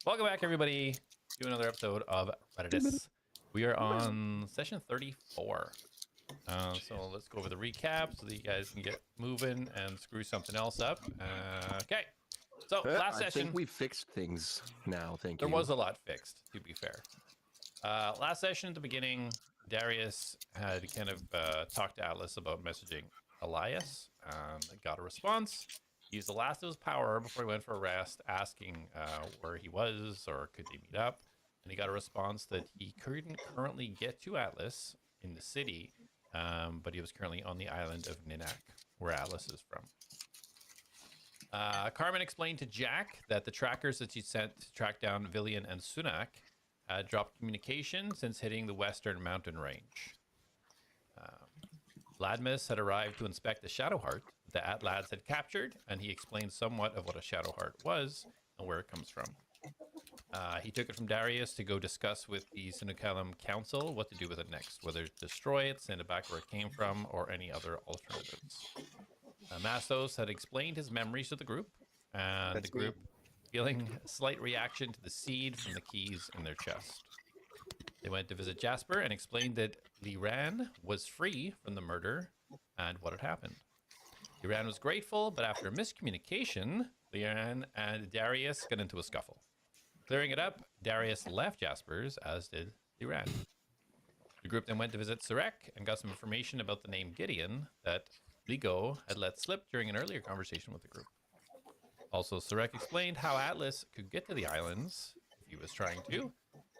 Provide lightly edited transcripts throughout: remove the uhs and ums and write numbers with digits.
Welcome back, everybody, to another episode of Reditus. We are on session 34. So let's go over the recap so that you guys can get moving and screw something else up. Okay. So last session, I think we fixed things now. Thank you. there was a lot fixed, to be fair. Last session at the beginning, Darius had kind of talked to Atlas about messaging Elias and got a response. He used the last of his power before he went for a rest, asking where he was or could they meet up. And he got a response that he couldn't currently get to Atlas in the city, but he was currently on the island of Ninak, where Atlas is from. Carmen explained to Jack that the trackers that she sent to track down Villian and Sunak dropped communication since hitting the western mountain range. Ladmus had arrived to inspect the Shadow Heart that Atlads had captured, and he explained somewhat of what a Shadow Heart was and where it comes from. He took it from Darius to go discuss with the Ciniculam Council what to do with it next, whether to destroy it, send it back where it came from, or any other alternatives. Mastos had explained his memories to the group, and the group feeling a slight reaction to the seed from the keys in their chest. They went to visit Jasper and explained that Liran was free from the murder and what had happened. Liran was grateful, but after a miscommunication, Liran and Darius got into a scuffle. Clearing it up, Darius left Jasper's, as did Liran. The group then went to visit Cleric and got some information about the name Gideon that Ligo had let slip during an earlier conversation with the group. Also, Cleric explained how Atlas could get to the islands if he was trying to,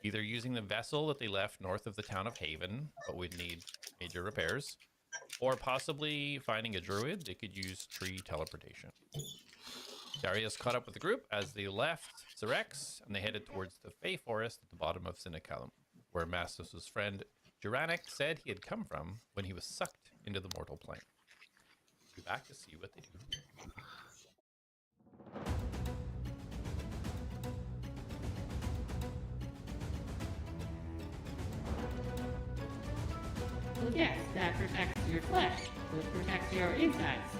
either using the vessel that they left north of the town of Haven, but would need major repairs, or possibly finding a druid that could use tree teleportation. Darius caught up with the group as they left Cerex, and they headed towards the Fey Forest at the bottom of Ciniculam, where Mastos' friend Juranic said he had come from when he was sucked into the mortal plane. We'll be back to see what they do. Yes, that protects your flesh, which protects your insides.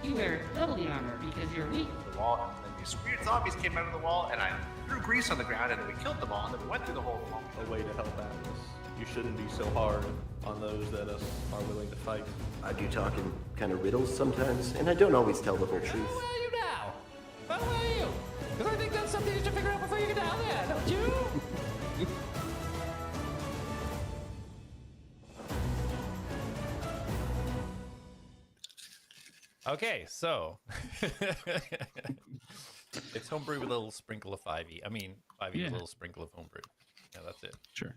You wear double the armor because you're weak. The wall, and then these weird zombies came out of the wall, and I threw grease on the ground, and then we killed them all, and then we went through the whole wall. A way to help Atlas. You shouldn't be so hard on those that are willing to fight. I do talk in kind of riddles sometimes, and I don't always tell the whole truth. How are you now? How are you? Because I think that's something you should figure out before you get down there, don't you? Okay, so it's homebrew with a little sprinkle of 5e. I mean, 5e with a little sprinkle of homebrew. Yeah, that's it. Sure.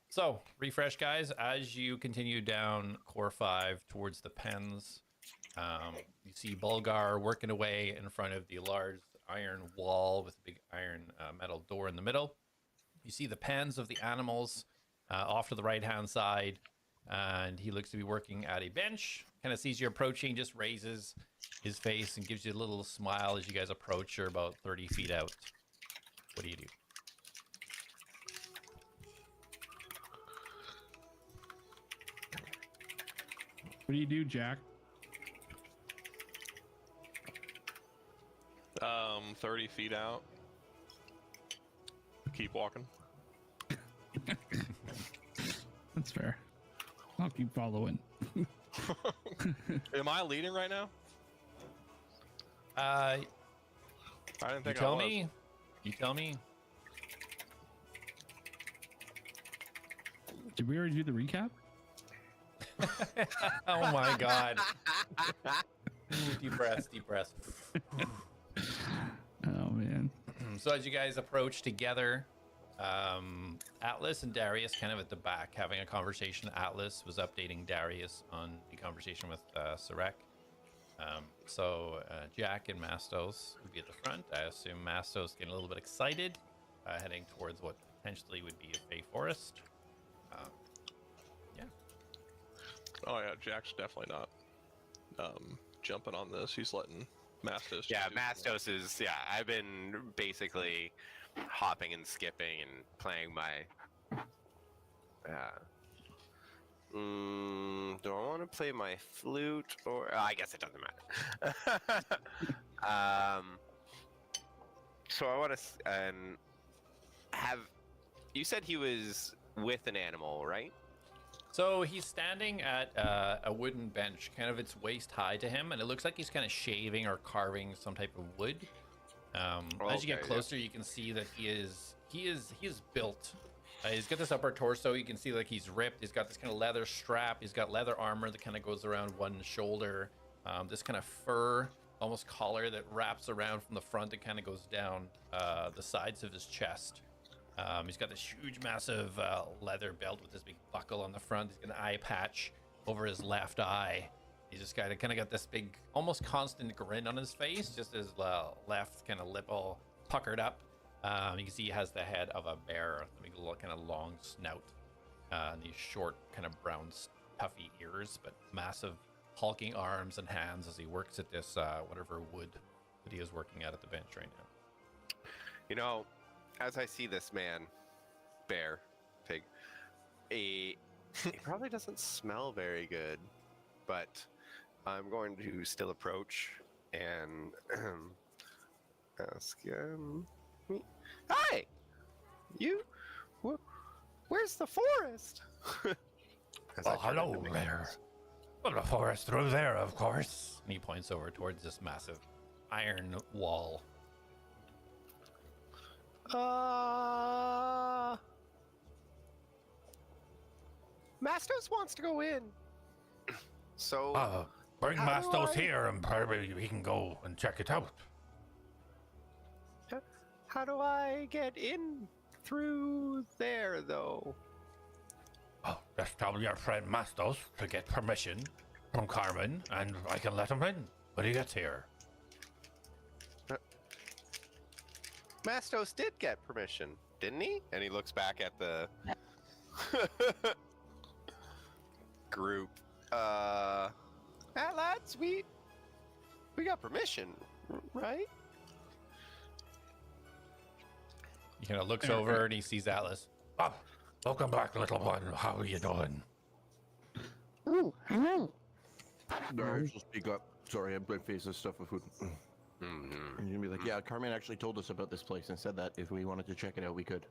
So refresh, guys. As you continue down core 5 towards the pens, you see Bulgar working away in front of the large iron wall with a big iron metal door in the middle. You see the pens of the animals off to the right-hand side, and he looks to be working at a bench. Kind of sees you approaching, just raises his face and gives you a little smile as you guys approach. You're about 30 feet out. What do you do? What do you do, Jack? 30 feet out. Keep walking. That's fair. I'll keep following. Am I leading right now? I didn't you think tell I was. me. You tell me. Did we already do the recap? Oh my god. Deep breaths, deep breaths. Oh man. So as you guys approach together, Atlas and Darius kind of at the back having a conversation. Atlas was updating Darius on the conversation with Cleric. So Jack and Mastos would be at the front. I assume Mastos getting a little bit excited, heading towards what potentially would be a Fey Forest. Yeah. Oh yeah, Jack's definitely not jumping on this. He's letting Mastos. Yeah, Mastos is. Yeah, I've been basically hopping and skipping and playing my. Do I want to play my flute or? I guess it doesn't matter. So I want to have. You said he was with an animal, right? So he's standing at a wooden bench, kind of its waist high to him, and it looks like he's kind of shaving or carving some type of wood. As you get Okay, closer, you can see that he is built. He's got this upper torso. You can see like he's ripped. He's got this kind of leather strap. He's got leather armor that kind of goes around one shoulder. This kind of fur, almost collar that wraps around from the front and kind of goes down the sides of his chest. He's got this huge, massive leather belt with this big buckle on the front. He's got an eye patch over his left eye. He's just kind of got this big, almost constant grin on his face, just his left kind of lip all puckered up. You can see he has the head of a bear, a big, kind of long snout, and these short, kind of brown, puffy ears, but massive, hulking arms and hands as he works at this whatever wood that he is working at the bench right now. You know, as I see this man, bear, pig, he probably doesn't smell very good, but I'm going to still approach and ask him. Hi, you. Where's the forest? Oh, hello there. Well, the forest through there, of course. And he points over towards this massive iron wall. Mastos wants to go in. So. Bring how do Mastos I- here and probably we can go and check it out. How do I get in through there, though? Oh, just tell your friend Mastos to get permission from Carmen and I can let him in when he gets here. Mastos did get permission, didn't he? And he looks back at the group. Lads, we got permission, right? He kind of looks over and he sees Atlas. Oh, welcome back, little one. How are you doing? Ooh, hello. Sorry, she'll speak up. Sorry, I'm facing stuff with food. And you'll be like, yeah, Carmen actually told us about this place and said that if we wanted to check it out, we could.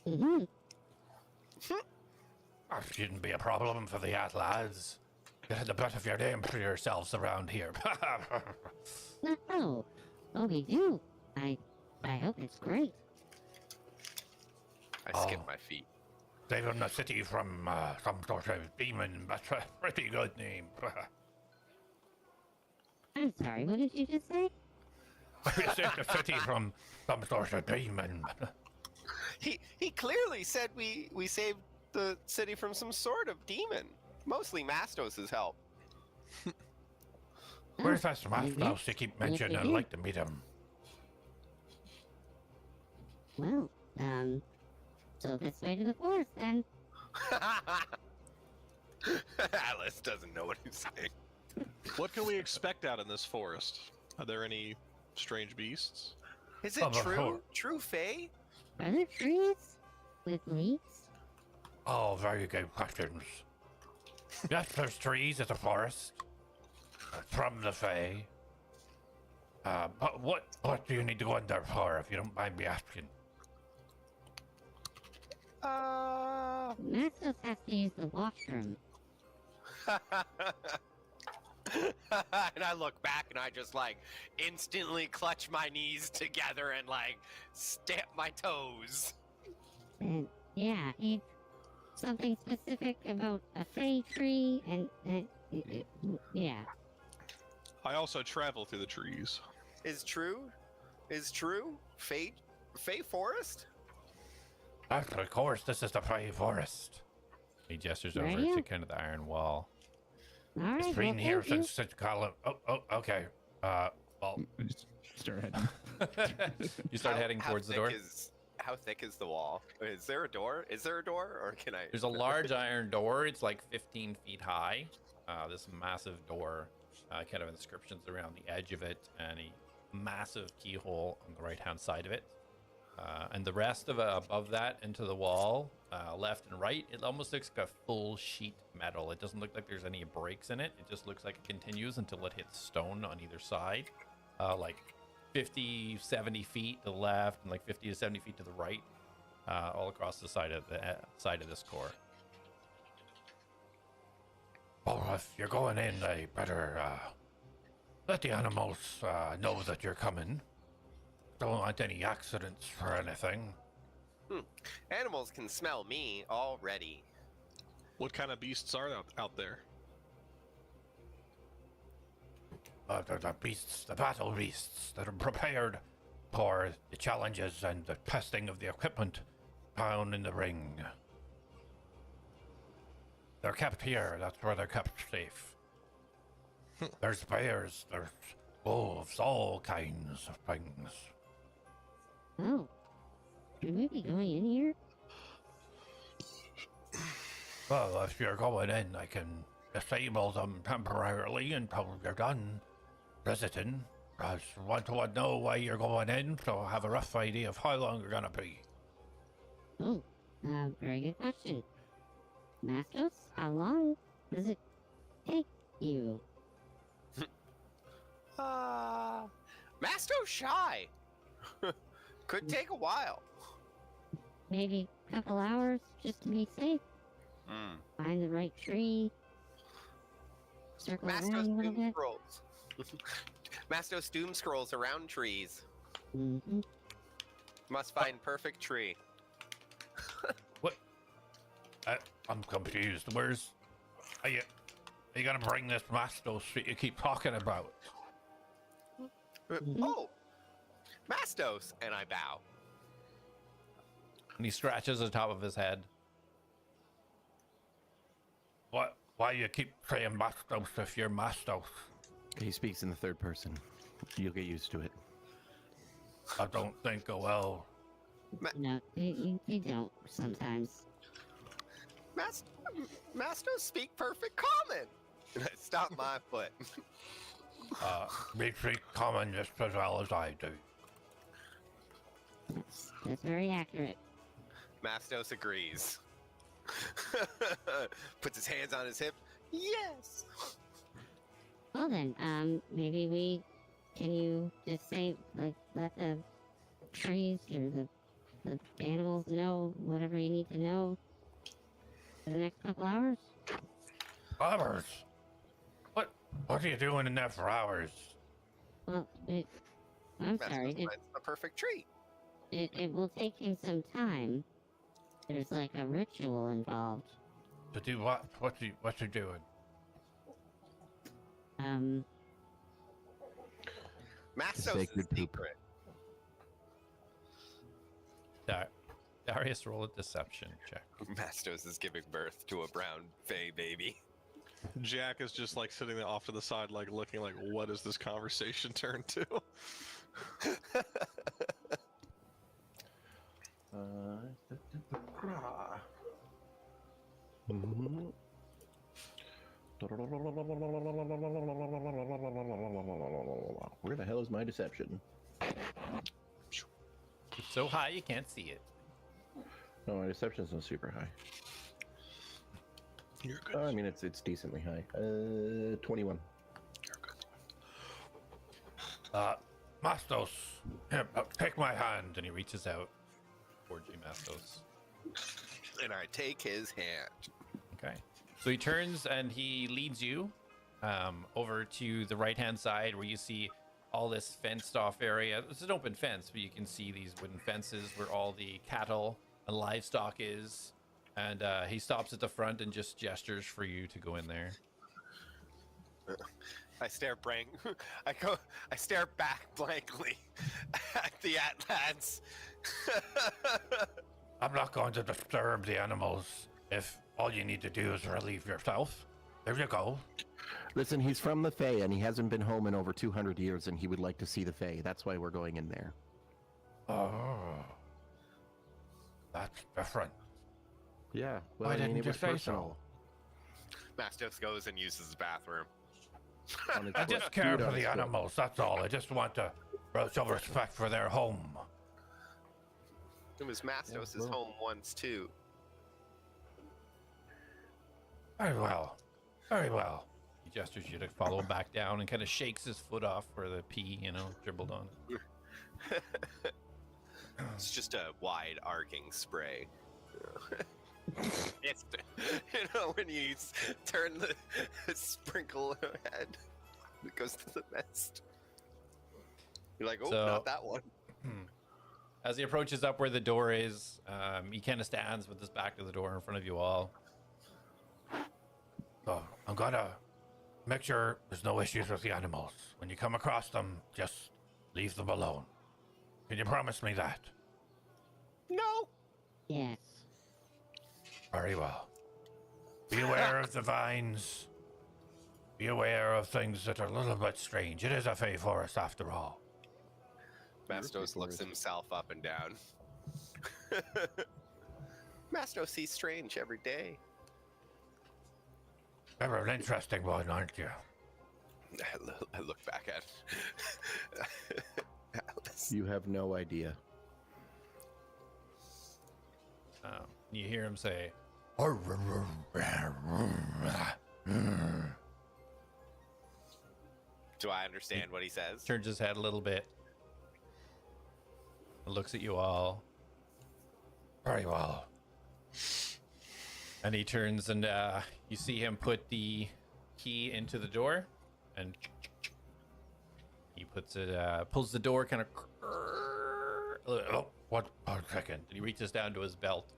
Mm-hmm. Oh, shouldn't be a problem for the lads. Get the best of your name for yourselves around here. No. Oh, we do. I hope it's great. I skip my feet. Saving the city from some sort of demon. That's a pretty good name. I'm sorry, what did you just say? We saved the city from some sort of demon. He clearly said we saved the city from some sort of demon. Mostly Mastos' help. Where's that Mastos you keep mentioning? I'd like to meet him. Well, so this way to the forest then. Alice doesn't know what he's saying. What can we expect out in this forest? Are there any strange beasts? Is it Oh, but true? hold- True, Faye? Are there trees with leaves? Oh, very good questions. Yes, there's trees at the forest. From the Fae. But what do you need to go in there for, if you don't mind me asking? Mastos has to use the washroom. And I look back and I just like instantly clutch my knees together and like stamp my toes. And yeah, something specific about a fey tree and yeah. I also travel through the trees. Is true? Fae forest? Of course, this is the Fae forest. He gestures over Right. to kind of the iron wall. All right. It's been well, here thank you. since Ciniculam. Oh, okay. Well, Just start heading. you start heading towards the door. How thick is the wall? Is there a door? Or can I? There's a large iron door. It's like 15 feet high. This massive door, kind of inscriptions around the edge of it, and a massive keyhole on the right-hand side of it. And the rest of above that into the wall, left and right, it almost looks like a full sheet metal. It doesn't look like there's any breaks in it. It just looks like it continues until it hits stone on either side, like 50, 70 feet to the left and like 50 to 70 feet to the right, all across the side of this core. Well, if you're going in, I better let the animals know that you're coming. Don't want any accidents or anything. Animals can smell me already. What kind of beasts are out there? The beasts, the battle beasts that are prepared for the challenges and the testing of the equipment down in the ring. They're kept here. That's where they're kept safe. There's bears, there's wolves, all kinds of things. Oh. Should we be going in here? Well, if you're going in, I can disable them temporarily until you're done visiting. I just want to know why you're going in, so I have a rough idea of how long you're gonna be. Oh, very good question. Mastos, how long does it take you? Masto's shy. Could take a while. Maybe a couple hours, just to be safe. Find the right tree. Circle around Mastos a little doom bit. scrolls. Mastos doom scrolls around trees. Mm-hmm. Must find perfect tree. What? I'm confused. Where's... Are you gonna bring this Mastos that you keep talking about? Oh! Mastos! And I bow. And he scratches the top of his head. What? Why you keep saying Mastos if you're Mastos? He speaks in the third person. You'll get used to it. I don't think I will. No, you don't sometimes. Mastos speak perfect common! And I stomp my foot. We speak common just as well as I do. That's very accurate. Mastos agrees. Puts his hands on his hip. Yes! Well then, maybe can you just say, like, let the trees or the animals know whatever you need to know for the next couple hours? Hours? What are you doing in there for hours? Well, I'm sorry, Mastos finds the perfect tree. it will take him some time. There's like a ritual involved. To do what? What's he doing? Mastos' sacred poop. secret. Darius, roll a deception check. Mastos is giving birth to a brown fey baby. Jack is just like sitting there off to the side, like looking like, what does this conversation turn to? Where the hell is my deception? It's so high you can't see it. No, my deception's not super high. You're good. I mean, it's decently high. 21. Mastos, here, take my hand. And he reaches out towards you, Mastos. And I take his hand. Okay. So he turns and he leads you over to the right-hand side where you see all this fenced-off area. It's an open fence, but you can see these wooden fences where all the cattle and livestock is. And he stops at the front and just gestures for you to go in there. I stare I stare back blankly at the Atlants. I'm not going to disturb the animals if all you need to do is relieve yourself. There you go. Listen, he's from the Fae, and he hasn't been home in over 200 years, and he would like to see the Fae. That's why we're going in there. Oh. That's different. Yeah. Well, Why I mean, didn't it you was say personal. Mastos goes and uses the bathroom. On his I foot. just care Food for on his the foot. animals, that's all. I just want to show respect for their home. It was Mastos' well. home once too. Very well. Very well. He gestures you to follow him back down and kind of shakes his foot off where the pee, dribbled on it. It's just a wide arcing spray. It's, when you turn the sprinkle head, it goes to the mist. You're like, oh, So- not that one. As he approaches up where the door is, he kind of stands with his back to the door in front of you all. Oh, I'm gonna make sure there's no issues with the animals. When you come across them, just leave them alone. Can you promise me that? No. Yes. Very well. Be aware of the vines. Be aware of things that are a little bit strange. It is a Fey forest after all. Mastos looks himself up and down. Mastos sees strange every day. You're an interesting one, aren't you? I look back at Alice. You have no idea. You hear him say, Do I understand what he says? turns his head a little bit, and looks at you all, Very well. and he turns and you see him put the key into the door, and he puts it, pulls the door kind of. Oh, what? 1 second. And he reaches down to his belt.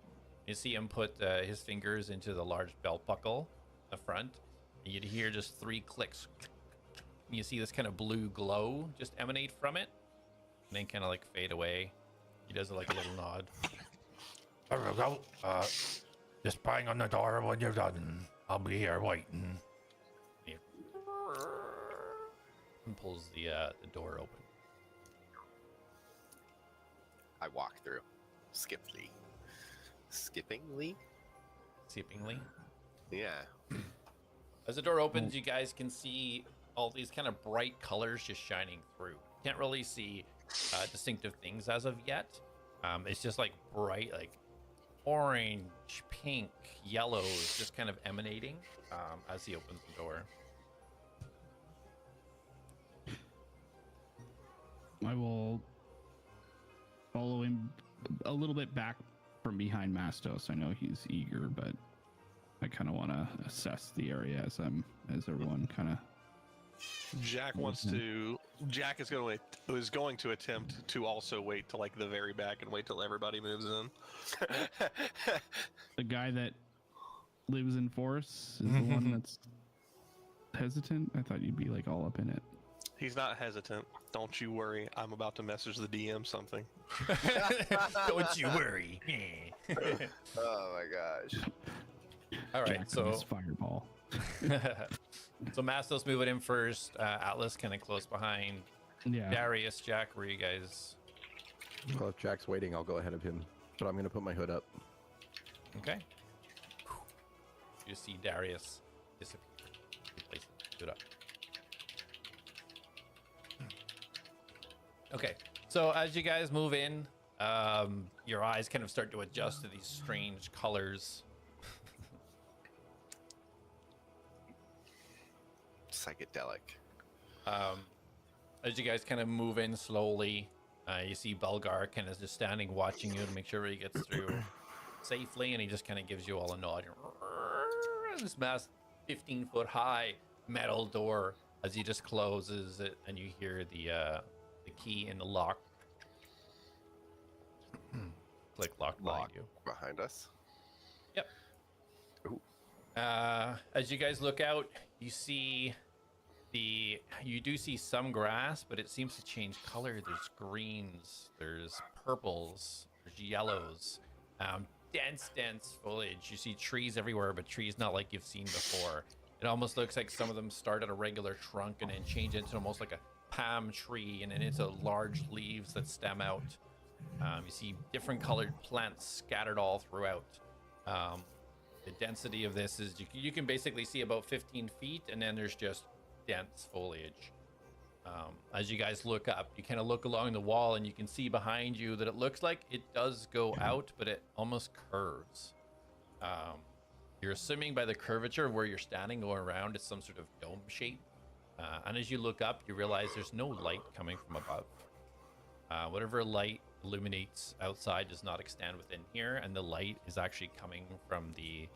You see him put his fingers into the large belt buckle in the front. And you'd hear just 3 clicks. And you see this kind of blue glow just emanate from it, and then kind of like fade away. He does like a little nod. There we go. Just bang on the door when you're done. I'll be here waiting. And pulls the door open. I walk through. Skippingly. Seepingly. Yeah. As the door opens, you guys can see all these kind of bright colors just shining through. Can't really see distinctive things as of yet. It's just like bright, like orange, pink, yellows, just kind of emanating as he opens the door. I will follow him a little bit back from behind Mastos. I know he's eager, but I kind of want to assess the area as everyone kind of. Jack is going to attempt to also wait till like the very back and wait till everybody moves in. The guy that lives in forests is the one that's hesitant. I thought you'd be like all up in it. He's not hesitant. Don't you worry. I'm about to message the DM something. Don't you worry. Oh my gosh. All right, Jack and so his fireball. so Mastos moving in first. Atlas kind of close behind. Yeah. Darius, Jack, where are you guys? Well, if Jack's waiting, I'll go ahead of him. But I'm going to put my hood up. Okay. You see Darius disappear. Replace it. Stood up. Okay, so as you guys move in, your eyes kind of start to adjust to these strange colors. Psychedelic. As you guys kind of move in slowly, you see Belgar kind of just standing watching you to make sure he gets through safely, and he just kind of gives you all a nod. This massive 15-foot high metal door as he just closes it, and you hear the key in the lock. Click lock behind you. Behind us. Yep. Ooh. As you guys look out, you do see some grass, but it seems to change color. There's greens, there's purples, there's yellows, dense foliage. You see trees everywhere, but trees not like you've seen before. It almost looks like some of them start at a regular trunk and then change into almost like a palm tree, and then into large leaves that stem out. You see different colored plants scattered all throughout. The density of this is you can basically see about 15 feet, and then there's just dense foliage. As you guys look up, you kind of look along the wall, and you can see behind you that it looks like it does go out, but it almost curves. You're assuming by the curvature of where you're standing going around, it's some sort of dome shape. And as you look up, you realize there's no light coming from above. Whatever light illuminates outside does not extend within here, and the light is actually coming from the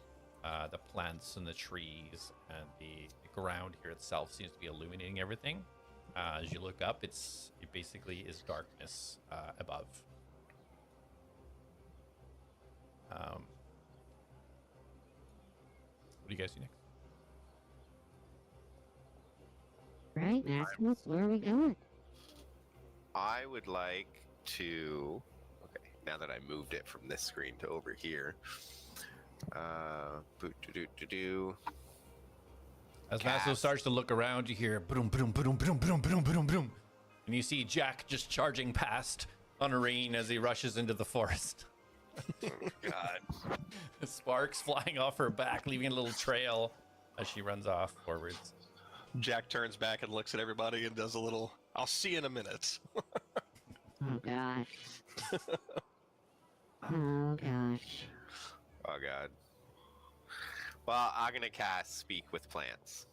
plants and the trees, and the ground here itself seems to be illuminating everything. As you look up, it basically is darkness above. What do you guys see next? Right, Maximus, where are we going? I would like to. Okay, now that I moved it from this screen to over here. As Masto starts to look around, you hear boom, boom, boom, boom, boom, boom, boom, boom, and you see Jack just charging past on a rain as he rushes into the forest. Oh, God. Sparks flying off her back, leaving a little trail as she runs off forwards. Jack turns back and looks at everybody and does a little, I'll see you in a minute. Oh gosh. Oh gosh. Oh, God. Well, I'm going to cast Speak with Plants.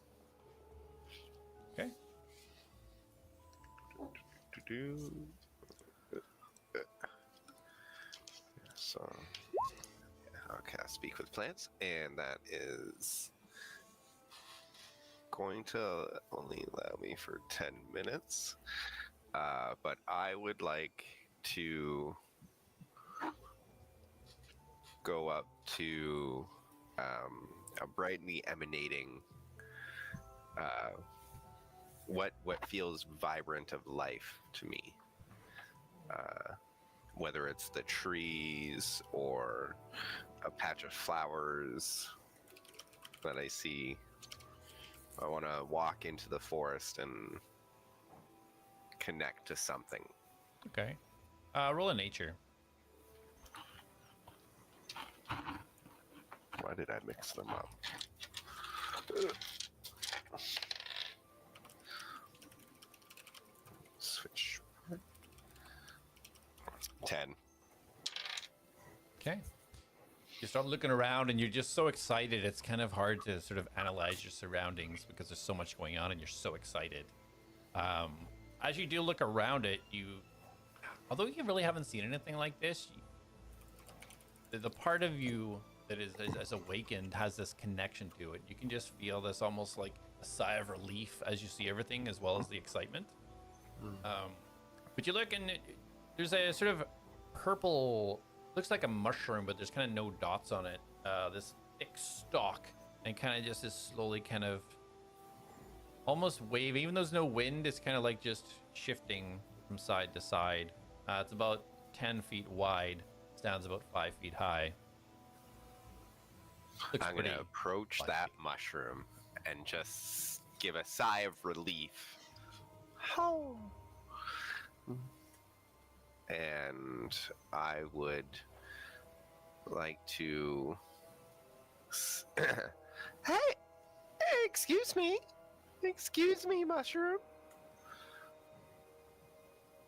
Okay. So, I'll cast Speak with Plants, and that is going to only allow me for 10 minutes. But I would like to go up to a brightly emanating what feels vibrant of life to me, whether it's the trees or a patch of flowers that I see. I want to walk into the forest and connect to something. Okay. Roll a nature. Why did I mix them up? Switch. 10. Okay. You start looking around and you're just so excited. It's kind of hard to sort of analyze your surroundings because there's so much going on and you're so excited. As you do look around it, although you really haven't seen anything like this, the part of you that is awakened has this connection to it. You can just feel this almost like a sigh of relief as you see everything, as well as the excitement. But you look and there's a sort of purple, looks like a mushroom, but there's kind of no dots on it. This thick stalk, and kind of just is slowly kind of almost waving. Even though there's no wind, it's kind of like just shifting from side to side. It's about 10 feet wide, stands about 5 feet high. Looks I'm going pretty to approach spiky. that mushroom and just give a sigh of relief. Oh. And I would like to... Hey! Excuse me! Excuse me, mushroom.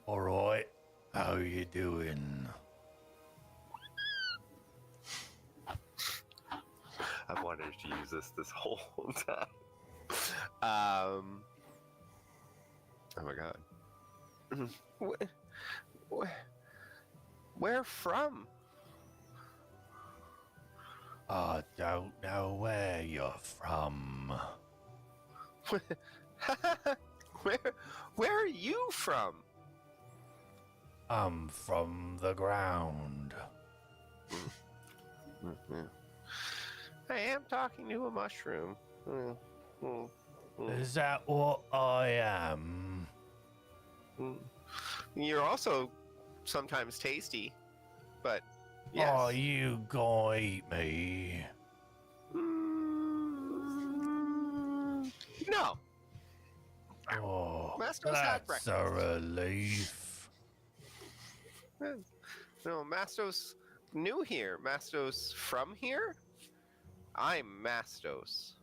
All right, how you doing? I've wanted to use this whole time. Oh my god. Where from? I don't know where you're from. Where are you from? I'm from the ground. I am talking to a mushroom. Is that what I am? You're also sometimes tasty, but yes. Are you gonna eat me? No. Oh, Mastro's had that's breakfast. a relief. No, Mastos new here. Mastos from here? I'm Mastos.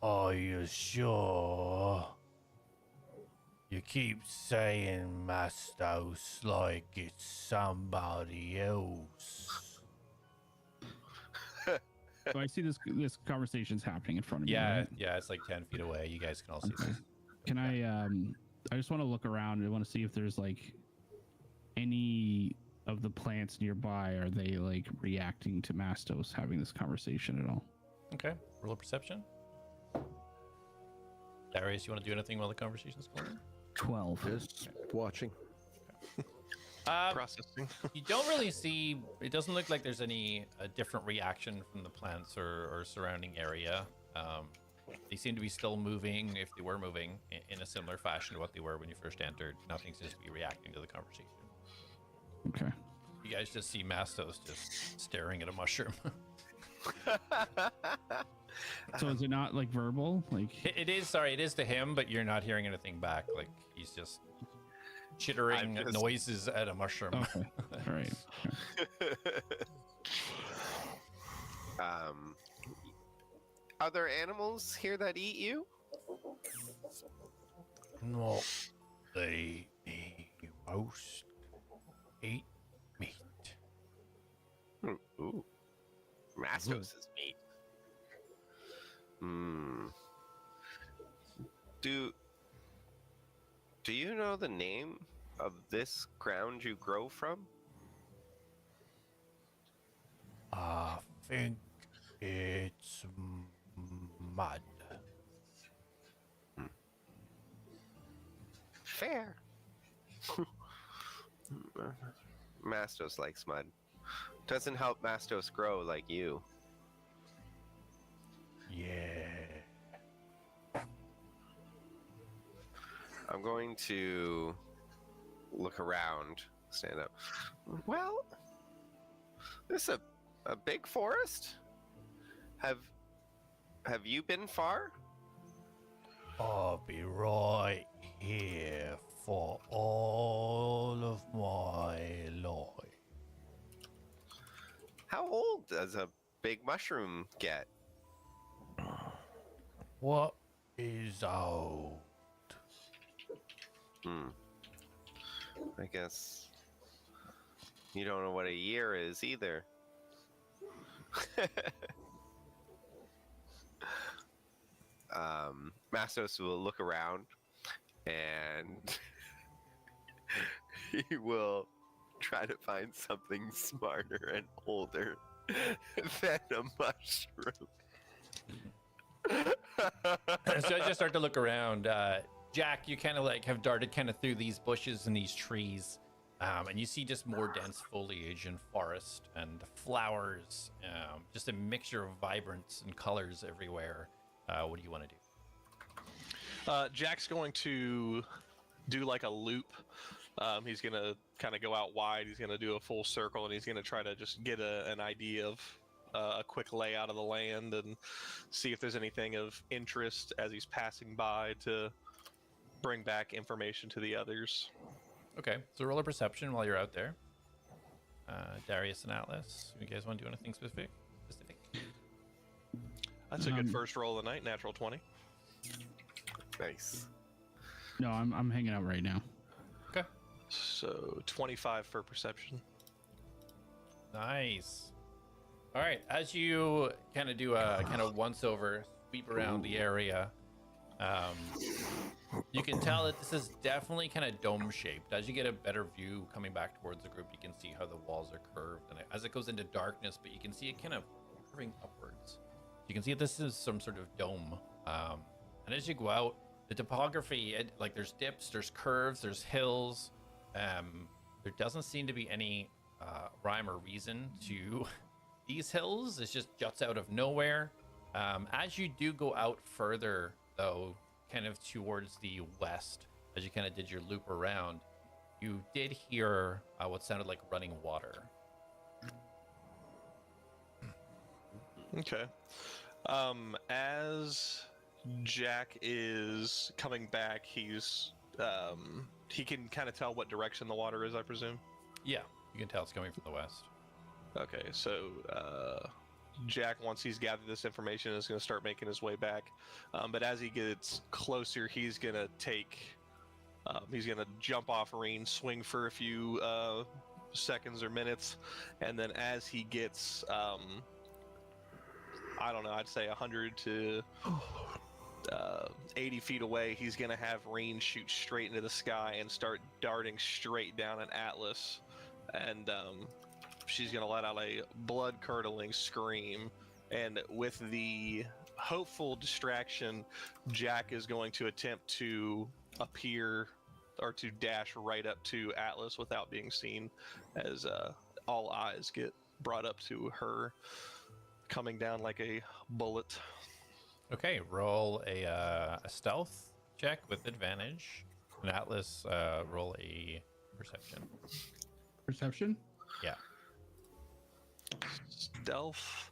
Are you sure? You keep saying Mastos like it's somebody else. So I see this conversation's happening in front of me. Yeah, Right? yeah, it's like 10 feet away. You guys can all see Okay. this. Can I just want to look around. I want to see if there's like any of the plants nearby. Are they like reacting to Mastos having this conversation at all? Okay, roll a perception. Darius, you want to do anything while the conversation's going on? 12. Just watching. Processing. You don't really see. It doesn't look like there's any different reaction from the plants or surrounding area. They seem to be still moving, if they were moving, in a similar fashion to what they were when you first entered. Nothing seems to be reacting to the conversation. Okay. You guys just see Mastos just staring at a mushroom. So is it not like verbal? Like It is. Sorry, it is to him, but you're not hearing anything back. Like he's just chittering noises at a mushroom. okay. All right. Are there animals here that eat you? No, they most eat meat. Ooh. Mastos is meat. Hmm. Do you know the name of this ground you grow from? I think it's mud. Fair. Mastos likes mud. Doesn't help Mastos grow like you. Yeah. I'm going to look around, stand up. Well, this is a big forest. Have you been far? I'll be right here for all of my life. How old does a big mushroom get? What is old? I guess you don't know what a year is either. Mastos will look around and he will try to find something smarter and older than a mushroom. So I just start to look around. Jack, you kind of like have darted kind of through these bushes and these trees, and you see just more dense foliage and forest and flowers, just a mixture of vibrance and colors everywhere. What do you want to do? Jack's going to do like a loop. He's going to kind of go out wide. He's going to do a full circle, and he's going to try to just get an idea of a quick layout of the land and see if there's anything of interest as he's passing by to bring back information to the others. Okay, so roll a perception while you're out there. Darius and Atlas, you guys want to do anything specific? That's a good first roll of the night, natural 20. Nice. No, I'm hanging out right now. Okay. So 25 for perception. Nice. All right, as you kind of do a kind of once over sweep around the area, you can tell that this is definitely kind of dome shaped. As you get a better view coming back towards the group, you can see how the walls are curved, and as it goes into darkness, but you can see it kind of curving upwards. You can see that this is some sort of dome. And as you go out, the topography, like there's dips, there's curves, there's hills. There doesn't seem to be any rhyme or reason to these hills. It just juts out of nowhere. As you do go out further, though, kind of towards the west, as you kind of did your loop around, you did hear what sounded like running water. Okay. As Jack is coming back, he's he can kind of tell what direction the water is, I presume. Yeah, you can tell it's coming from the west. Okay, so Jack, once he's gathered this information, is going to start making his way back. But as he gets closer, he's going to jump off Reen, swing for a few seconds or minutes, and then as he gets I don't know, I'd say 100 to 80 feet away, he's going to have Reen shoot straight into the sky and start darting straight down at Atlas. And she's going to let out a blood-curdling scream. And with the hopeful distraction, Jack is going to attempt to appear or to dash right up to Atlas without being seen, as all eyes get brought up to her, coming down like a bullet. Okay, roll a stealth check with advantage. And Atlas, roll a perception. Perception? Yeah. Stealth,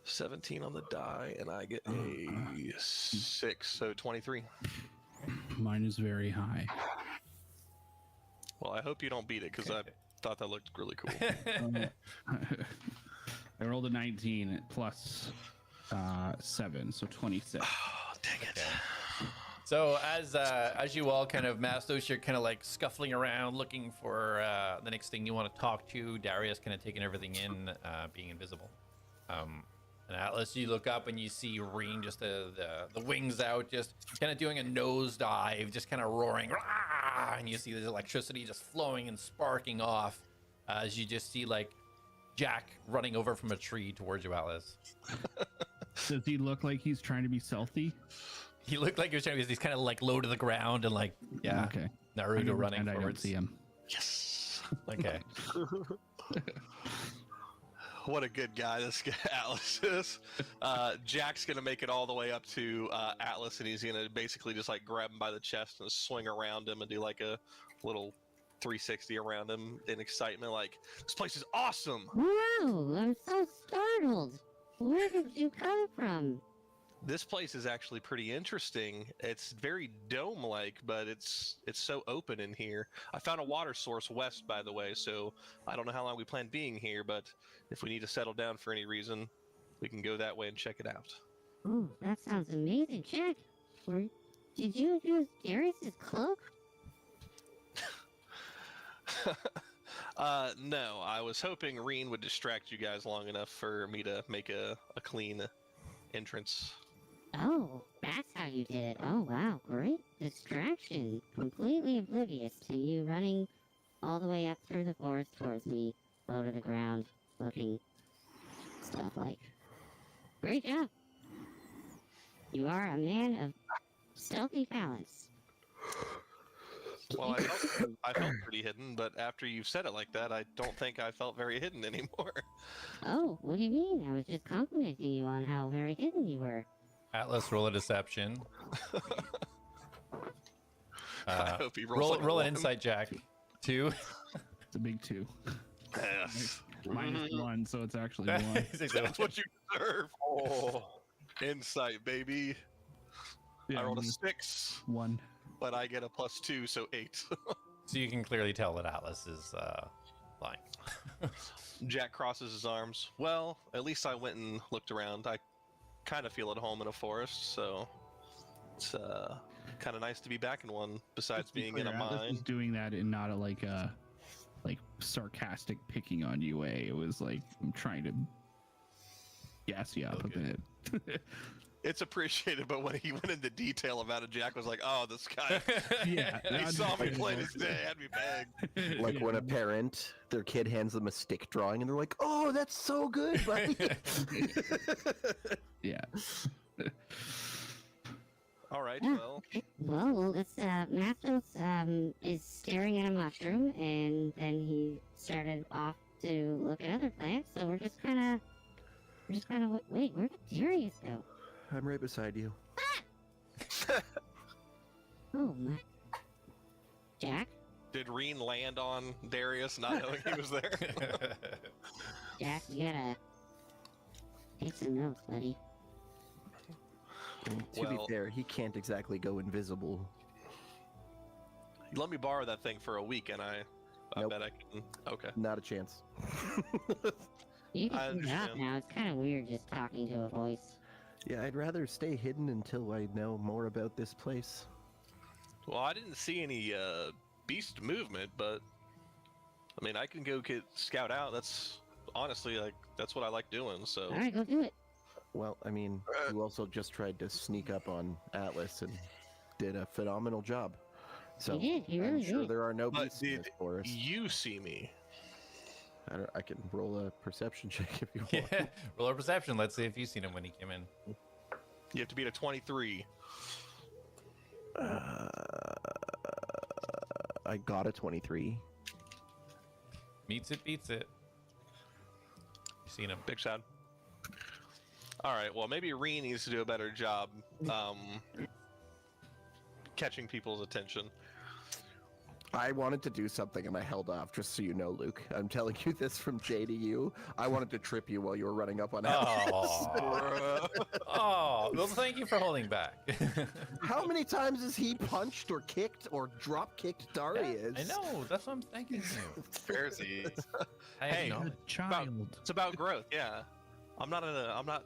17 on the die, and I get a 6, so 23. Mine is very high. Well, I hope you don't beat it, because I thought that looked really cool. I rolled a 19 plus 7, so 26. Oh, dang it. Okay. So as you all kind of, Mastos, you're kind of like scuffling around looking for the next thing you want to talk to. Darius kind of taking everything in, being invisible. And Atlas, you look up and you see Reen, just the wings out, just kind of doing a nosedive, just kind of roaring. Rah! And you see there's electricity just flowing and sparking off as you just see like Jack running over from a tree towards you, Atlas. Does he look like he's trying to be stealthy? He looked like he was trying to, he's kind of like low to the ground and like, yeah, Okay. Naruto running I don't forwards. see him. Yes. Okay. What a good guy this guy Atlas is. Jack's gonna make it all the way up to Atlas, and he's gonna basically just like grab him by the chest and swing around him and do like a little 360 around him in excitement, like, this place is awesome. Wow, I'm so startled. Where did you come from? This place is actually pretty interesting. It's very dome-like, but it's so open in here. I found a water source west, by the way, so I don't know how long we plan being here, but if we need to settle down for any reason, we can go that way and check it out. Oh, that sounds amazing, Jack. Did you use Darius's cloak? No, I was hoping Reen would distract you guys long enough for me to make a clean entrance. Oh, that's how you did it. Oh, wow, great distraction. Completely oblivious to you running all the way up through the forest towards me, low to the ground, looking stuff like. Great job. You are a man of stealthy balance. Well, I felt pretty hidden, but after you've said it like that, I don't think I felt very hidden anymore. Oh, what do you mean? I was just complimenting you on how very hidden you were. Atlas, roll a deception. I hope he rolls roll like an one. insight, Jack. 2. It's a big 2. Yes. Minus 1, so it's actually 1. That's what you deserve. Oh, insight, baby. Yeah, I rolled a minus 6, 1. but I get a +2, so 8. So you can clearly tell that Atlas is lying. Jack crosses his arms. Well, at least I went and looked around. I kind of feel at home in a forest, so it's kind of nice to be back in one, besides being in a Atlas mine. was doing that in not a like sarcastic picking on you way. It was like, I'm trying to gas you up a bit. It's appreciated, but when he went into detail about it, Jack was like, "Oh, this guy." Yeah, He saw me play this day, had me bang. Like when a parent, their kid hands them a stick drawing, and they're like, "Oh, that's so good, buddy." Yeah. All right, Yeah. well, This Mastos is staring at a mushroom, and then he started off to look at other plants. So we're just kind of wait. Where did Darius go? I'm right beside you. Oh my, Jack. did Reen land on Darius, not knowing he was there? Jack, you gotta take some notes, buddy. To be Well- fair, he can't exactly go invisible. Let me borrow that thing for a week, and I Nope. bet I can. Okay. Not a chance. You I can figure it out understand. now. It's kind of weird just talking to a voice. Yeah, I'd rather stay hidden until I know more about this place. Well, I didn't see any beast movement, but I mean, I can go scout out. That's honestly that's what I like doing. So All right, go do it. Well, I mean, you also just tried to sneak up on Atlas and did a phenomenal job. So He did. He I'm really sure did. there are no But beasts in this did forest. you see me? I can roll a perception check if you want. Yeah. Roll a perception. Let's see if you've seen him when he came in. You have to beat a 23. I got a 23. Meets it, beats it. You've seen him. Big shot. All right. Well, maybe Reen needs to do a better job catching people's attention. I wanted to do something and I held off, just so you know, Luke. I'm telling you this from Jay to you. I wanted to trip you while you were running up on Atlas. Oh, oh, well, thank you for holding back. How many times has he punched or kicked or drop kicked Darius? I know. That's what I'm thanking you. Pharisees. I Hey, acknowledge. The child. It's about growth. Yeah. I'm not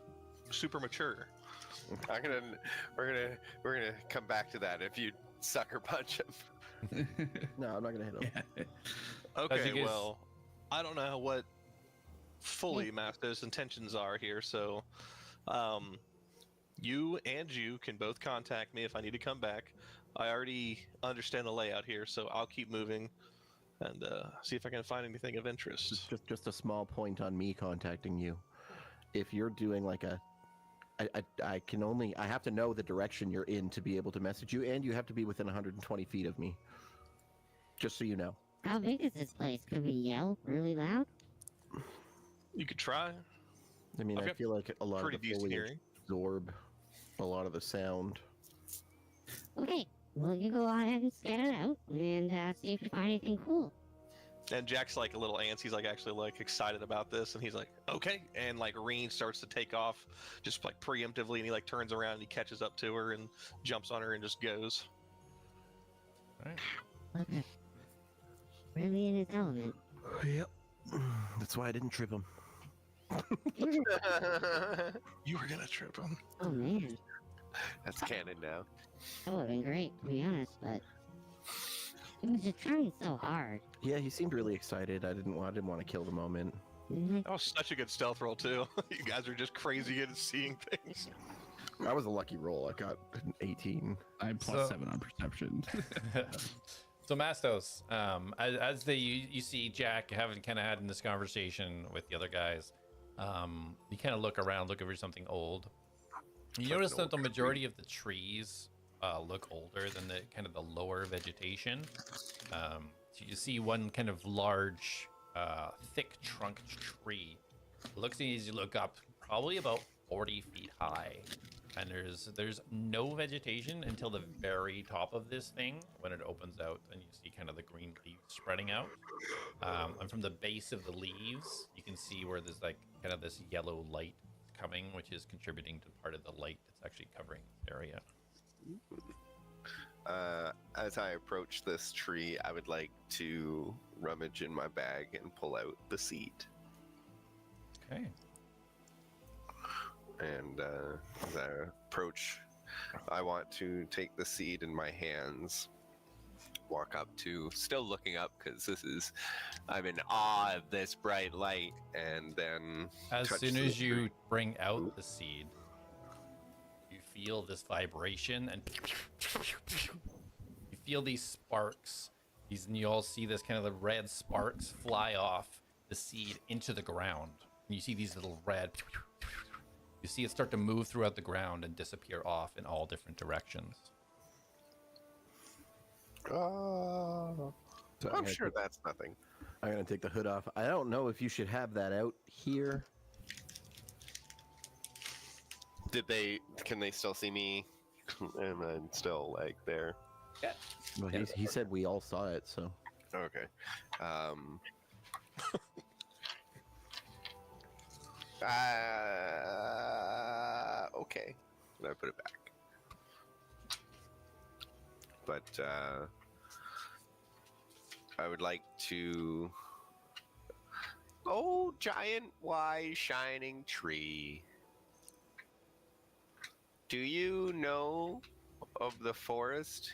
super mature. We're gonna come back to that if you sucker punch him. No, I'm not going to hit him. Okay, you guys- well, I don't know what fully Masto's intentions are here, so you can both contact me if I need to come back. I already understand the layout here, so I'll keep moving and see if I can find anything of interest. Just a small point on me contacting you. If you're doing like a... I have to know the direction you're in to be able to message you, and you have to be within 120 feet of me. Just so you know. How big is this place? Could we yell really loud? You could try. I mean, I've I got feel like a lot of pretty the decent foliage hearing. absorb a lot of the sound. Okay, well, you go ahead and scan it out and see if you find anything cool. And Jack's like a little antsy. He's like actually like excited about this, and he's like, okay. And like Reen starts to take off, just like preemptively, and he like turns around and he catches up to her and jumps on her and just goes. All right. Okay. Really in his element. Yep. That's why I didn't trip him. You were gonna trip him. Oh man, That's canon now. that would have been great, to be honest, but he was just trying so hard. Yeah, he seemed really excited. I didn't want to kill the moment. That was such a good stealth roll too. You guys are just crazy good at seeing things. That was a lucky roll. I got an 18. I had plus 7 on perception. So Mastos, as you see Jack having kind of had in this conversation with the other guys, you kind of look around, look over something old. You notice that the majority of the trees look older than the kind of the lower vegetation. So you see one kind of large, thick trunk tree. It looks as you look up, probably about 40 feet high. And there's no vegetation until the very top of this thing when it opens out, and you see kind of the green leaves spreading out. And from the base of the leaves, you can see where there's like kind of this yellow light coming, which is contributing to part of the light that's actually covering the area. As I approach this tree, I would like to rummage in my bag and pull out the seed. Okay. And as I approach, I want to take the seed in my hands, walk up to, still looking up because I'm in awe of this bright light, and then As touch soon the as you tree. bring out the seed, you feel this vibration, and you feel these sparks. And you all see this kind of the red sparks fly off the seed into the ground. And you see these little red. You see it start to move throughout the ground and disappear off in all different directions. Oh, So I'm sure that's nothing. I'm going to take the hood off. I don't know if you should have that out here. Can they still see me? Am I still like there? Yeah. Well, he said we all saw it, so. Okay. Okay. I put it back. But I would like to. Oh, giant, wise, shining tree. Do you know of the forest?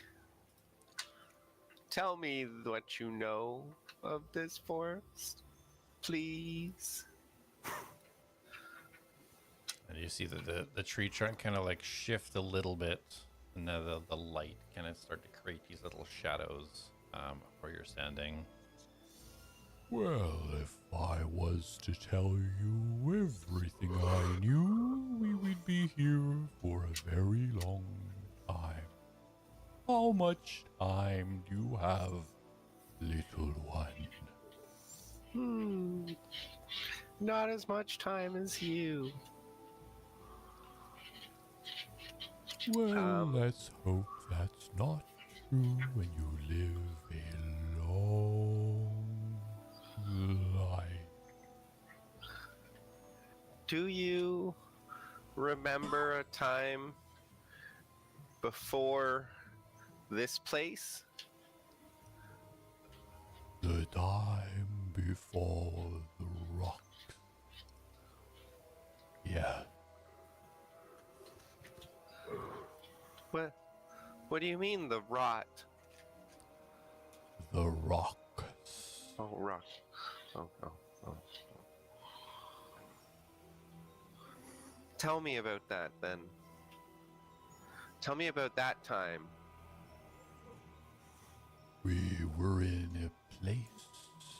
Tell me what you know of this forest, please. And you see that the tree trunk kind of like shift a little bit, and now the light kind of start to create these little shadows where you're standing. Well, if I was to tell you everything I knew, we would be here for a very long time. How much time do you have, little one? Not as much time as you. Well, let's hope that's not true when you live a long life. Do you remember a time before this place? The time before the rocks. Yeah. What do you mean, the rot? The rocks. Oh, rock. Oh. Tell me about that, then. Tell me about that time. We were in a place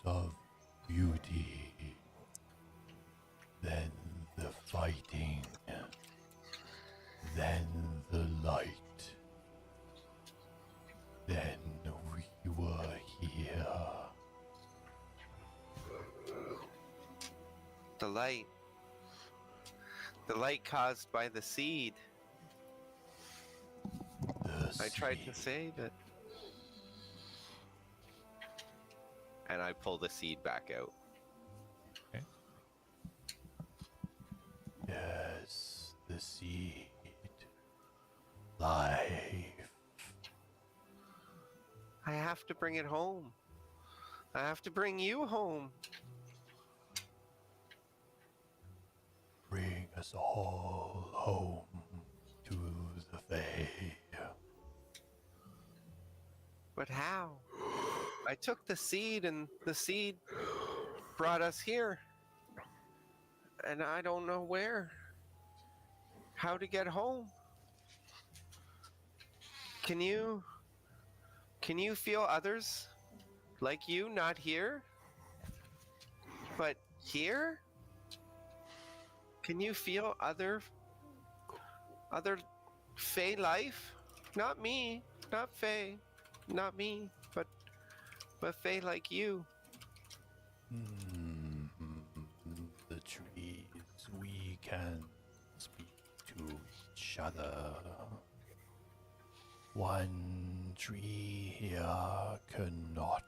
of beauty. Then the fighting. Then the light. Then we were here. The light. The light caused by the seed. I tried to save it. And I pull the seed back out. Okay. Yes, the seed. Life. I have to bring it home. I have to bring you home. Bring us all home to the Fae. But how? I took the seed and the seed brought us here. And I don't know where. How to get home. Can you feel others like you not here? But here? Can you feel other Fae life? Not me, not Fae, not me, but Fae like you. The trees, we can speak to each other. One tree here cannot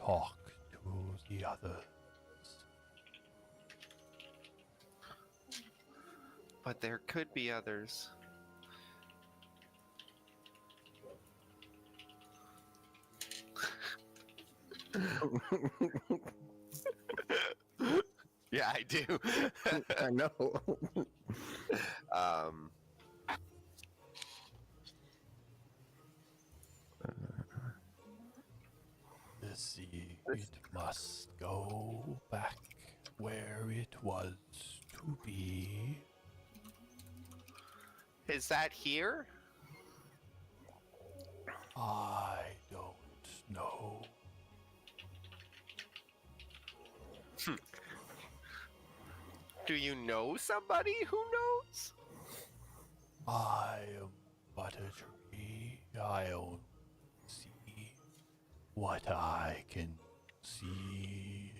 talk to the others. But there could be others. Yeah, I do. I know. The seed must go back where it was to be. Is that here? I don't know. Do you know somebody who knows? I am but a tree. I only see what I can see.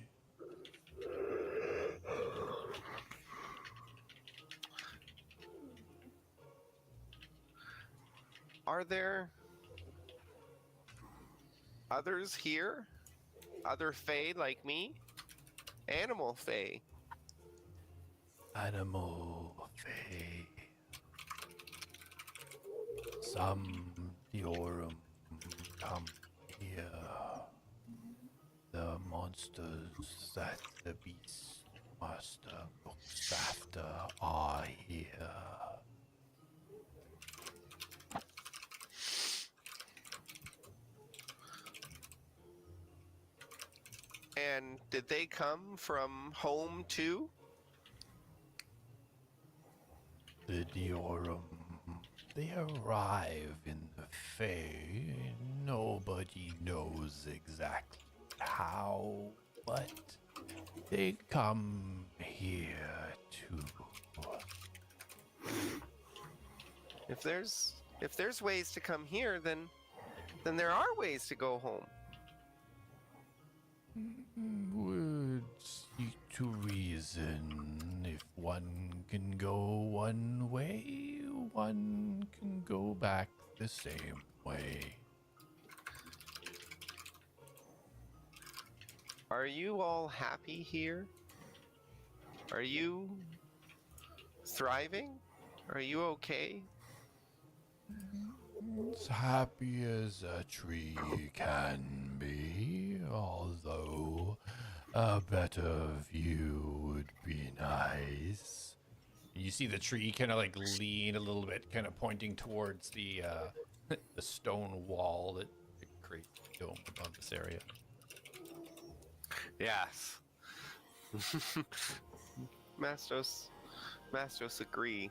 Are there others here? Other Fae like me? Animal Fae. Animal Fae. Some Diorum come here. The monsters that the beast master looks after are here. And did they come from home too? the Diorum. They arrive in the Fae. Nobody knows exactly how, but they come here too. If there's ways to come here, then there are ways to go home. Would seek to reason. If one can go one way, one can go back the same way. Are you all happy here? Are you thriving? Are you okay? As happy as a tree can be, although a better view would be nice. You see the tree kind of like lean a little bit, kind of pointing towards the the stone wall that creates the dome above this area. Yes. Mastos agree.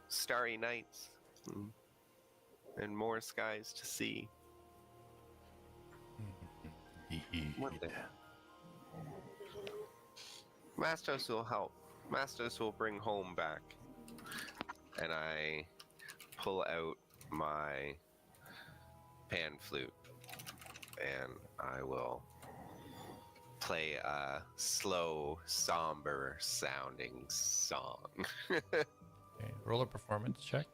Starry nights and more skies to see. One day. Mastos will help. Mastos will bring home back. And I pull out my pan flute and I will play a slow, somber sounding song. Okay, roll a performance check.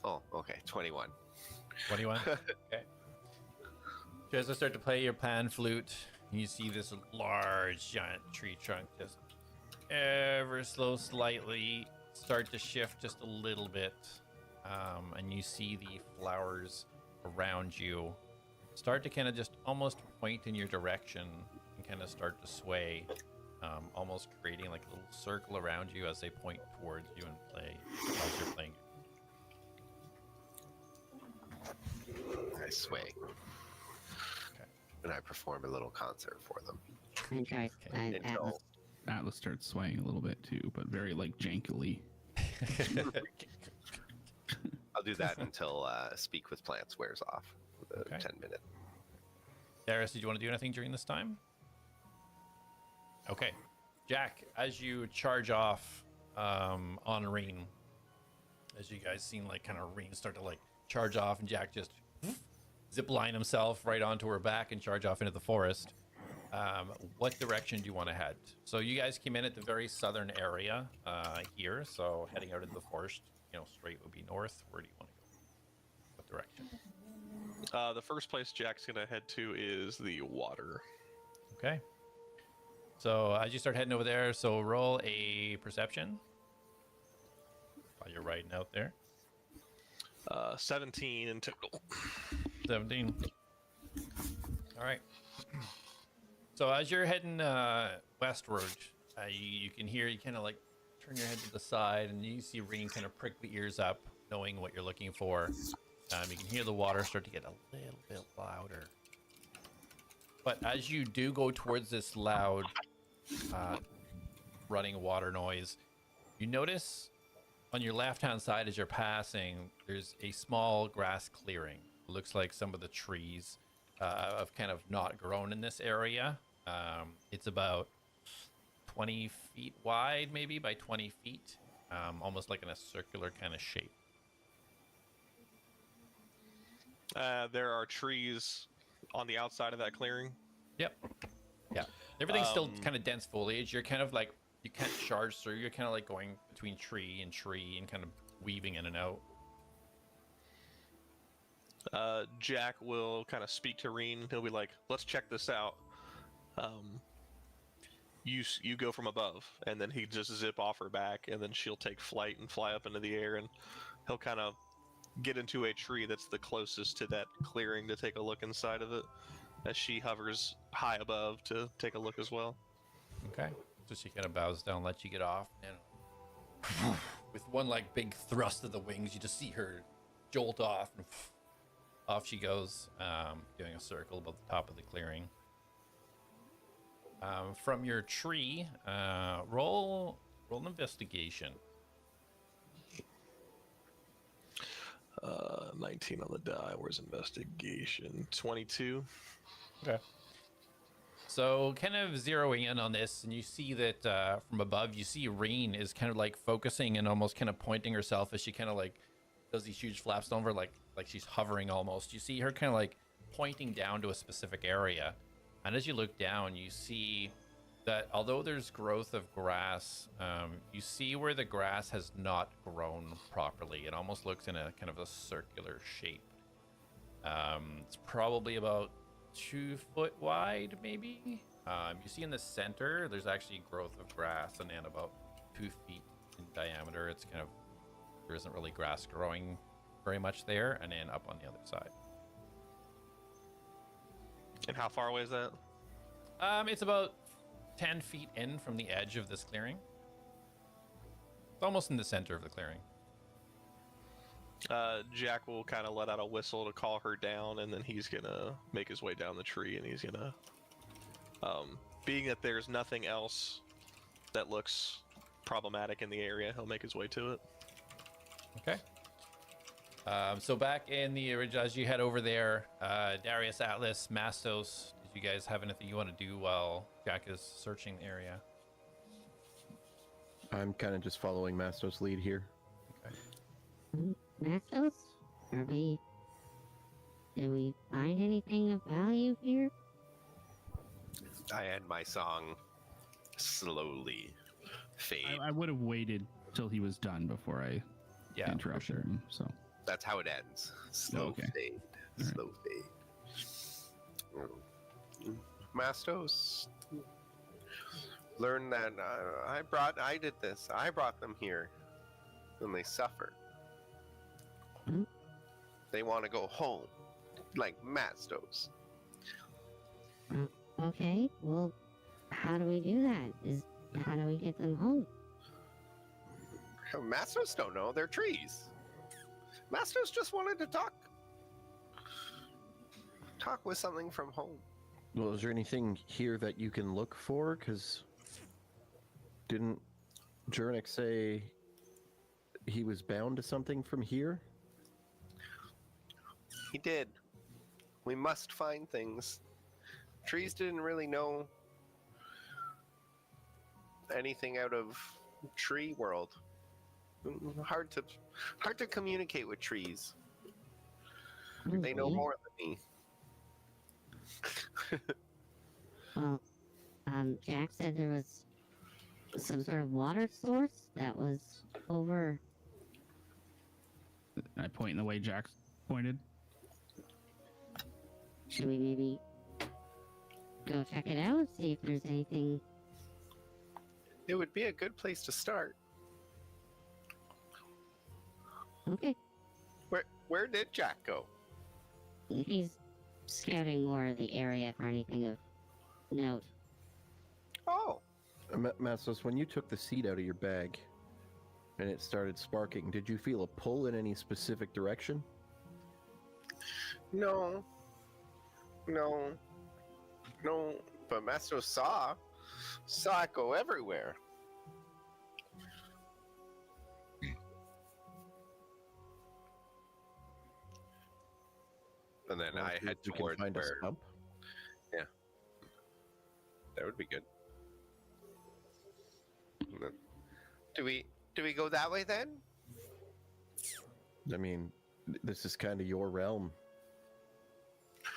Oh, okay, 21. 21. Okay. So as I start to play your pan flute, you see this large, giant tree trunk just ever so slightly start to shift just a little bit, and you see the flowers around you start to kind of just almost point in your direction and kind of start to sway, almost creating like a little circle around you as they point towards you and play as you're playing. I sway. Okay. And I perform a little concert for them. Okay. Until Atlas starts swaying a little bit too, but very like jankily. I'll do that until Speak with Plants wears off. The Okay. 10-minute. Darius, did you want to do anything during this time? Okay. Jack, as you charge off on Reen, as you guys seen like kind of Reen start to like charge off and Jack just zip line himself right onto her back and charge off into the forest. What direction do you want to head? So you guys came in at the very southern area here, so heading out into the forest, straight would be north. Where do you want to go? What direction? The first place Jack's gonna head to is the water. Okay. So as you start heading over there, so roll a perception while you're riding out there. 17 in total. 17. All right. So as you're heading westward, you can hear, you kind of like turn your head to the side and you see Reen kind of prick the ears up, knowing what you're looking for. You can hear the water start to get a little bit louder. But as you do go towards this loud running water noise, you notice on your left-hand side as you're passing, there's a small grass clearing. It looks like some of the trees have kind of not grown in this area. It's about 20 feet wide, maybe by 20 feet, almost like in a circular kind of shape. There are trees on the outside of that clearing. Yep. Yeah. Everything's still kind of dense foliage. You're kind of like, you can't charge through. You're kind of like going between tree and kind of weaving in and out. Jack will kind of speak to Reen. He'll be like, let's check this out. You go from above, and then he just zip off her back, and then she'll take flight and fly up into the air, and he'll kind of get into a tree that's the closest to that clearing to take a look inside of it, as she hovers high above to take a look as well. Okay. So she kind of bows down, lets you get off, and with one like big thrust of the wings, you just see her jolt off, and off she goes, doing a circle above the top of the clearing. From your tree, roll an investigation. 19 on the die. Where's investigation? 22. Okay. So, kind of zeroing in on this, and you see that from above, you see Rain is kind of like focusing and almost kind of pointing herself as she kind of like does these huge flaps over, like she's hovering almost. You see her kind of like pointing down to a specific area, and as you look down, you see that although there's growth of grass, you see where the grass has not grown properly. It almost looks in a kind of a circular shape. It's probably about 2 foot wide, maybe. You see in the center, there's actually growth of grass, and then about 2 feet in diameter. It's kind of, there isn't really grass growing very much there, and then up on the other side. And how far away is that? It's about 10 feet in from the edge of this clearing. It's almost in the center of the clearing. Jack will kind of let out a whistle to call her down, and then he's gonna make his way down the tree, and he's gonna, being that there's nothing else that looks problematic in the area, he'll make his way to it. Okay. So back in the original, as you head over there, Darius, Atlas, Mastos, did you guys have anything you want to do while Jack is searching the area? I'm kind of just following Mastos' lead here. Mastos? Did we find anything of value here? I end my song slowly fade. I would have waited till he was done before I interrupted him. So That's how it ends. Slow Okay. fade. All right. Slow fade. Mastos, learn that I did this. I brought them here, and they suffer. Hmm? They want to go home, like Mastos. Okay, well, how do we do that? How do we get them home? Mastos don't know. They're trees. Mastos just wanted to talk with something from home. Well, is there anything here that you can look for? Because didn't Jurnik say he was bound to something from here? He did. We must find things. Trees didn't really know anything out of tree world. Hard to communicate with trees. They know Okay. more than me. Well, Jack said there was some sort of water source that was over. I point in the way Jack pointed. Should we maybe go check it out? See if there's anything. It would be a good place to start. Okay, Where did Jack go? he's scouting more of the area for anything of note. Oh, Mastos, when you took the seed out of your bag and it started sparking, did you feel a pull in any specific direction? no. But Mastos saw it go everywhere. And then Well, I see head if we can towards find a where stump. that would be good. And then- Do we go that way then? I mean, this is kind of your realm.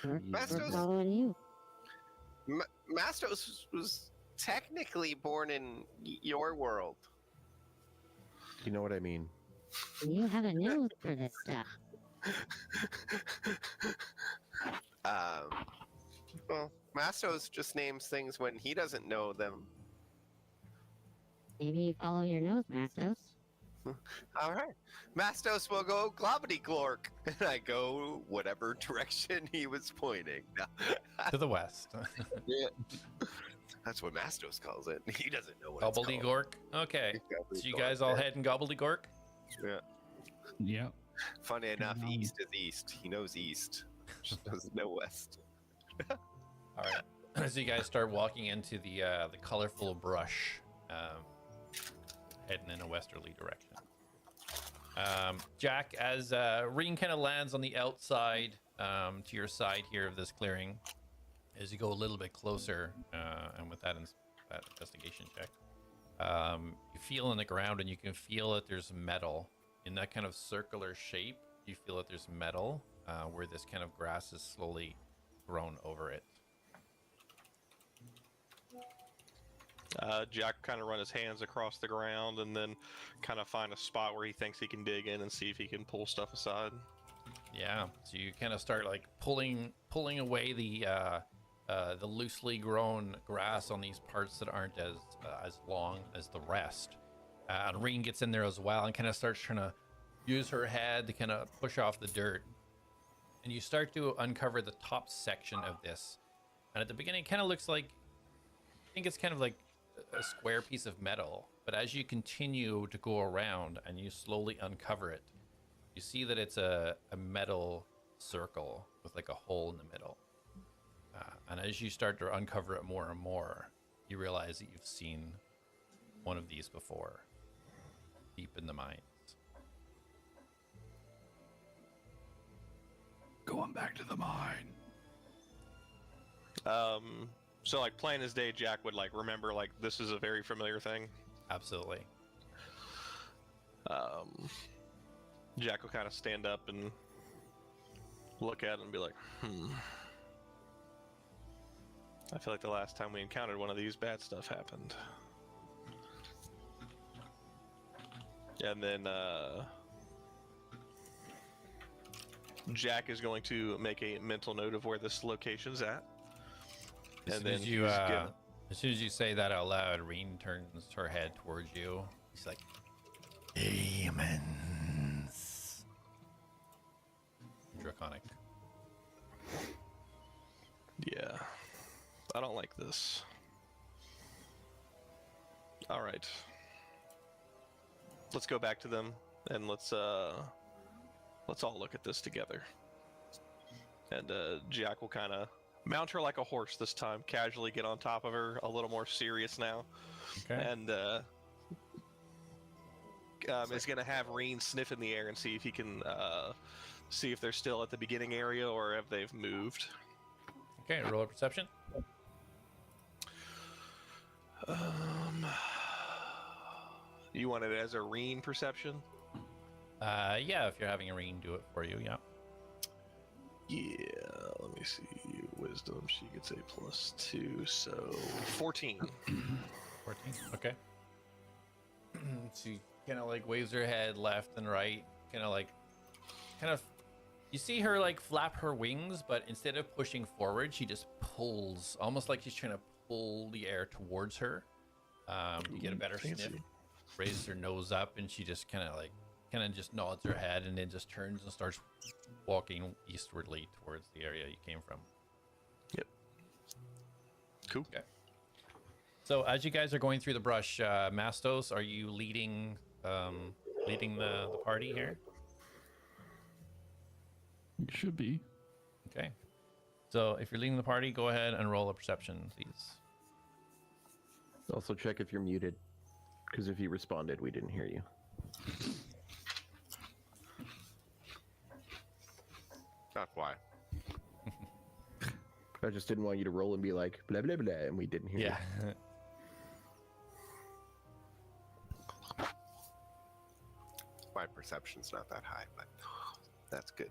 We're Mastos- following you. Mastos was technically born in your world. You know what I mean? You have a nose for this stuff. Well, Mastos just names things when he doesn't know them. Maybe you follow your nose, Mastos. All right, Mastos will go globity-glork, and I go whatever direction he was pointing. To the west. Yeah. That's what Mastos calls it. He doesn't know what it's called. Gobbledygork. Okay. So you guys all head in Gobbledygork? Yeah. Yeah. Funny enough, Um, east is east. He knows east. Just doesn't know west. All right. as you guys start walking into the colorful brush, heading in a westerly direction. Jack, as Reen kind of lands on the outside to your side here of this clearing, as you go a little bit closer, and with that investigation check, you feel in the ground, and you can feel that there's metal in that kind of circular shape. You feel that there's metal where this kind of grass is slowly grown over it. Jack kind of run his hands across the ground and then kind of find a spot where he thinks he can dig in and see if he can pull stuff aside. Yeah, so you kind of start like pulling away the loosely grown grass on these parts that aren't as long as the rest. And Reen gets in there as well and kind of starts trying to use her head to kind of push off the dirt. And you start to uncover the top section of this. And at the beginning, it kind of looks like, I think it's kind of like a square piece of metal. But as you continue to go around and you slowly uncover it, you see that it's a metal circle with like a hole in the middle. And as you start to uncover it more and more, you realize that you've seen one of these before, deep in the mines. Going back to the mine. So like plain as day, Jack would like remember like this is a very familiar thing. Absolutely. Jack will kind of stand up and look at it and be like, I feel like the last time we encountered one of these, bad stuff happened. And then Jack is going to make a mental note of where this location's at. As soon as you say that out loud, Reen turns her head towards you. He's like, demons. Draconic. Yeah. I don't like this. All right. Let's go back to them and let's all look at this together. And Jack will kind of mount her like a horse this time, casually get on top of her, a little more serious now. Okay. And is going to have Reen sniff in the air and see if he can see if they're still at the beginning area or if they've moved. Okay, roll a perception. You want it as a Reen perception? Yeah, if you're having a Reen do it for you, yeah. Yeah, let me see. Wisdom, she gets a +2, so 14. 14, okay. She kind of like waves her head left and right, kind of, you see her like flap her wings, but instead of pushing forward, she just pulls, almost like she's trying to pull the air towards her. You get a better sniff, raises her nose up, and she just kind of just nods her head and then just turns and starts walking eastwardly towards the area you came from. Yep. Cool. Okay. So as you guys are going through the brush, Mastos, are you leading the party here? You should be. Okay. So if you're leading the party, go ahead and roll a perception, please. Also check if you're muted, because if you responded, we didn't hear you. That's why. I just didn't want you to roll and be like, blah, blah, blah, and we didn't hear Yeah. you. My perception's not that high, but that's good.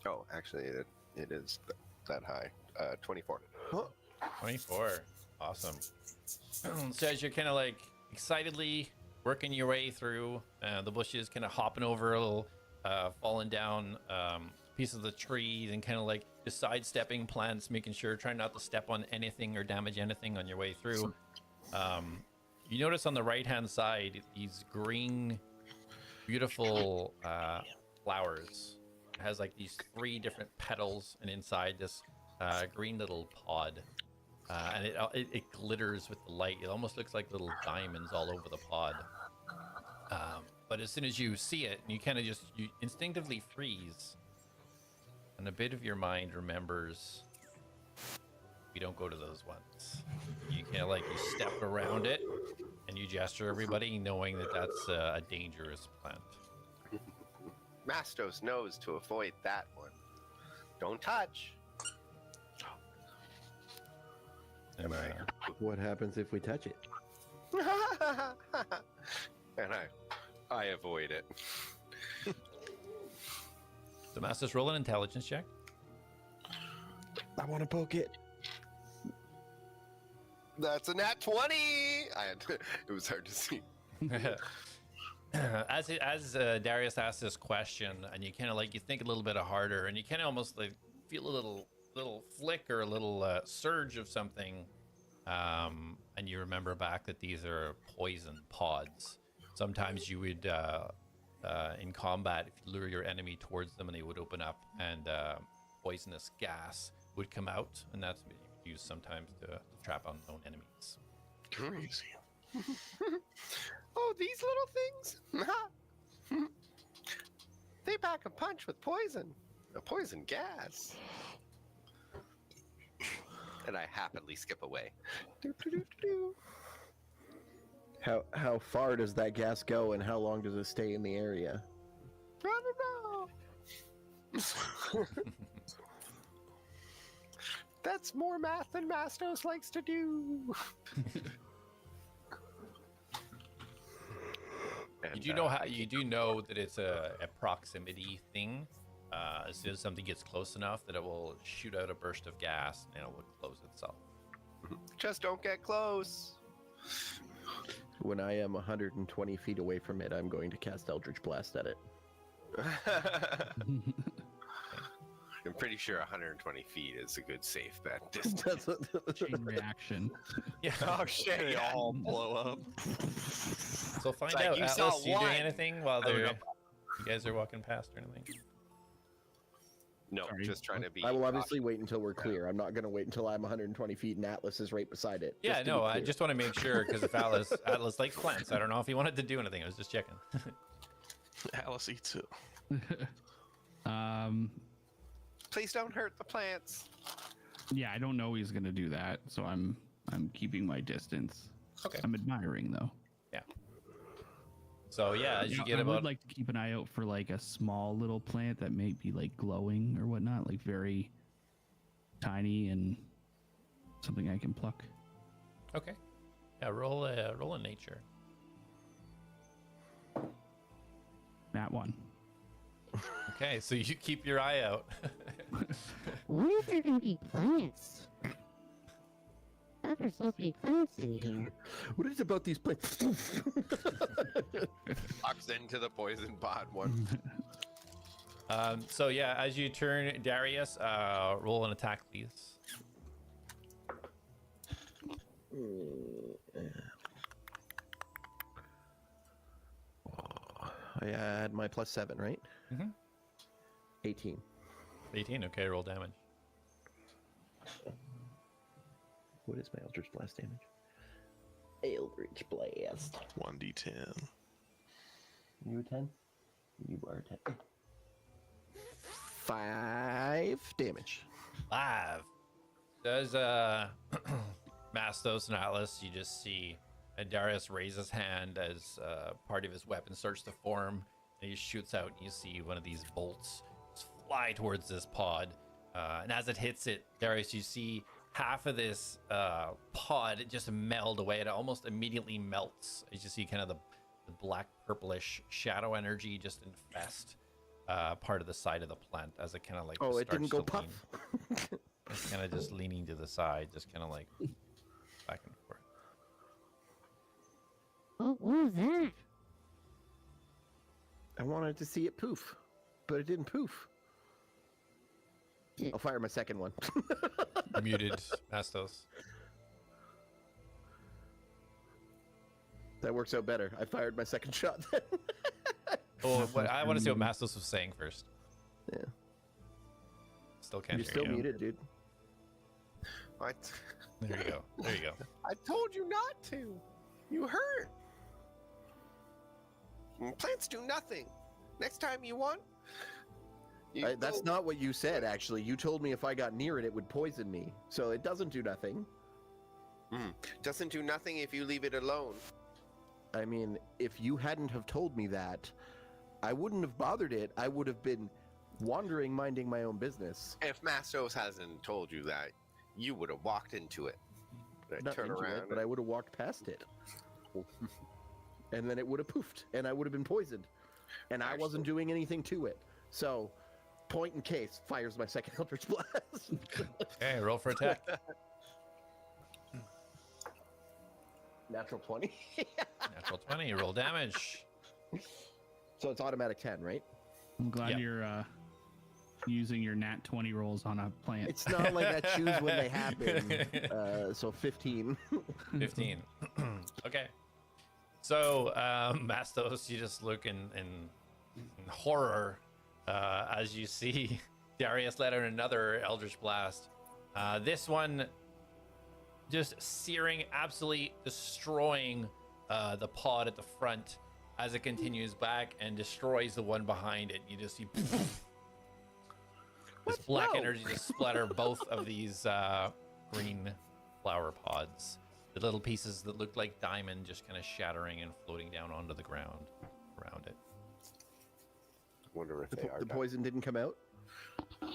Oh, actually, it is that high. 24. 24. Awesome. So as you're kind of like excitedly working your way through the bushes, kind of hopping over a little, falling down pieces of the trees and kind of like just sidestepping plants, making sure, trying not to step on anything or damage anything on your way through. You notice on the right-hand side, these green, beautiful flowers. It has like these 3 different petals, and inside this green little pod. And it glitters with the light. It almost looks like little diamonds all over the pod. But as soon as you see it, you kind of you instinctively freeze. And a bit of your mind remembers we don't go to those ones. You kind of like you step around it and you gesture everybody, knowing that that's a dangerous plant. Mastos knows to avoid that one. Don't touch. And, What happens if we touch it? And I avoid it. so Masters, roll an intelligence check. I want to poke it. That's a nat 20. It was hard to see. as Darius asks this question, and you kind of like you think a little bit harder, and you kind of almost like feel a little flick or a little surge of something, and you remember back that these are poison pods. Sometimes you would in combat, if you lure your enemy towards them, and they would open up, and poisonous gas would come out, and that's what you use sometimes to trap unknown enemies. Crazy. Oh, these little things? They pack a punch with poison. A poison gas. And I happily skip away. How far does that gas go, and how long does it stay in the area? I don't know. That's more math than Mastos likes to do. You do know how you do know that it's a proximity thing. As soon as something gets close enough, that it will shoot out a burst of gas and it will close itself. Just don't get close. When I am 120 feet away from it, I'm going to cast Eldritch Blast at it. I'm pretty sure 120 feet is a good safe bet distance. That's what- Chain reaction. Yeah. Oh shit! They Yeah. all blow up. So find like out. you Atlas, saw you doing one. anything while I would they're go- you guys are walking past or anything? No, Sorry. just trying to be. I will obviously wait until we're clear. I'm not going to wait until I'm 120 feet and Atlas is right beside it. Yeah, just to no, be I clear. just want to make sure because if Atlas likes plants, I don't know if he wanted to do anything. I was just checking. Alice eats it. Please don't hurt the plants. Yeah, I don't know he's gonna do that, so I'm keeping my distance. Okay. I'm admiring though. So yeah, as you get I about would like to keep an eye out for like a small little plant that may be like glowing or whatnot, like very tiny and something I can pluck. okay, yeah, roll a nature. That one. Okay, so you keep your eye out. What if there gonna be plants? I thought there's supposed to be plants in here. What is it about these plants? Walks into the poison pod one. So yeah, as you turn Darius, roll an attack, please. I had my +7, right? Mhm. 18. 18. Okay, roll damage. What is my Eldritch Blast damage? Eldritch Blast. 1d10. You a 10? You are a 10. 5 damage. 5. Does Mastos and Atlas, you just see Darius raise his hand as part of his weapon starts to form, and he shoots out, and you see one of these bolts just fly towards this pod. And as it hits it, Darius, you see half of this pod just meld away. It almost immediately melts. You just see kind of the black purplish shadow energy just infest part of the side of the plant as it kind of like Oh, it didn't go starts puff. to lean. It's kind of just leaning to the side, just kind of like back and forth. What was that? I wanted to see it poof, but it didn't poof. I'll fire my second one. Muted Mastos. That works out better. I fired my second shot then. Oh, but I want to see what Mastos was saying first. Yeah. Still can't You're hear still you. muted, dude. What? There you go. There you go. I told you not to. You hurt. Plants do nothing. Next time you want, That's not what you said, actually. You told me if I got near it, it would poison me. So it doesn't do nothing. Doesn't do nothing if you leave it alone. I mean, if you hadn't have told me that, I wouldn't have bothered it. I would have been wandering, minding my own business. If Mastos hasn't told you that, you would have walked into it. Not Turn into around. it, but I would have walked past it. And then it would have poofed, and I would have been poisoned. And I wasn't doing anything to it. So, point in case, fires my second Eldritch Blast. Okay, roll for attack. Natural 20. Natural 20, roll damage. So it's automatic 10, right? I'm glad Yep. you're using your nat 20 rolls on a plant. It's not like I choose when they happen. So 15. 15. Okay. So, Mastos, you just look in horror as you see Darius let out another Eldritch Blast. This one just searing, absolutely destroying the pod at the front as it continues back and destroys the one behind it. You just see this black energy just splatter both of these green flower pods. The little pieces that look like diamond just kind of shattering and floating down onto the ground around it. Wonder if they are. The poison didn't come out. You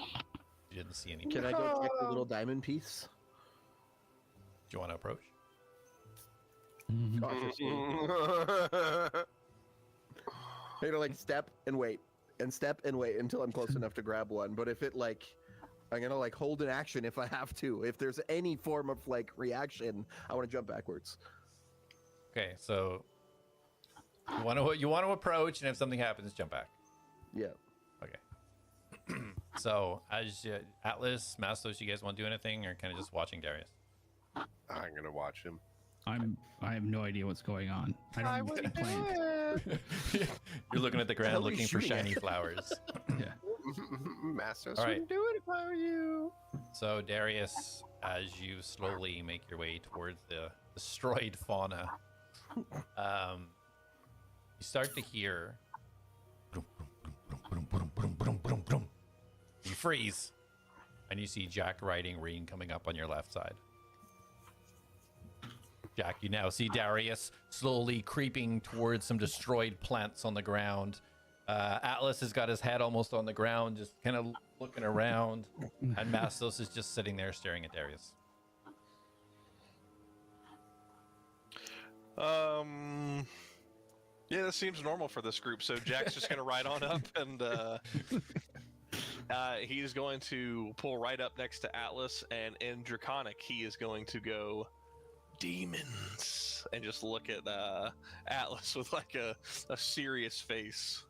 didn't see any. Can I go check the little diamond piece? Do you want to approach? Cautiously. I'm gonna like step and wait until I'm close enough to grab one. But if it like, I'm gonna like hold an action if I have to. If there's any form of like reaction, I want to jump backwards. Okay, so you want to approach, and if something happens, jump back. Yeah. Okay. So as Atlas, Mastos, you guys want to do anything, or kind of just watching Darius? I'm gonna watch him. I have no idea what's going on. I don't see plants. You're looking at the ground, hell are you looking for shooting at? shiny flowers. Yeah. Mastos All right. wouldn't do it if I were you. So Darius, as you slowly make your way towards the destroyed fauna, you start to hear. You freeze, and you see Jack riding Reen coming up on your left side. Jack, you now see Darius slowly creeping towards some destroyed plants on the ground. Atlas has got his head almost on the ground, just kind of looking around, and Mastos is just sitting there staring at Darius. Yeah, that seems normal for this group. So Jack's just gonna ride on up, and he's going to pull right up next to Atlas, and in Draconic, he is going to go demons and just look at Atlas with like a serious face.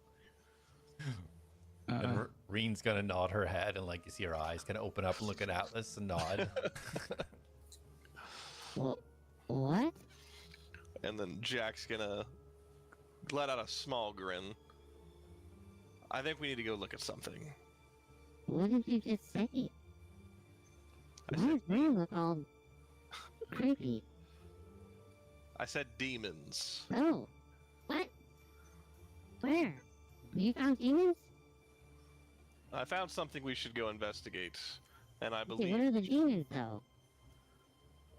And Reen's gonna nod her head, and like you see her eyes kind of open up and look at Atlas and nod. What? And then Jack's gonna let out a small grin. I think we need to go look at something. What did you just say? Why does Ray look all creepy? I said demons. Oh, what? Where? You found demons? I found something we should go investigate, and I Okay, believe what are the demons though?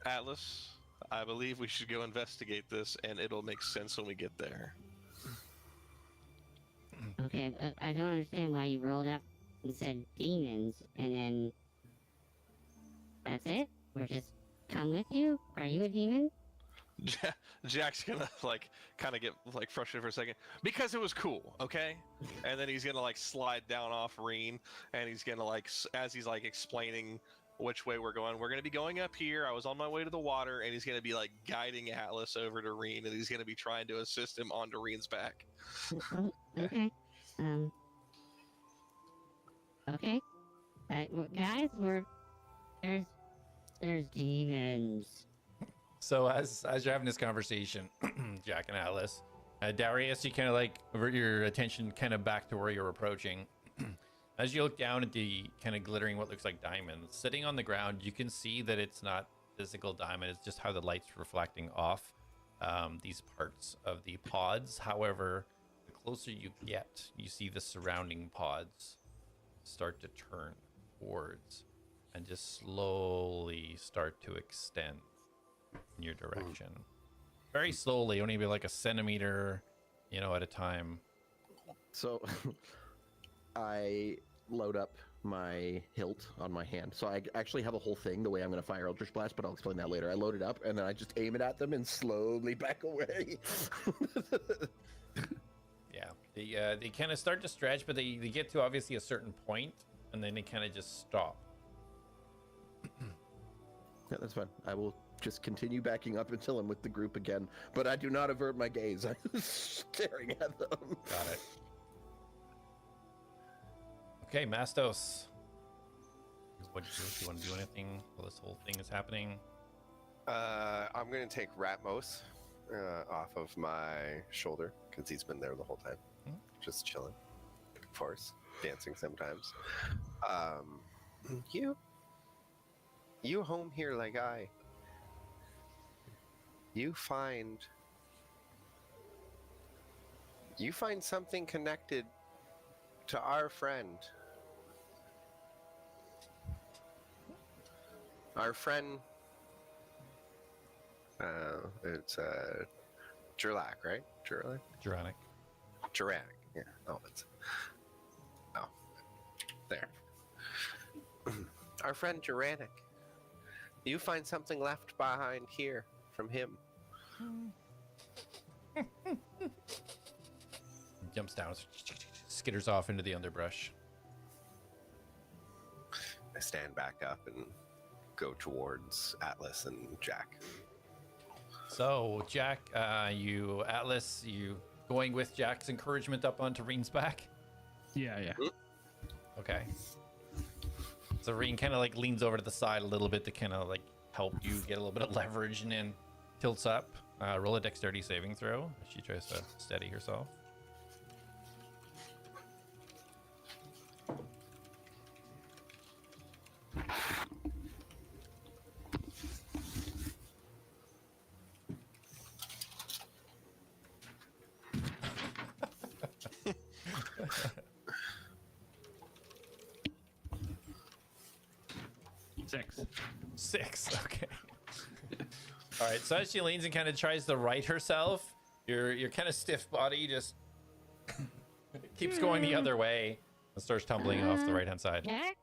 Atlas. I believe we should go investigate this, and it'll make sense when we get there. Okay, I don't understand why you rolled up and said demons, and then that's it? We're just come with you? Are you a demon? Jack's gonna like kind of get like frustrated for a second because it was cool, okay? And then he's gonna like slide down off Reen, and he's gonna like as he's like explaining which way we're gonna be going up here. I was on my way to the water, and he's gonna be like guiding Atlas over to Reen, and he's gonna be trying to assist him onto Reen's back. Oh, okay. Okay. Guys, there's demons. So as you're having this conversation, Jack and Atlas, Darius, you kind of like avert your attention kind of back to where you're approaching. As you look down at the kind of glittering what looks like diamonds sitting on the ground, you can see that it's not physical diamond. It's just how the light's reflecting off these parts of the pods. However, the closer you get, you see the surrounding pods start to turn towards and just slowly start to extend in your direction. Very slowly, only be like a centimeter, at a time. So I load up my hilt on my hand. So I actually have a whole thing the way I'm going to fire Eldritch Blast, but I'll explain that later. I load it up and then I just aim it at them and slowly back away. Yeah, they kind of start to stretch, but they get to obviously a certain point, and then they kind of just stop. Yeah, that's fine. I will just continue backing up until I'm with the group again, but I do not avert my gaze. I'm staring at them. Got it. Okay, Mastos. What do you do? Do you want to do anything while this whole thing is happening? I'm going to take Ratmos off of my shoulder because he's been there the whole time, just chilling, of course, dancing sometimes. You home here like I. You find something connected to our friend. Our friend, it's Gerlach, right? Gerlach? Duranic. Geranic, yeah. Oh, there. Our friend Geranic. You find something left behind here from him. Jumps down, skitters off into the underbrush. I stand back up and go towards Atlas and Jack. So, Jack, you going with Jack's encouragement up onto Reen's back? Yeah. Okay. So Reen kind of like leans over to the side a little bit to kind of like help you get a little bit of leverage, and then tilts up. Roll a dexterity saving throw. She tries to steady herself. Six. Okay. All right. So as she leans and kind of tries to right herself, your kind of stiff body just keeps going the other way and starts tumbling off the right hand side. Jack?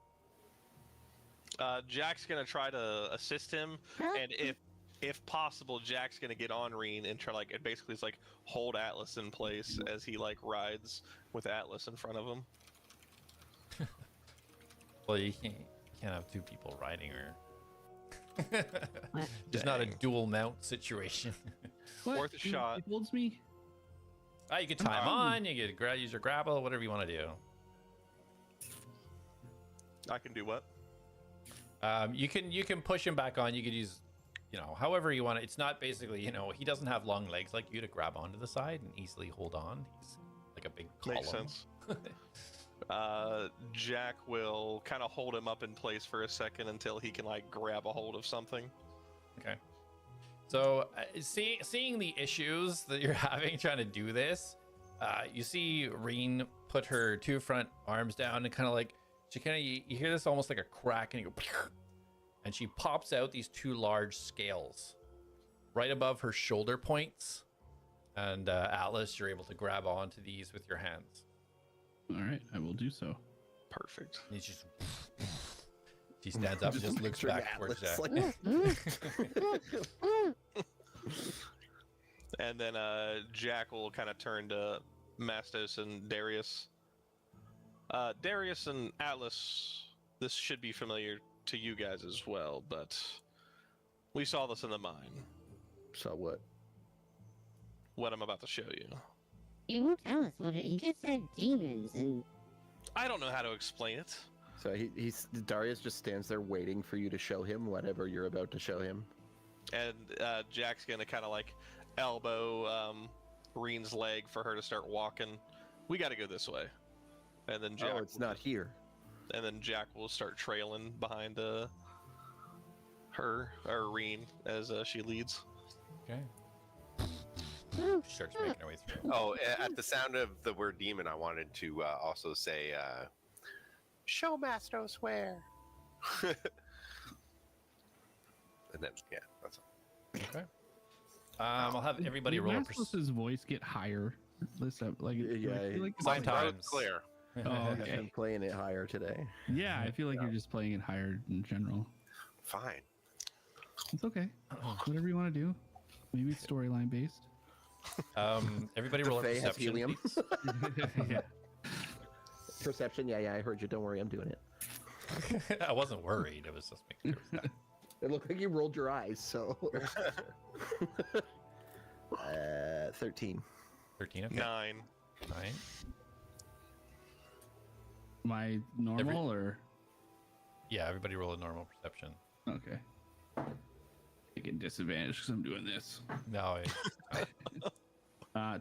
Jack's gonna try to assist him, and if possible, Jack's gonna get on Reen and try it basically is like hold Atlas in place as he rides with Atlas in front of him. Well, you can't have two people riding her. It's not a dual mount situation. What? Worth a shot. It holds me. You could tie him on. You could use your grapple, whatever you want to do. I can do what? You can push him back on. You could use, however you want it. It's not basically, he doesn't have long legs like you to grab onto the side and easily hold on. He's like a big column. Makes sense. Jack will kind of hold him up in place for a second until he can grab a hold of something. Okay. So seeing the issues that you're having trying to do this, you see Reen put her two front arms down and you hear this almost like a crack, and you go, and she pops out these two large scales right above her shoulder points. And Atlas, you're able to grab onto these with your hands. All right, I will do so. Perfect. And she stands up and just looks back towards Jack. And then Jack will kind of turn to Mastos and Darius. Darius and Atlas, this should be familiar to you guys as well, but we saw this in the mine. So what? What I'm about to show you. You won't tell us what he just said demons and... I don't know how to explain it. So Darius just stands there waiting for you to show him whatever you're about to show him. And Jack's gonna kind of elbow Reen's leg for her to start walking. We got to go this way. And then Jack. Oh, it's not here. And then Jack will start trailing behind her or Reen as she leads. Okay. Starts making her way through. Oh, at the sound of the word demon, I wanted to also say Show Mastos where. And then, yeah, that's all. Okay. I'll have everybody Did roll a Mastos's voice get higher? Listen, like Yeah, I feel like sometimes. Clear. Oh, I've okay. been playing it higher today. Yeah, I feel like you're just playing it higher in general. Fine. It's okay. Whatever you want to do. Maybe it's storyline based. Everybody roll a Faye has perception, helium. please. Yeah. Perception, yeah, I heard you. Don't worry, I'm doing it. I wasn't worried. It was just making sure. It looked like you rolled your eyes, so. 13. 13, okay. 9. 9. My normal or Yeah, everybody roll a normal perception. okay. Taking disadvantage because I'm doing this. No,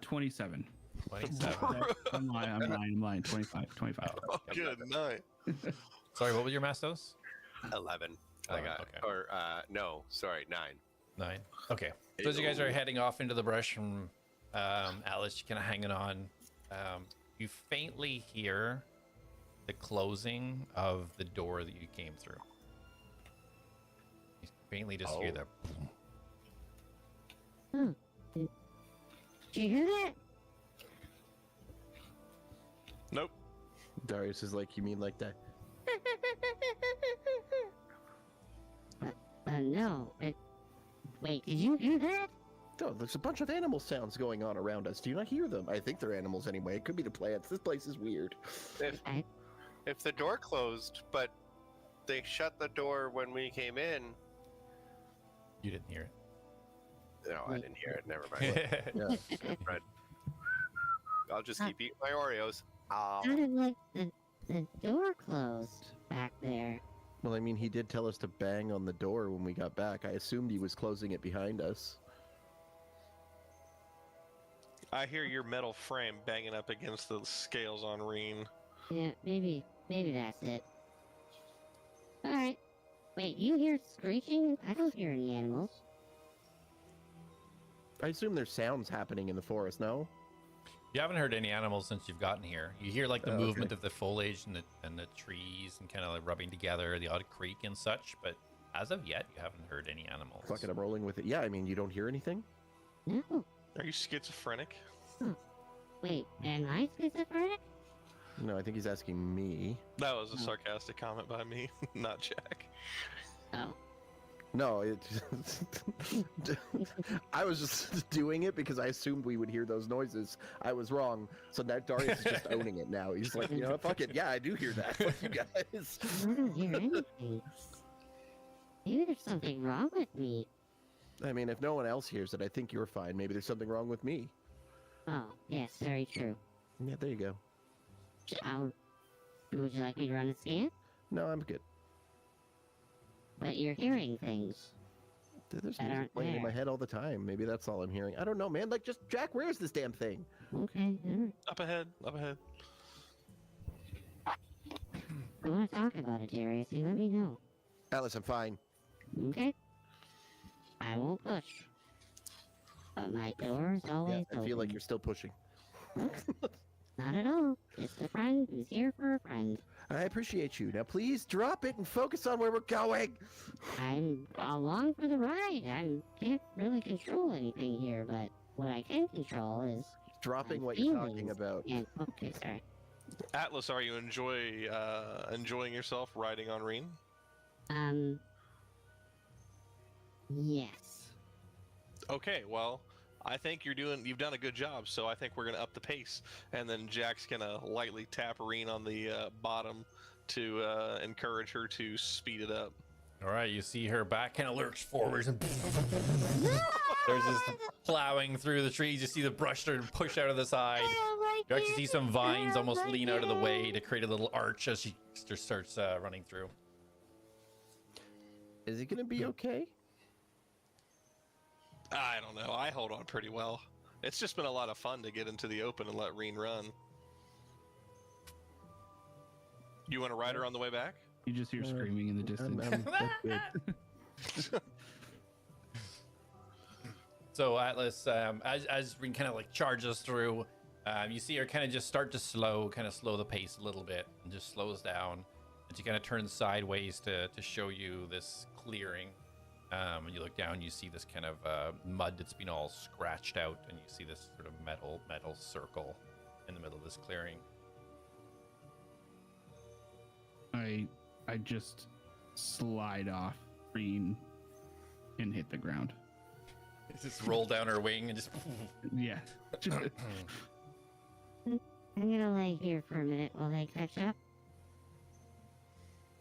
27. 27. I'm lying. 25. Oh, good night. Sorry, what was your Mastos? 11. I got. Okay. Or, no, sorry, 9. 9. Okay. So as you guys are heading off into the brush from Atlas, you're kind of hanging on. You faintly hear the closing of the door that you came through. You faintly just hear the boom. Did you hear that? Nope. Darius is like, you mean like that? No. Wait, did you hear that? No, there's a bunch of animal sounds going on around us. Do you not hear them? I think they're animals anyway. It could be the plants. This place is weird. If the door closed, but they shut the door when we came in. You didn't hear No, I didn't hear it. Never mind. it. Yeah. Right. I'll just keep eating my Oreos. Sounded like the door closed back there. Well, I mean, he did tell us to bang on the door when we got back. I assumed he was closing it behind us. I hear your metal frame banging up against the scales on Reen. Yeah, maybe that's it. Alright. Wait, you hear screeching? I don't hear any animals. I assume there's sounds happening in the forest, no? You haven't heard any animals since you've gotten here. You hear like the Oh, movement okay. of the foliage and the trees and kind of like rubbing together, the odd creak and such, but as of yet, you haven't heard any animals. Fucking, I'm rolling with it. Yeah, I mean, you don't hear anything? No. Are you schizophrenic? Wait, am I schizophrenic? No, I think he's asking me. That was a sarcastic comment by me, not Jack. Oh. No, it. I was just doing it because I assumed we would hear those noises. I was wrong. So now Darius is just owning it now. He's like, you know, fuck it. Yeah, I do hear that. Fuck you guys. I don't hear anything. Maybe there's something wrong with me. I mean, if no one else hears it, I think you're fine. Maybe there's something wrong with me. Oh, yes, very true. Yeah, there you go. Would you like me to run a scan? No, I'm good. But you're hearing things. There's That music aren't playing in my there. head all the time. Maybe that's all I'm hearing. I don't know, man. Like, just Jack, where's this damn thing? Okay, alright. Up ahead, up ahead. I want to talk about it, Darius. You let me know. Alice, I'm fine. Okay? I won't push. But my door is Yeah, always I open. feel like you're still pushing. Not at all. Just a friend who's here for a friend. I appreciate you. Now, please drop it and focus on where we're going. I'm along for the ride. I can't really control anything here, but what I can control is Dropping my what you're talking feelings. about. And okay, sorry. Atlas, are you enjoying yourself riding on Reen? Yes. Okay, well, I think you've done a good job, so I think we're gonna up the pace, and then Jack's gonna lightly tap Reen on the bottom to encourage her to speed it up. All right, you see her back kind of lurch forwards and there's this plowing through the trees. You see the brush start to push out of the side. You actually see some vines almost lean out of the way to create a little arch as she just starts running through. Is he gonna be okay? I don't know. I hold on pretty well. It's just been a lot of fun to get into the open and let Reen run. You want to ride her on the way back? You just hear screaming in the distance. That's good. So Atlas, as Reen kind of like charges through, you see her kind of just start to slow the pace a little bit and just slows down. And she kind of turns sideways to show you this clearing. And you look down, you see this kind of mud that's been all scratched out, and you see this sort of metal circle in the middle of this clearing. I just slide off Reen and hit the ground. Just roll down her wing and just. Yeah. I'm gonna lay here for a minute while they catch up.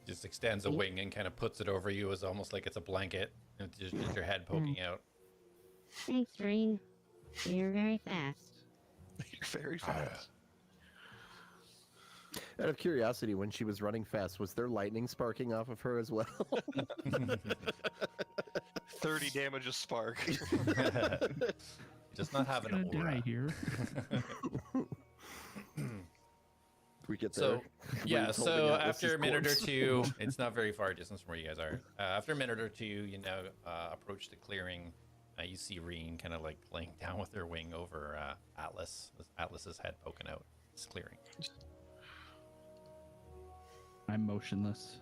Just extends a wing and kind of puts it over you as almost like it's a blanket. And just your head poking out. Thanks, Reen. You're very fast. You're very fast. Out of curiosity, when she was running fast, was there lightning sparking off of her as well? 30 damage a spark. Does not have an aura. Die here. We get there. So, yeah, Reen's so holding out after Lizzie's a minute or corpse. two, it's not very far distance from where you guys are. After a minute or two, you now approach the clearing. You see Reen kind of like laying down with her wing over Atlas. Atlas's head poking out. It's clearing. I'm motionless.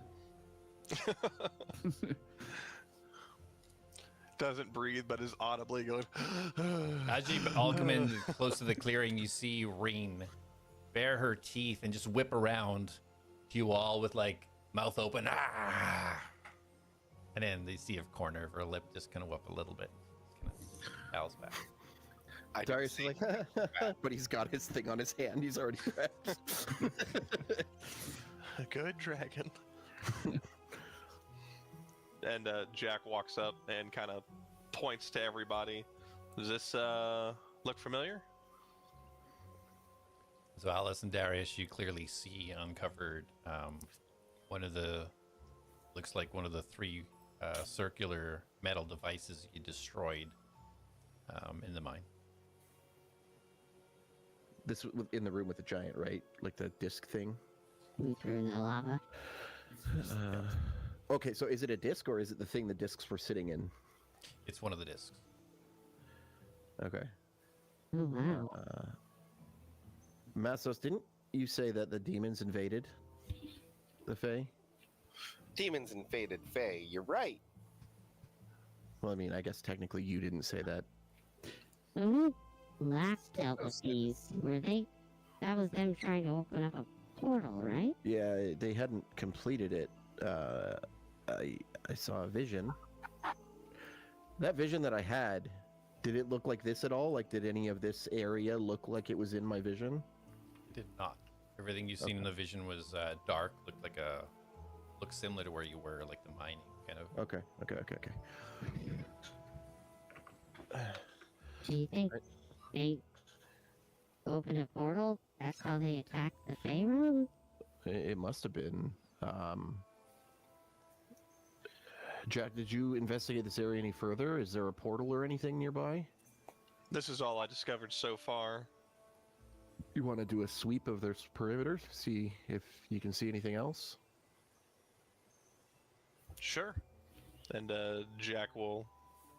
Doesn't breathe, but is audibly going. As you all come in close to the clearing, you see Reen bare her teeth and just whip around to you all with like mouth open. Ah! And then they see a corner of her lip just kind of whip a little bit. Just kind of bows back. I do Darius is see. like, but he's got his thing on his hand. He's already grabbed. Good dragon. And Jack walks up and kind of points to everybody. Does this look familiar? So Alice and Darius, you clearly see uncovered one of the, looks like one of the three circular metal devices you destroyed in the mine. This was in the room with the giant, right? Like the disc thing. We threw in the lava. Okay, so is it a disc or is it the thing the discs were sitting in? It's one of the discs. Okay. Oh, wow. Mastos, didn't you say that the demons invaded the Fae? Demons invaded Fae. You're right. Well, I mean, I guess technically you didn't say that. So who last dealt with these? Were they? That was them trying to open up a portal, right? Yeah, they hadn't completed it. I saw a vision. That vision that I had, did it look like this at all? Like, did any of this area look like it was in my vision? It did not. Everything you've seen in the vision was dark, looked similar to where you were, like the mining kind of. Okay. Do you think they opened a portal? That's how they attacked the Fae room? It must have been. Jack, did you investigate this area any further? Is there a portal or anything nearby? This is all I discovered so far. You want to do a sweep of their perimeter, see if you can see anything else? Sure. And Jack will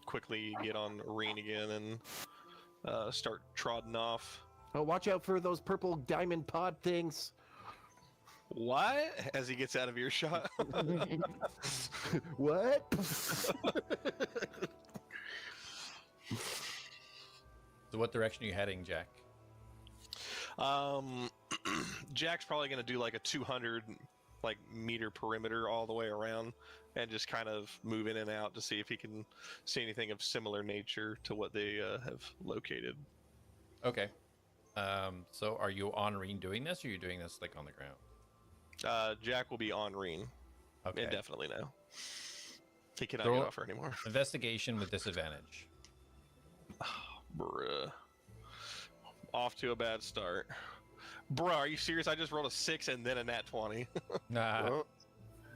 quickly get on Reen again and start trotting off. Oh, watch out for those purple diamond pod things. What? As he gets out of earshot. What? So what direction are you heading, Jack? Jack's probably going to do like a 200 meter perimeter all the way around and just kind of move in and out to see if he can see anything of similar nature to what they have located. Okay. So are you on Reen doing this, or are you doing this like on the ground? Jack will be on Reen. Okay. Indefinitely now. He cannot Throw get it- off her anymore. Investigation with disadvantage. Bruh. Off to a bad start. Bruh, are you serious? I just rolled a 6 and then a nat 20. Nah. Oh,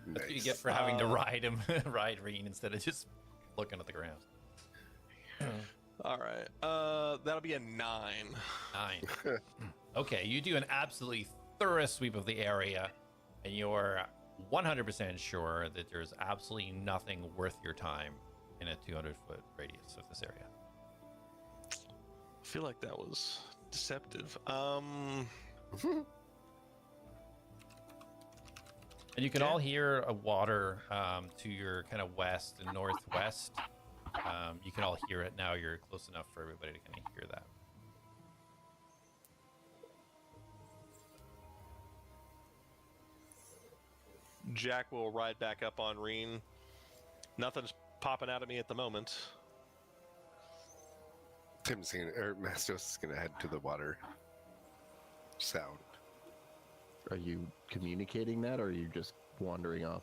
That's what you nice. get for having to ride him, ride Reen instead of just looking at the ground. All right. That'll be a 9. 9. Okay, you do an absolutely thorough sweep of the area, and you're 100% sure that there's absolutely nothing worth your time in a 200-foot radius of this area. I feel like that was deceptive. And you can all hear a water to your kind of west and northwest. You can all hear it now. You're close enough for everybody to kind of hear that. Jack will ride back up on Reen. Nothing's popping out at me at the moment. Mastos is gonna head to the water sound. Are you communicating that, or are you just wandering off?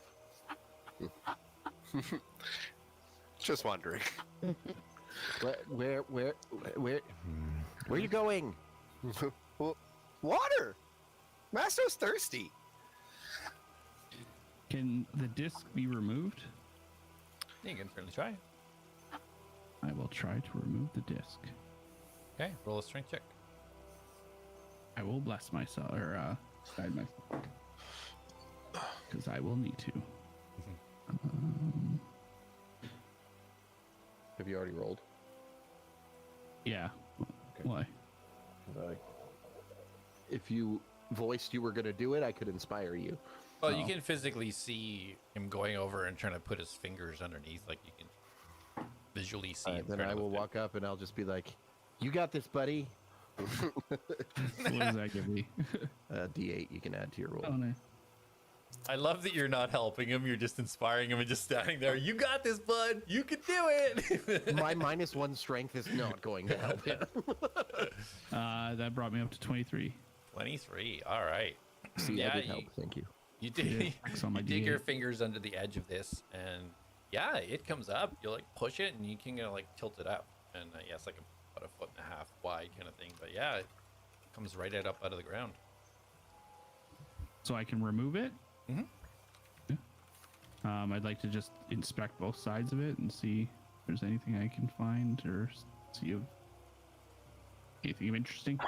Just wandering. Where are you going? Well, water! Mastos thirsty. Can the disc be removed? You can certainly try. I will try to remove the disc. Okay, roll a strength check. I will bless myself, or guide myself. Because I will need to. Have you already rolled? Yeah. Okay. Why? If you voiced you were going to do it, I could inspire you. Well, you can physically see him going over and trying to put his fingers underneath, like you can visually see him. Then I will walk up and I'll just be like, "You got this, buddy." What does that give me? D8 you can add to your roll. Oh, nice. I love that you're not helping him. You're just inspiring him and just standing there. You got this, bud. You can do it. My -1 strength is not going to help him. That brought me up to 23. 23. All right. See, I did help. Thank you. You dig, X on my you dig your D8. fingers under the edge of this, and yeah, it comes up. You like push it, and you can like tilt it up, and yeah, it's like about 1.5 feet wide kind of thing. But yeah, it comes right up out of the ground. So I can remove it? Mhm. Yeah. I'd like to just inspect both sides of it and see if there's anything I can find or see if anything interesting.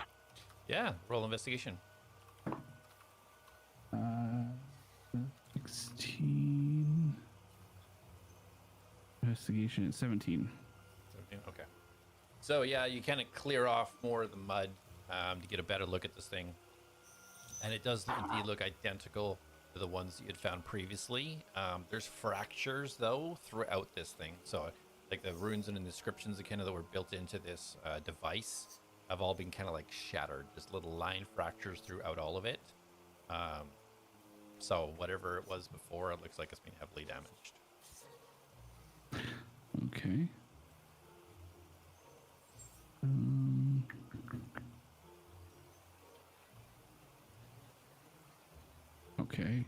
Yeah, roll investigation. 16. Investigation at 17. 17, okay. So yeah, you kind of clear off more of the mud to get a better look at this thing, and it does indeed look identical to the ones you had found previously. There's fractures though throughout this thing, so like the runes and the inscriptions that were built into this device have all been kind of like shattered, just little line fractures throughout all of it. So whatever it was before, it looks like it's been heavily damaged. Okay. Okay.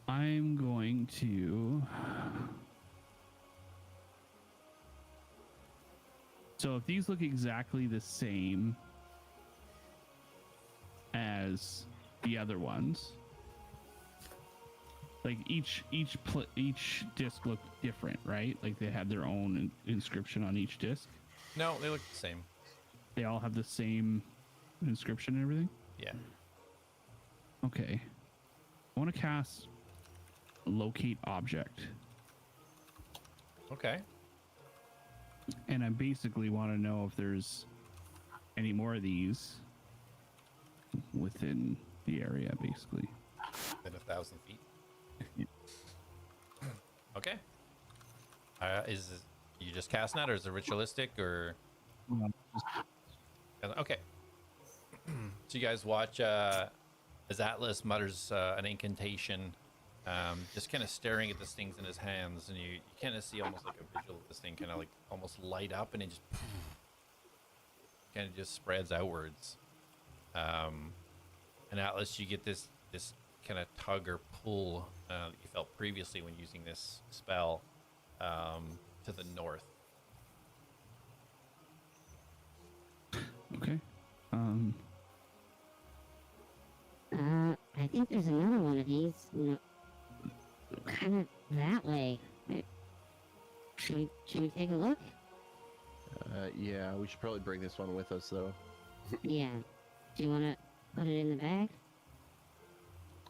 I'm going to... So if these look exactly the same as the other ones, like each disc looked different, right? Like they had their own inscription on each disc. No, they look the same. They all have the same inscription and everything? Yeah. Okay. I want to cast Locate Object. Okay. And I basically want to know if there's any more of these within the area, basically. Within 1,000 feet. Okay. Is you just casting that, or is it ritualistic, or? Okay. So you guys watch as Atlas mutters an incantation, just kind of staring at this thing in his hands, and you kind of see almost like a visual of this thing kind of like almost light up, and it just kind of just spreads outwards. And Atlas, you get this kind of tug or pull that you felt previously when using this spell to the north. Okay. I think there's another one of these, kind of that way. Should we take a look? Yeah, we should probably bring this one with us, though. Yeah. Do you want to put it in the bag?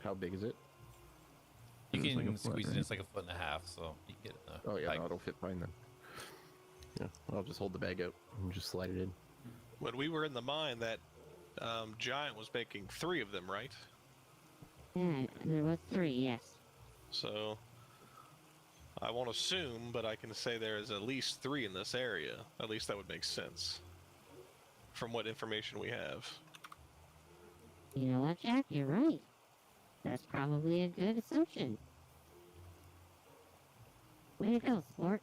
How big is it? You It's can like a foot, squeeze it. right? It's like 1.5 feet, so you can get it in the Oh, yeah, bag. no, it'll fit fine then. Yeah, I'll just hold the bag out and just slide it in. When we were in the mine, that giant was making 3 of them, right? Yeah, there was 3, yes. So I won't assume, but I can say there is at least 3 in this area. At least that would make sense from what information we have. You know what, Jack? You're right. That's probably a good assumption. Way to go, sport.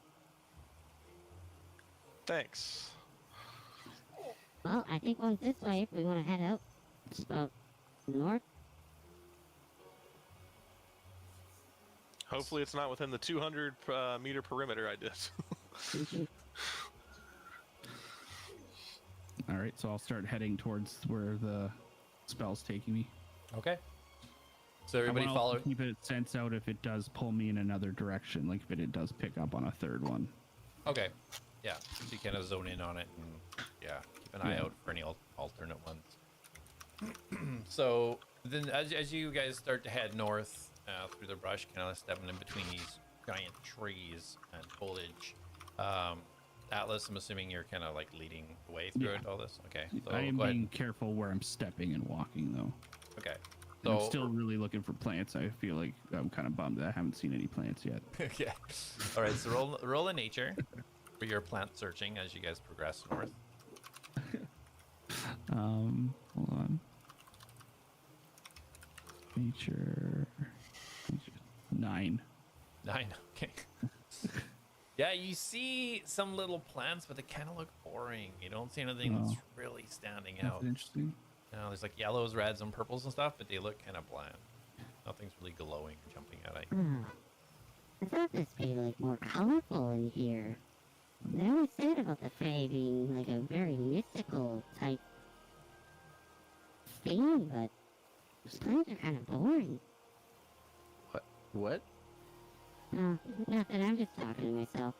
Thanks. Well, I think one's this way if we want to head out. It's about north. Hopefully it's not within the 200 meter perimeter I did. All right, so I'll start heading towards where the spell's taking me. Okay. So everybody I wanna follow. also keep it sense out if it does pull me in another direction, like if it does pick up on a third one. Okay. Yeah. So you kind of zone in on it and yeah, keep an eye out for any alternate ones. So then as you guys start to head north through the brush, kind of stepping in between these giant trees and foliage, Atlas, I'm assuming you're kind of like leading the way through it, all this? Okay. So I am go ahead. being careful where I'm stepping and walking, though. Okay. And I'm So still really looking for plants. I feel like I'm kind of bummed that I haven't seen any plants yet. yeah. All right. So roll a nature for your plant searching as you guys progress north. Hold on. Nature. 9. 9. Okay. Yeah, you see some little plants, but they kind of look boring. You don't see anything that's really standing out. That's interesting. You know, there's like yellows, reds, and purples and stuff, but they look kind of bland. Nothing's really glowing or jumping out at you. I thought this would be like more colorful in here. They always said about the Fae being like a very mystical type thing, but these plants are kind of boring. What? Oh, nothing, I'm just talking to myself.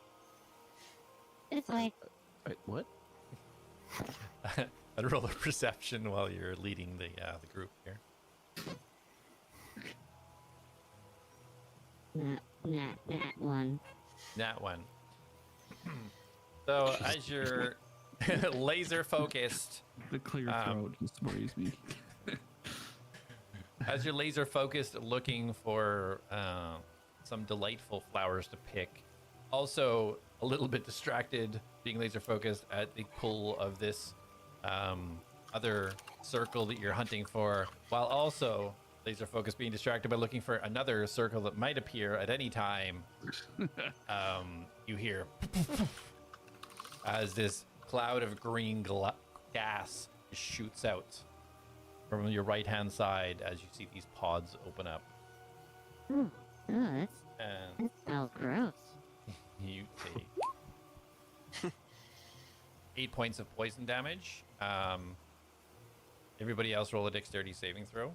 This way. Wait, what? I'd roll a perception while you're leading the group here. That one. That one. So as you're laser focused, The clear throat just worries me. as you're laser focused, looking for some delightful flowers to pick. Also, a little bit distracted, being laser focused at the pull of this other circle that you're hunting for, while also laser focused, being distracted by looking for another circle that might appear at any time. You hear as this cloud of green gas shoots out from your right hand side as you see these pods open up. Oh, that And smells gross. you take 8 points of poison damage. Everybody else roll a dexterity saving throw.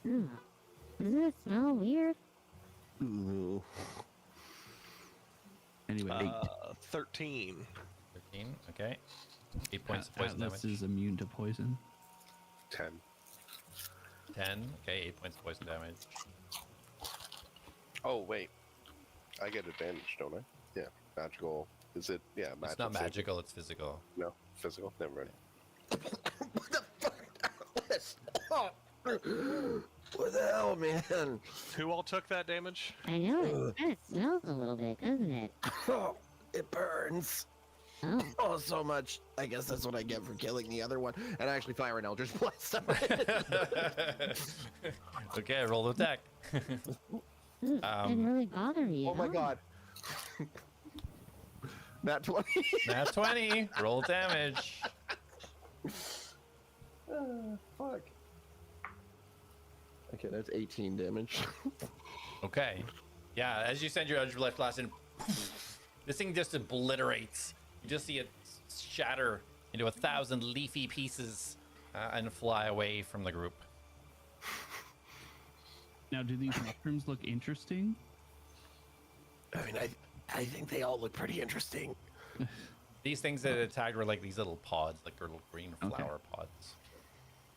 Oh, doesn't it smell weird? Ooh. Anyway, 13. 13, okay. 8 points of poison Atlas damage. is immune to poison. 10. 10, okay, 8 points of poison damage. Oh, wait. I get advantage, don't I? Yeah. Magical. Is it? Yeah, magical. It's not magical, it's physical. No, physical. Never mind. What the fuck? What the hell, man? Who all took that damage? I know, it kind of smells a little bit, doesn't it? Oh, it burns. Oh, Oh, so much. I guess that's what I get for killing the other one. And actually fire an Eldritch Blast on it. Okay, roll the attack. didn't really bother you. Oh my huh? god. Nat 20. Nat 20, roll damage. Fuck. Okay, that's 18 damage. Okay. Yeah, as you send your Eldritch Life Blast in, this thing just obliterates. You just see it shatter into 1,000 leafy pieces and fly away from the group. Now, do these mushrooms look interesting? I mean, I think they all look pretty interesting. These things that attacked were like these little pods, like little green Okay. flower pods.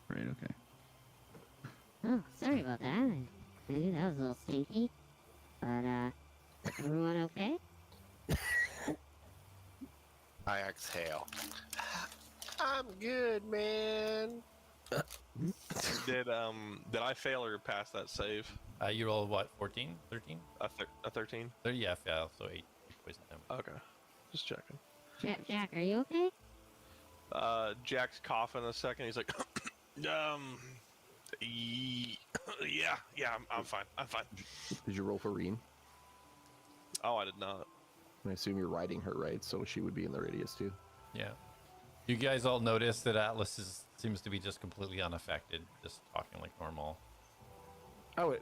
Right, okay. Oh, sorry about that. I knew that was a little stinky. But, everyone okay? I exhale. I'm good, man. Did I fail or pass that save? You roll what? 14, 13? A 13. Yeah, fail. So 8 poison damage. Okay, just checking. Jack, are you okay? Jack's coughing a second. He's like, yeah, I'm fine. I'm fine. Did you roll for Reen? Oh, I did not. I assume you're riding her, right? So she would be in the radius too. Yeah. You guys all notice that Atlas seems to be just completely unaffected, just talking like normal. I would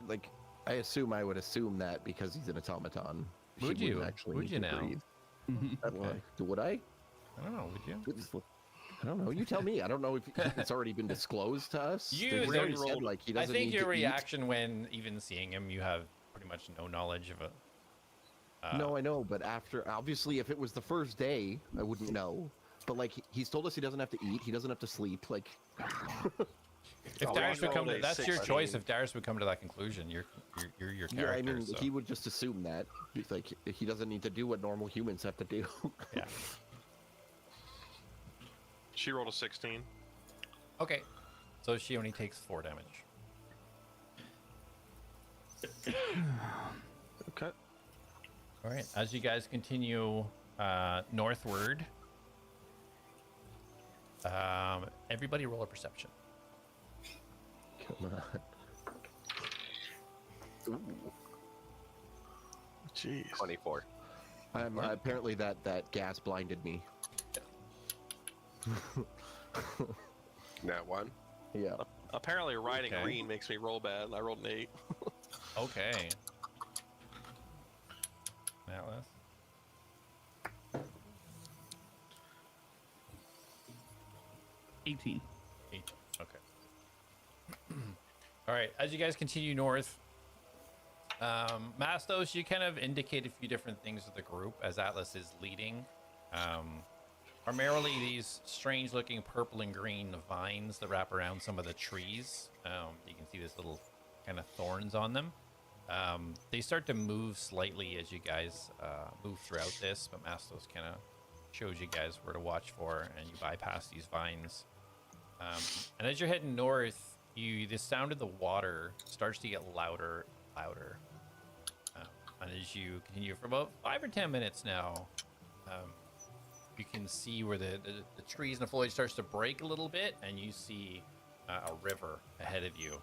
assume that because he's an automaton. she Would you? wouldn't actually Would you need to now? breathe. Okay. Would I? I don't know. Would you? I don't know. You tell me. I don't know if it's already been disclosed to us. You- They've they already rolled- said like he I doesn't think need your to eat. reaction when even seeing him, you have pretty much no knowledge of it. No, I know, but after obviously, if it was the first day, I wouldn't know. But like he's told us he doesn't have to eat, he doesn't have to sleep. Like, If Oh, Darius would I come to, rolled a that's your 16. choice. If Darius would come to that conclusion, you're your character. yeah, I mean, so. he would just assume that. It's like he doesn't need to do what normal humans have to do. Yeah. She rolled a 16. Okay. So she only takes 4 damage. Okay. All right. As you guys continue northward, everybody roll a perception. Come on. Ooh. Jeez. 24. Apparently that gas blinded me. That one. Yeah. Apparently, riding Okay. green makes me roll bad. I rolled an 8. Okay. Atlas. $18. 8. Okay. All right. As you guys continue north, Mastos, you kind of indicate a few different things to the group as Atlas is leading. Primarily these strange-looking purple and green vines that wrap around some of the trees. You can see these little kind of thorns on them. They start to move slightly as you guys move throughout this, but Mastos kind of shows you guys where to watch for, and you bypass these vines. And as you're heading north, the sound of the water starts to get louder, louder. And as you continue for about 5 or 10 minutes now, you can see where the trees and the foliage starts to break a little bit, and you see a river ahead of you.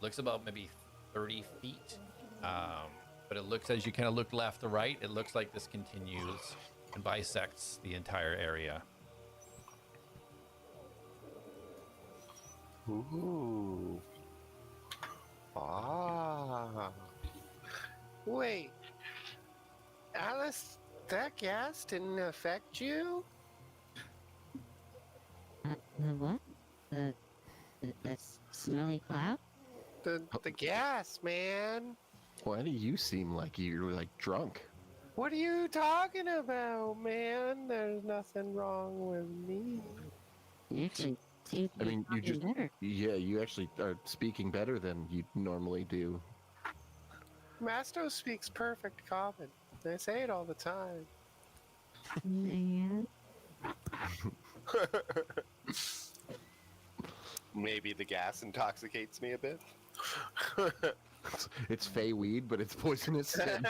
Looks about maybe 30 feet, but it looks, as you kind of look left to right, it looks like this continues and bisects the entire area. Ooh. Ah. Wait. Alice, that gas didn't affect you? The what? The smelly cloud? The gas, man. Why do you seem like you're like drunk? What are you talking about, man? There's nothing wrong with me. You actually seem to I be mean, you talking just better. yeah, you actually are speaking better than you normally do. Masto speaks perfect common. I say it all the time. Yeah. Maybe the gas intoxicates me a bit. It's fey weed, but it's poisonous. As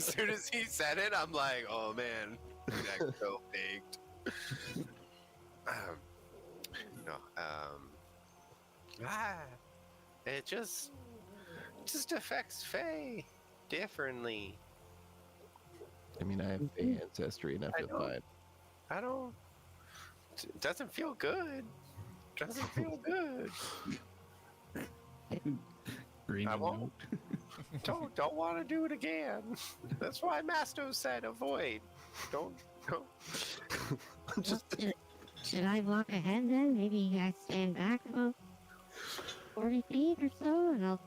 soon as he said it, I'm like, oh man, that's so baked. It just affects Faye differently. I mean, I have fey ancestry, and I feel fine. I don't. It doesn't feel good. Doesn't feel good. Green I and won't. note. Don't want to do it again. That's why Masto said avoid. Don't. Just should I walk ahead then? Maybe you guys stand back about 40 feet or so, and I'll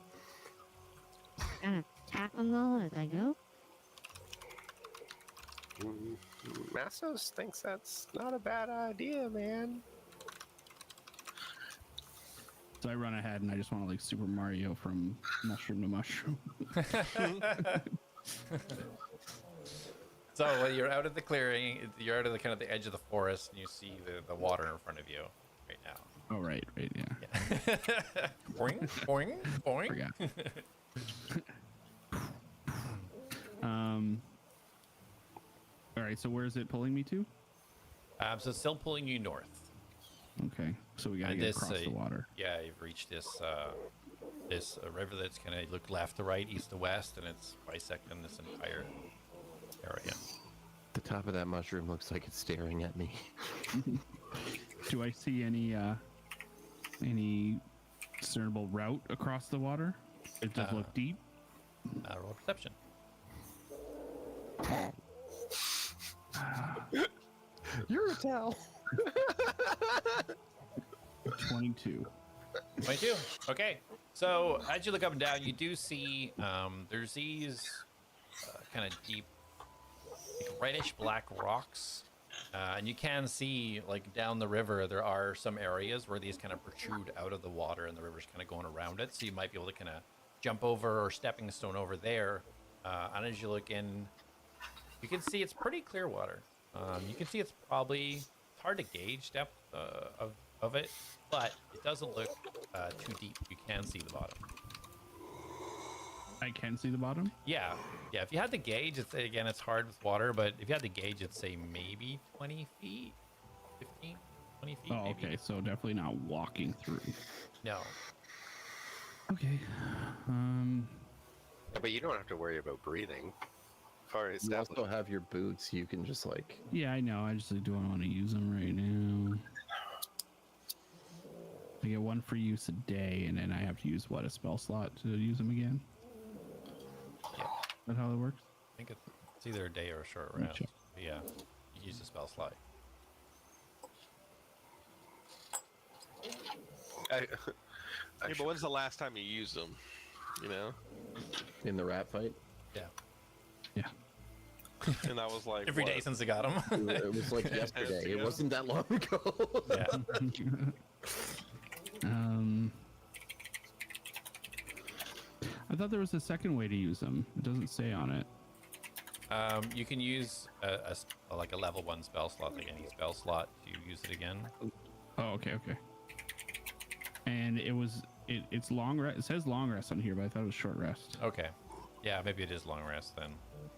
kind of tap them all as I go. Mastos thinks that's not a bad idea, man. So I run ahead and I just want to like Super Mario from mushroom to mushroom. So when you're out of the clearing, you're out of the kind of the edge of the forest, and you see the water in front of you right now. Oh, right, yeah. Boing, boing, boing. Forgot. All right, so where is it pulling me to? So it's still pulling you north. Okay, so we gotta And get this, across the water. Yeah, you've reached this river that's kind of look left to right, east to west, and it's bisecting this entire area. The top of that mushroom looks like it's staring at me. Do I see any discernible route across the water? It does look deep. Roll perception. You're a towel. 22. 22. Okay. So as you look up and down, you do see there's these kind of deep, like reddish black rocks, and you can see like down the river there are some areas where these kind of protrude out of the water, and the river's kind of going around it. So you might be able to kind of jump over or stepping stone over there. And as you look in, you can see it's pretty clear water. You can see it's hard to gauge depth of it, but it doesn't look too deep. You can see the bottom. I can see the bottom? Yeah. If you had the gauge, it's hard with water, but if you had the gauge, it'd say maybe 20 feet, 15, 20 feet. Oh, maybe. okay, so definitely not walking through. No. Okay. But you don't have to worry about breathing. Far as You also have your boots. You can just like. Yeah, I know. I just don't want to use them right now. I get one for use a day, and then I have to use a spell slot to use them again. Yeah. Is that how it works? I think it's either a day or a short Let me rest. check. But yeah, you use the spell slot. Yeah, but when's the last time you used them? You know? In the rat fight. Yeah. Yeah. And that was like Every day what? since I got them. It was like yesterday. It wasn't that long ago. Yeah. I thought there was a second way to use them. It doesn't say on it. You can use like a level 1 spell slot, like any spell slot, to use it again. Oh, okay. And it's long rest. It says long rest on here, but I thought it was short rest. Okay. Yeah, maybe it is long rest then.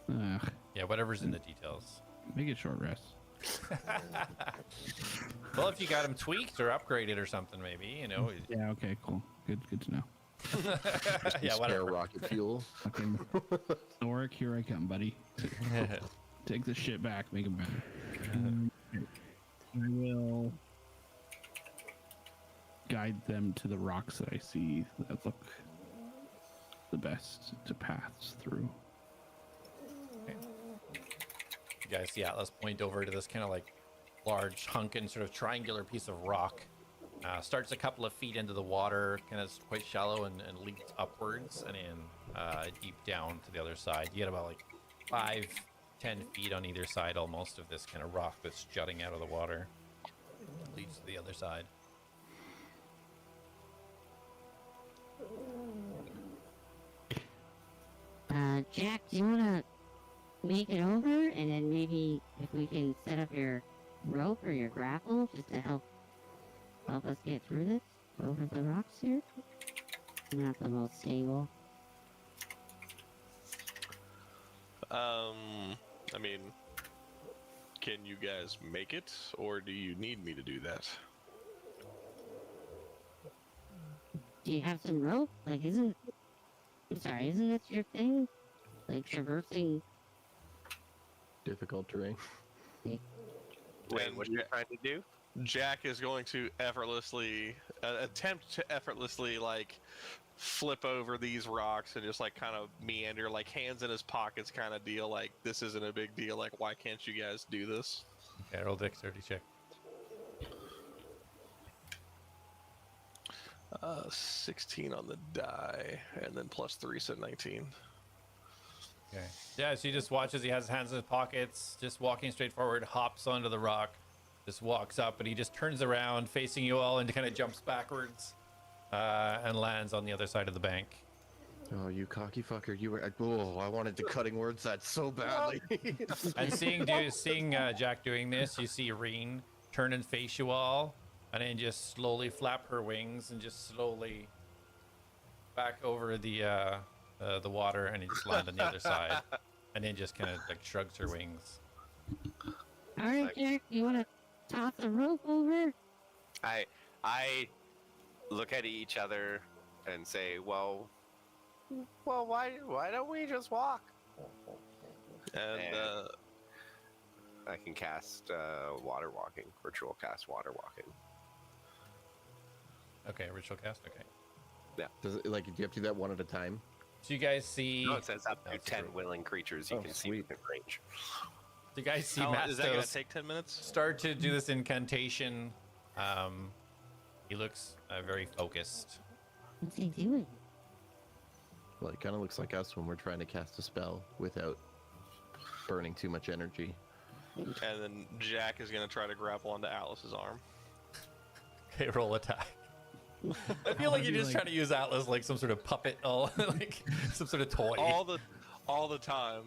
Ugh, Yeah, whatever's in the details. make it short rest. Well, if you got them tweaked or upgraded or something, maybe, you know. Yeah. Okay. Cool. Good to know. Yeah, Spare whatever. rocket fuel. Fucking Cleric, here I come, buddy. Take the shit back. Make him better. I will guide them to the rocks that I see that look the best to pass through. You guys see Atlas point over to this kind of like large hunkin' sort of triangular piece of rock. Starts a couple of feet into the water, kind of quite shallow, and leaps upwards and in deep down to the other side. You get about like 5-10 feet on either side almost of this kind of rock that's jutting out of the water. Leads to the other side. Jack, do you want to make it over? And then maybe if we can set up your rope or your grapple just to help us get through this over the rocks here? Not the most stable. I mean, can you guys make it, or do you need me to do that? Do you have some rope? Like, isn't that your thing? Like, traversing... Difficult terrain. Wait, what are you trying to do? Jack is going to effortlessly attempt to effortlessly like flip over these rocks and just like kind of meander, like hands in his pockets kind of deal. Like, this isn't a big deal. Like, why can't you guys do this? Okay, roll dexterity check. 16 on the die, and then +3, so 19. Okay. Yeah, so you just watch as he has his hands in his pockets, just walking straight forward, hops onto the rock, just walks up, and he just turns around, facing you all, and kind of jumps backwards, and lands on the other side of the bank. Oh, you cocky fucker! You were. Oh, I wanted the cutting words that so badly. And seeing Jack doing this, you see Reen turn and face you all, and then just slowly flap her wings and just slowly back over the water, and then just land on the other side, and then just kind of like shrugs her wings. All right, Jack, you want to toss a rope over? I look at each other and say, well, why don't we just walk? And I can cast water walking, virtual cast water walking. Okay, ritual cast. Okay. Does it, like, do you have to do that one at a time? So you guys see. No, it says up to That's 10 true. willing creatures you Oh, can see sweet. within range. So you guys see how, is that going to Mastos take 10 minutes? start to do this incantation. He looks very focused. What's he doing? Well, it kind of looks like us when we're trying to cast a spell without burning too much energy. And then Jack is going to try to grapple onto Atlas's arm. Okay, roll attack. I feel like you're just trying to use Atlas like some sort of puppet, like some sort of toy. All the time.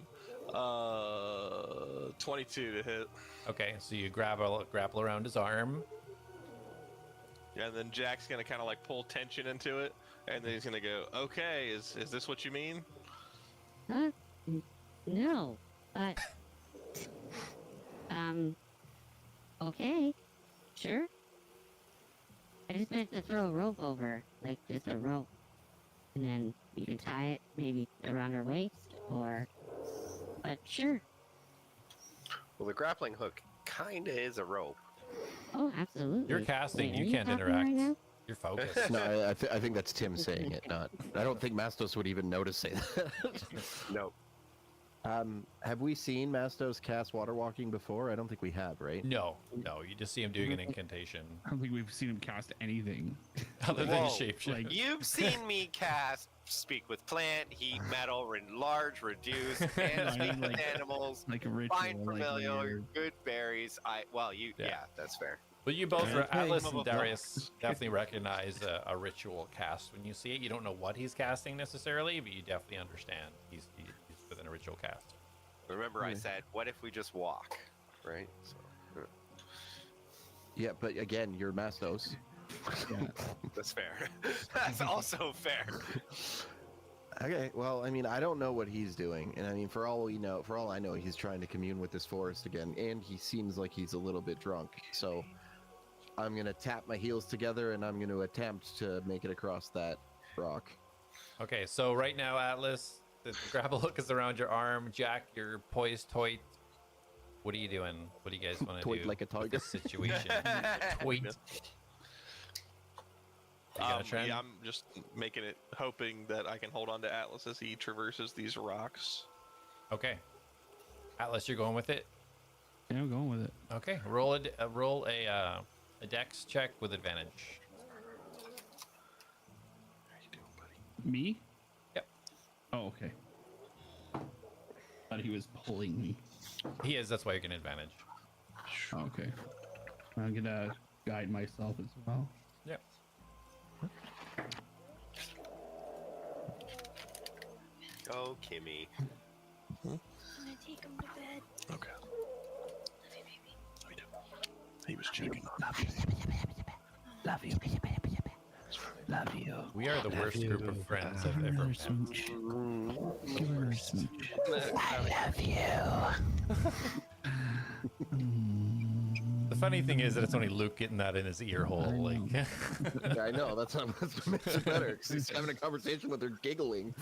22 to hit. Okay, so you grapple around his arm. And then Jack's going to kind of like pull tension into it. And then he's going to go, okay, is this what you mean? Huh? No, but okay, sure. I just meant to throw a rope over, like just a rope, and then you can tie it maybe around her waist, or. But sure. Well, the grappling hook kind of is a rope. Oh, absolutely. You're casting. Wait, are You can't talking interact. right now? You're focused. No, I think that's Tim saying it. Not. I don't think Mastos would even notice say that. No. Have we seen Mastos cast water walking before? I don't think we have, right? No, you just see him doing an incantation. I don't think we've seen him cast anything. Other than Whoa, shapeshift. like- You've seen me cast speak with plant, heat metal, enlarge, reduce, and I speak mean, with like- animals, Like a ritual. find like familiar, weird. good berries. Yeah. Yeah, that's fair. But you both, Okay. Atlas Minimum and of Darius, definitely recognize a ritual cast when you see it. You don't know what he's casting necessarily, but you definitely understand he's within a ritual cast. Remember, I said, what if we just walk? Right? So, Yeah, but again, you're Mastos. Yeah. that's fair. That's also fair. Okay, well, I mean, I don't know what he's doing, and I mean, for all I know, he's trying to commune with this forest again, and he seems like he's a little bit drunk. So, I'm gonna tap my heels together, and I'm gonna attempt to make it across that rock. Okay, so right now, Atlas, the grapple hook is around your arm. Jack, you're poised, toit. What are you doing? What do you guys want to Toit do like a with tiger. this situation? Toit. You got a trend? Yeah, I'm just making it, hoping that I can hold on to Atlas as he traverses these rocks. Okay. Atlas, you're going with it? Yeah, I'm going with it. Okay, roll a dex check with advantage. Me? Yep. Oh, okay. Thought he was pulling me. He is, that's why you're getting advantage. Okay. I'm gonna guide myself as well. Yep. Oh, Kimmy. I'm gonna take him to bed. Okay. Love you, baby. He was checking. Love you. Love you. We are the worst group of friends I've ever met. Give her a smooch. I love you. The funny thing is that it's only Luke getting that in his ear hole. Like, I know, that's what makes it better, because he's having a conversation with her giggling.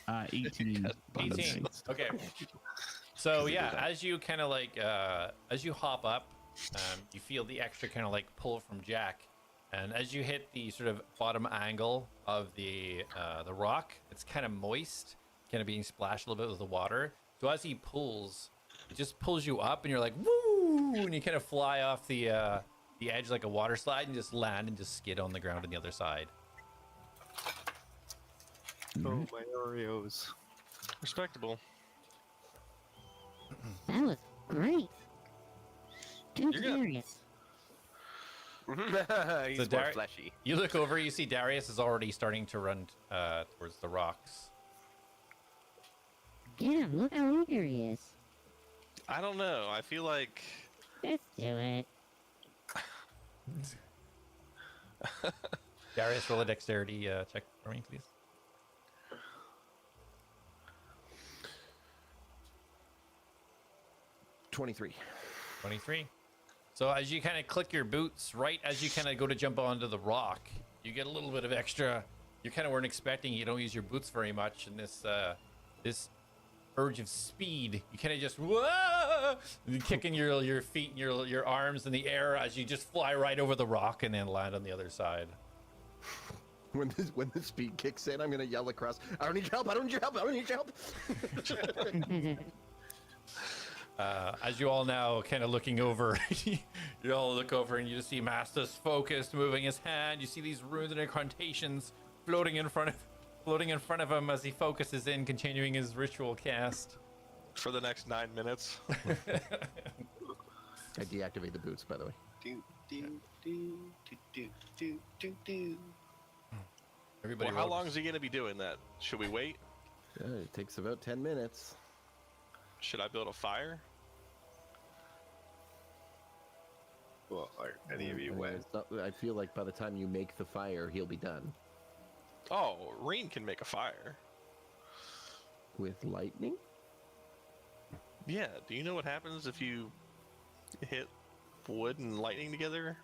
18. 18. Okay. So yeah, as you kind of like, as you hop up, you feel the extra kind of like pull from Jack, and as you hit the sort of bottom angle of the rock, it's kind of moist, kind of being splashed a little bit with the water. So as he pulls, it just pulls you up, and you're like woo, and you kind of fly off the edge like a water slide, and just land and just skid on the ground on the other side. Oh, my Oreos. Respectable. That was great. Too You're gonna- serious. He's So more Dar- fleshy. You look over, you see Darius is already starting to run towards the rocks. Damn, look how eager he is. I don't know. I feel like Let's do it. Darius, roll a dexterity check for me, please. 23. 23. So as you kind of click your boots, right as you kind of go to jump onto the rock, you get a little bit of extra. You kind of weren't expecting. You don't use your boots very much, and this urge of speed, you kind of just whoa, kicking your feet and your arms in the air as you just fly right over the rock and then land on the other side. When the speed kicks in, I'm gonna yell across. I don't need your help. I don't need your help. I don't need your help. As you all now kind of looking over, you all look over and you just see Mastos focused, moving his hand. You see these runes and incantations floating in front of him as he focuses in, continuing his ritual cast. for the next 9 minutes. I deactivate the boots, by the way. Do, do, do, do, do, do, do. Everybody, Well, how roll- long is he going to be doing that? Should we wait? It takes about 10 minutes. Should I build a fire? Well, are any of you I mean, wet? it's not- I feel like by the time you make the fire, he'll be done. Oh, Reen can make a fire. With lightning? Yeah, do you know what happens if you hit wood and lightning together?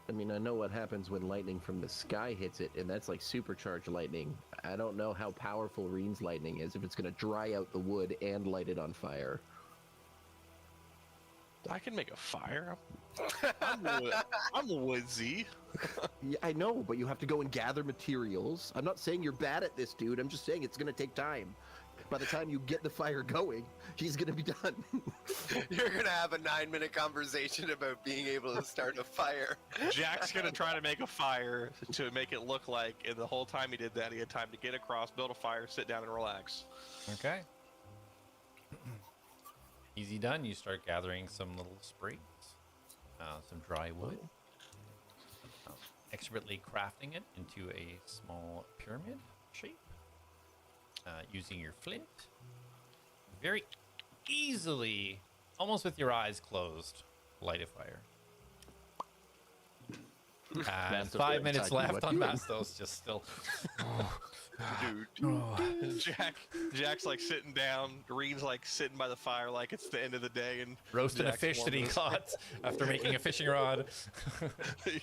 I mean, I know what happens when lightning from the sky hits it, and that's like supercharged lightning. I don't know how powerful Reen's lightning is, if it's going to dry out the wood and light it on fire. I can make a fire. I'm woodsy. Yeah, I know, but you have to go and gather materials. I'm not saying you're bad at this, dude. I'm just saying it's going to take time. By the time you get the fire going, he's going to be done. You're gonna have a 9-minute conversation about being able to start a fire. Jack's gonna try to make a fire to make it look like, and the whole time he did that, he had time to get across, build a fire, sit down, and relax. Okay. Easy done. You start gathering some little sprigs, some dry wood, expertly crafting it into a small pyramid shape, using your flint. Very easily, almost with your eyes closed, light a fire. And Mastos 5 is minutes exactly left what on you do. Mastos, just still. Jack's like sitting down. Reen's like sitting by the fire like it's the end of the day, and Roasting a Jack's fish that he warming caught after making a fishing rod. his-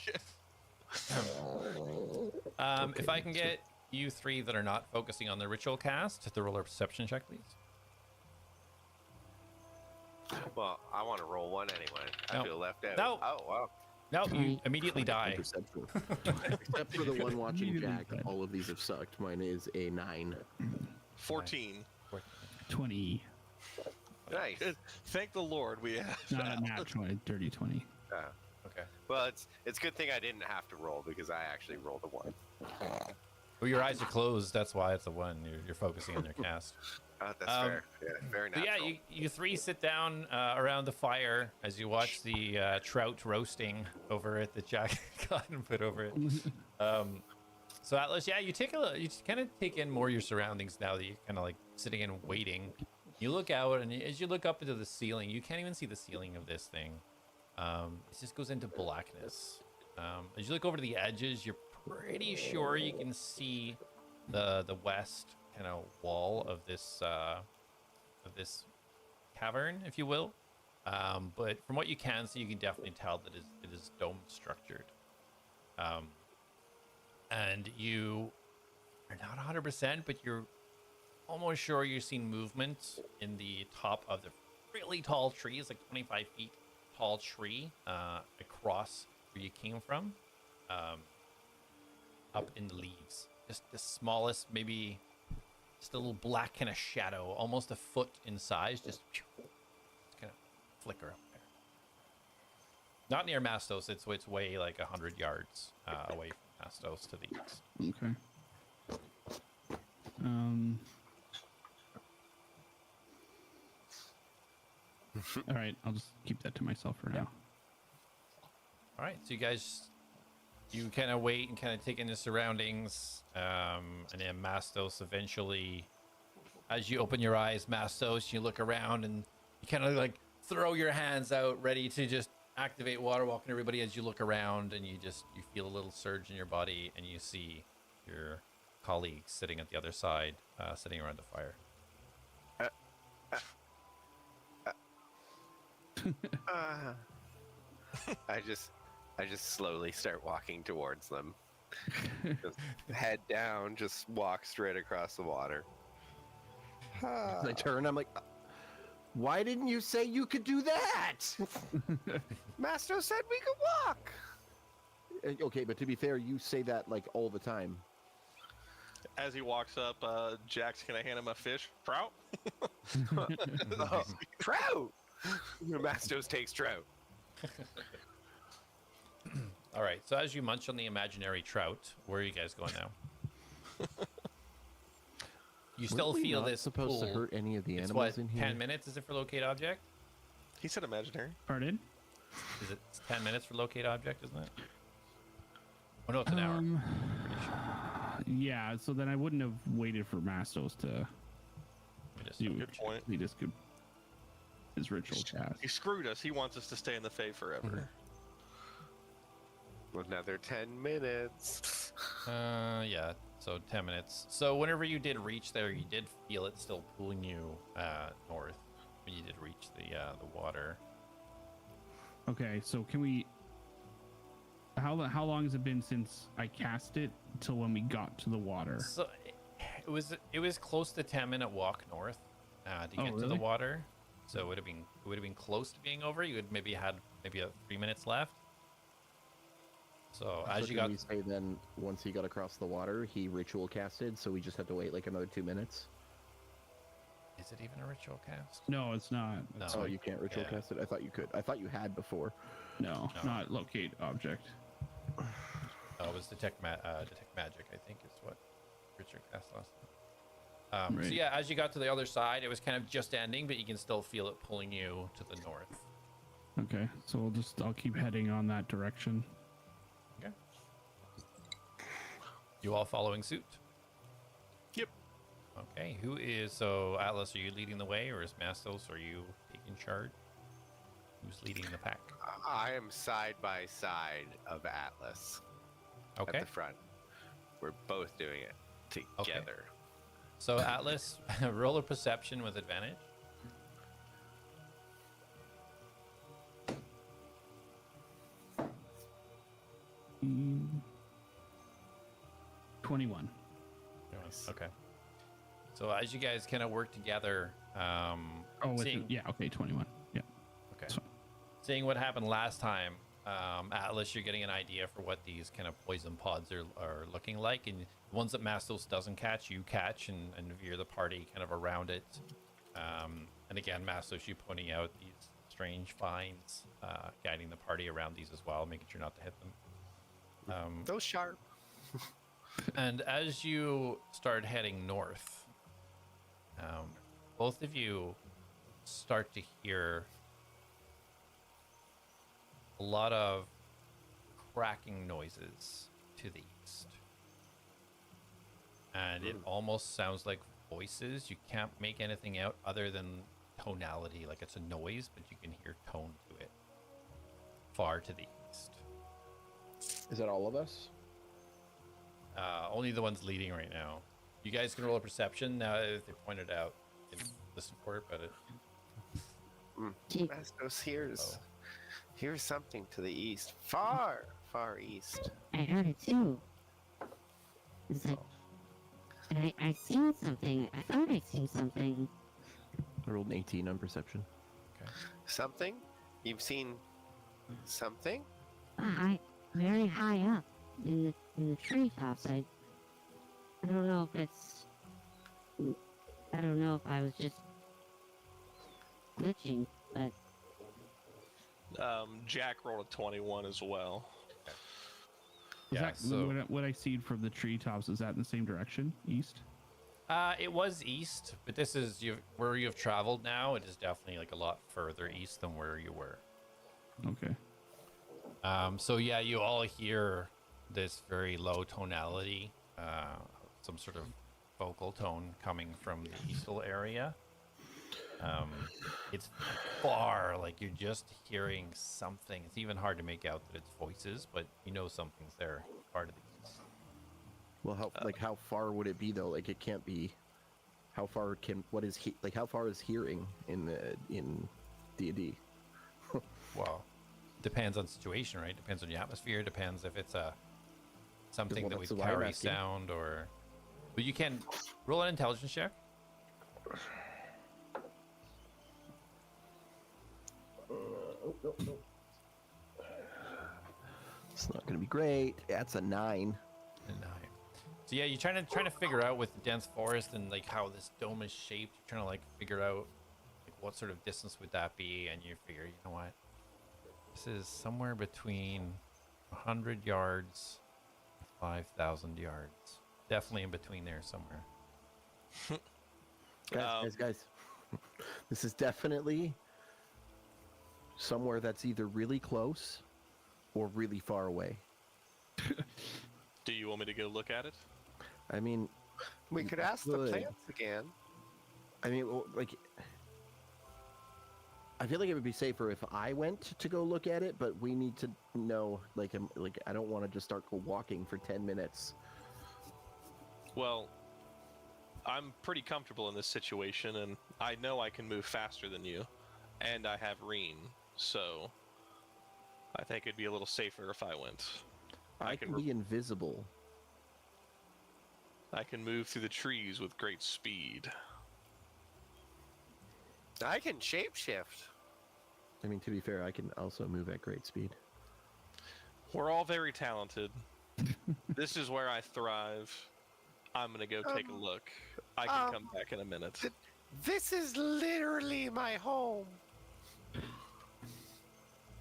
If I can get you three that are not focusing on the ritual cast to roll a perception check, please. Well, I want to roll one anyway. No. I feel left out. No. Oh, wow. No, you immediately die. Perception. Except for the one watching Jack, all of these have sucked. Mine is a 9. 14. 20. Nice. Good. Thank the Lord we have. Not a nat 20, dirty 20. Okay. Well, it's a good thing I didn't have to roll because I actually rolled a 1. Well, your eyes are closed. That's why it's a 1. You're focusing on your cast. That's fair. Yeah, very So natural. yeah, you three sit down around the fire as you watch the trout roasting over it that Jack got and put over it. So Atlas, yeah, you kind of take in more your surroundings now that you're kind of like sitting and waiting. You look out, and as you look up into the ceiling, you can't even see the ceiling of this thing. It just goes into blackness. As you look over to the edges, you're pretty sure you can see the west kind of wall of this cavern, if you will. But from what you can see, you can definitely tell that it is dome structured. And you are not 100%, but you're almost sure you're seeing movement in the top of the really tall tree. It's like 25 feet tall tree across where you came from, up in the leaves. Just the smallest, maybe just a little black kind of shadow, almost a foot in size, just kind of flicker up there. Not near Mastos, it's way like 100 yards away from Mastos to the east. Okay. All right, I'll just keep that to myself for now. All right, so you kind of wait and kind of take in the surroundings, and then Mastos eventually, as you open your eyes, Mastos, you look around and you kind of like throw your hands out, ready to just activate water walking everybody as you look around, and you feel a little surge in your body, and you see your colleagues sitting at the other side, sitting around the fire. I just slowly start walking towards them. Just head down, just walk straight across the water. I turn, I'm like, why didn't you say you could do that? Masto said we could walk. Okay, but to be fair, you say that like all the time. As he walks up, Jack's gonna hand him a fish. Trout? Oh, trout! Mastos takes trout. All right, so as you munch on the imaginary trout, where are you guys going now? You still Weren't we feel not this supposed pool. to hurt any of the It's animals what, in here? 10 minutes is it for locate object? He said imaginary. Pardon? Is it 10 minutes for locate object, isn't it? Oh no, it's an hour. Pretty sure. Yeah, so then I wouldn't have waited for Mastos to Let me just- do Good point. He just could his ritual cast. He screwed us. He wants us to stay in the Fae forever. Another 10 minutes. Yeah, so 10 minutes. So whenever you did reach there, you did feel it still pulling you north when you did reach the water. Okay, so can we? How long has it been since I cast it till when we got to the water? So it was close to 10-minute walk north to get to the really? water. So it would have been close to being over. You would maybe had 3 minutes left. So as So you can got we say then once he got across the water, he ritual casted, so we just had to wait like another 2 minutes. Is it even a ritual cast? No, it's not. No. Oh, you can't ritual Yeah. cast it? I thought you could. I thought you had before. No, No. not locate object. Oh, it was detect magic, I think is what Richard cast last time. So Right. yeah, as you got to the other side, it was kind of just ending, but you can still feel it pulling you to the north. Okay, so I'll keep heading on that direction. Okay. You all following suit? Yep. Okay. So Atlas, are you leading the way, or is Mastos? Are you taking charge? Who's leading the pack? I am side by side of Atlas Okay. at the front. We're both doing it together. So Atlas, roll a perception with advantage. Mm, 21. Okay. So as you guys kind of work together, Yeah, okay, 21. Yeah. okay. So- Seeing what happened last time, Atlas, you're getting an idea for what these kind of poison pods are looking like, and the ones that Mastos doesn't catch, you catch and veer the party kind of around it. And again, Mastos, you pointing out these strange vines, guiding the party around these as well, making sure not to hit them. Those sharp. And as you start heading north, both of you start to hear a lot of cracking noises to the east. And it almost sounds like voices. You can't make anything out other than tonality, like it's a noise, but you can hear tone to it far to the east. Is that all of us? Only the ones leading right now. You guys can roll a perception now if they pointed out in the support, but Mastos here's something to the east. Far east. I heard it too. It's like, and I seen something. I thought I seen something. I rolled an 18 on perception. Something? You've seen something? I very high up in the treetops. I don't know if it's. I don't know if I was just glitching, but Jack rolled a 21 as well. yeah. So what I see from the treetops, is that in the same direction, east? it was east, but this is where you've traveled now. It is definitely like a lot further east than where you were. Okay. So yeah, you all hear this very low tonality, some sort of vocal tone coming from the eastal area. It's far, like you're just hearing something. It's even hard to make out that it's voices, but you know something's there. Part of the east. Well, how far would it be though? Like it can't be. How far can how far is hearing in D&D? Well, depends on the situation, right? Depends on the atmosphere. Depends if it's something Well, that would that's why I'm carry asking. sound or. But you can roll an intelligence check. It's not going to be great. That's a 9. And 9. So yeah, you're trying to figure out with the dense forest and like how this dome is shaped. You're trying to like figure out like, what sort of distance would that be, and you figure, you know what, this is somewhere between 100 yards, 5,000 yards. Definitely in between there somewhere. Guys. This is definitely somewhere that's either really close or really far away. Do you want me to go look at it? I mean, We could ask the Good. plants again. I mean, like, I feel like it would be safer if I went to go look at it, but we need to know, like, I don't want to just start walking for 10 minutes. Well, I'm pretty comfortable in this situation, and I know I can move faster than you, and I have Reen, so I think it'd be a little safer if I went. I can be invisible. I can move through the trees with great speed. I can shapeshift. I mean, to be fair, I can also move at great speed. We're all very talented. This is where I thrive. I'm gonna go take a look. I can come back in a minute. This is literally my home.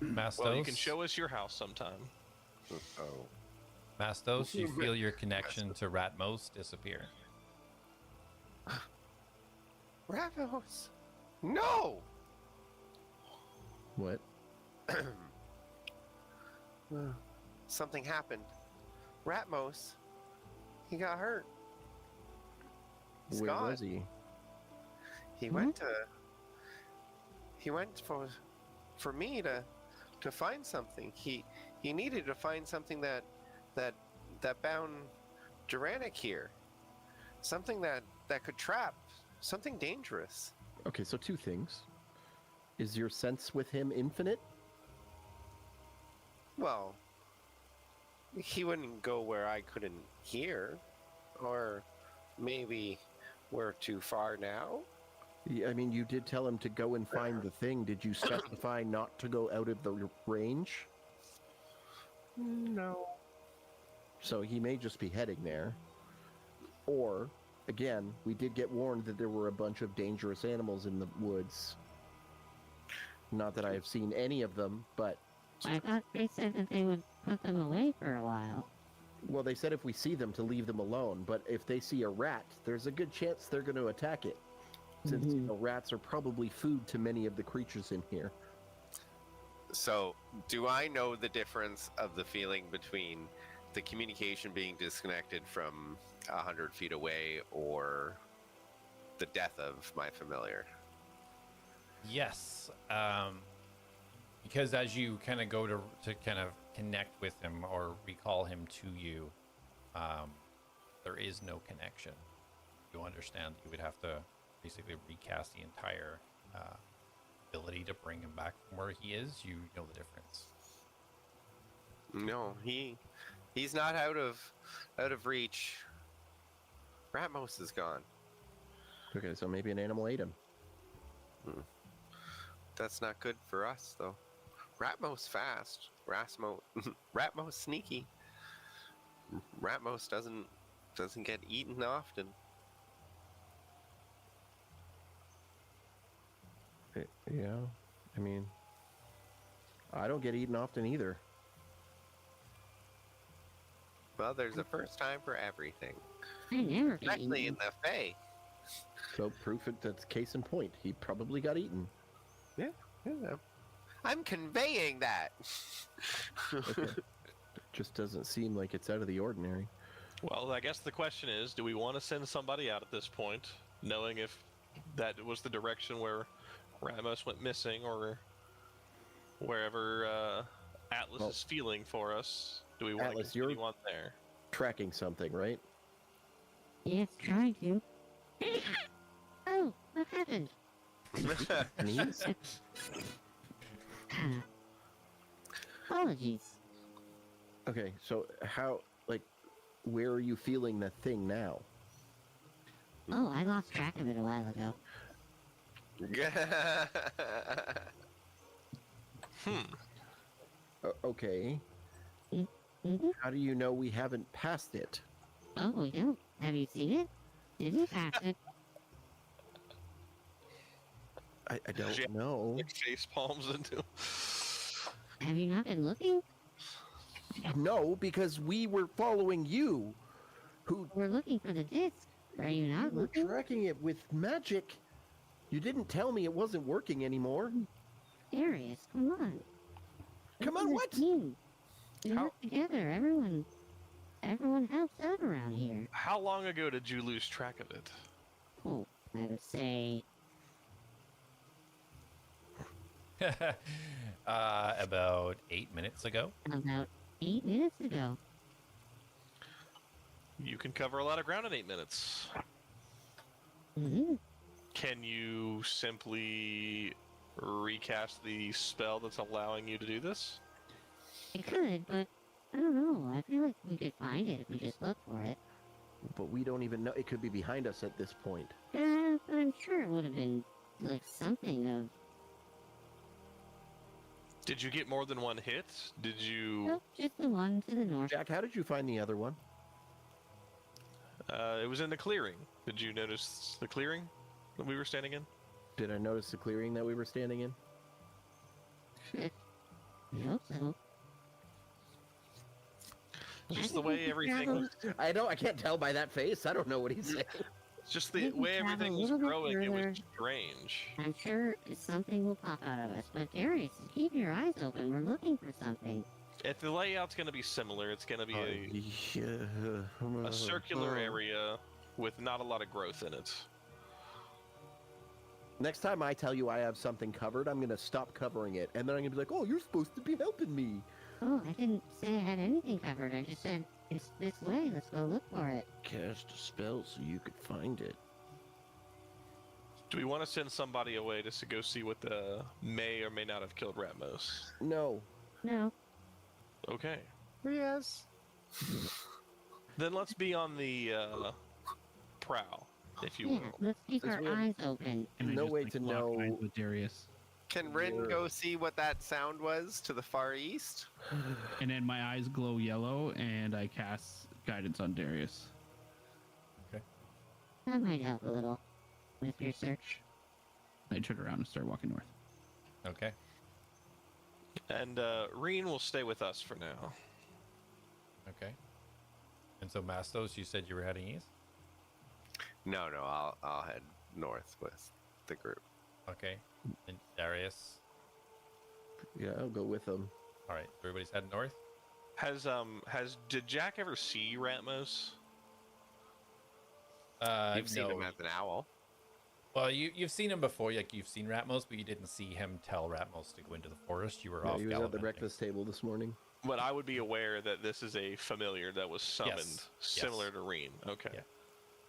Mastos, Well, you can show us your house sometime. Oh. Mastos, you feel your connection to Ratmos disappear. Ravos. No! What? Something happened. Ratmos, he got hurt. He's Where gone. was he? He went for me to find something. He needed to find something that bound Duranic here. Something that could trap. Something dangerous. Okay, so 2 things. Is your sense with him infinite? Well, he wouldn't go where I couldn't hear. Or maybe we're too far now? I mean, you did tell him to go and find the thing. Did you specify not to go out of the range? No. So he may just be heading there. Or, again, we did get warned that there were a bunch of dangerous animals in the woods. Not that I have seen any of them, but... I thought they said that they would put them away for a while. Well, they said if we see them to leave them alone, but if they see a rat, there's a good chance they're going to attack it. Since you know, rats are probably food to many of the creatures in here. So, do I know the difference of the feeling between the communication being disconnected from 100 feet away or the death of my familiar? Yes, because as you kind of go to kind of connect with him or recall him to you, there is no connection. You understand you would have to basically recast the entire ability to bring him back from where he is. You know the difference. No, he's not out of reach. Ratmos is gone. Okay, so maybe an animal ate him. That's not good for us, though. Ratmos fast. Ratmos sneaky. Ratmos doesn't get eaten often. Yeah, I mean, I don't get eaten often either. Well, there's a first time for everything. I never get Especially eaten. in the Fae. So proof it, that's case in point. He probably got eaten. Yeah. I'm conveying that. Okay. It just doesn't seem like it's out of the ordinary. Well, I guess the question is, do we want to send somebody out at this point, knowing if that was the direction where Ramos went missing, or wherever Atlas is feeling for us? Do we want Atlas, to continue on there? Tracking something, right? Yes, trying to. Oh, what happened? Knees? Apologies. Okay, so how, like, where are you feeling the thing now? Oh, I lost track of it a while ago. Okay. Mm-hmm. How do you know we haven't passed it? Oh, we don't. Have you seen it? Did you pass it? I don't Jack, know. Like face palms into. Have you not been looking? No, because we were following you. Who We're looking for the disc. Are you not were looking? tracking it with magic. You didn't tell me it wasn't working anymore. Darius, come on. Come This on, is a what? team. We How- work together. Everyone helps out around here. How long ago did you lose track of it? Oh, I would say About 8 minutes ago. about 8 minutes ago. You can cover a lot of ground in 8 minutes. Mm-hmm. Can you simply recast the spell that's allowing you to do this? I could, but I don't know. I feel like we could find it if we just look for it. But we don't even know. It could be behind us at this point. But I'm sure it would have been like something of. Did you get more than one hit? Did you? Nope, just the one to the north. Jack, how did you find the other one? It was in the clearing. Did you notice the clearing that we were standing in? Did I notice the clearing that we were standing in? I hope so. Just the way everything was, I don't. I can't tell by that face. I don't know what he's saying. just the We can way travel everything a was little bit growing. It further. was strange. I'm sure something will pop out of us. But Darius, keep your eyes open. We're looking for something. If the layout's going to be similar, it's going to be a a circular area with not a lot of growth in it. Next time I tell you I have something covered, I'm gonna stop covering it, and then I'm gonna be like, "Oh, you're supposed to be helping me." Oh, I didn't say I had anything covered. I just said it's this way. Let's go look for it. Cast a spell so you could find it. Do we want to send somebody away just to go see what may or may not have killed Ratmos? No. No. Okay. Yes. Then let's be on the prowl, if you Yeah, will. let's keep Since our we have eyes open. And I No just, way like, to lock know- eyes with Darius. Can Rin go see what that sound was to the far east? And then my eyes glow yellow, and I cast guidance on Darius. That might help a little with your search. I turn around and start walking north. Okay. And Reen will stay with us for now. Okay. And so, Mastos, you said you were heading east? No, I'll head north with the group. Okay. And Darius? Yeah, I'll go with them. All right. Everybody's heading north? Did Jack ever see Ratmos? You've seen him no. as an owl. Well, you've seen him before. Like, you've seen Ratmos, but you didn't see him tell Ratmos to go into the forest. You were Yeah, off he was at the gallivanting. breakfast table this morning. But I would be aware that this is a familiar that was summoned, Yes. similar Yes. to Reen. Okay. Yeah.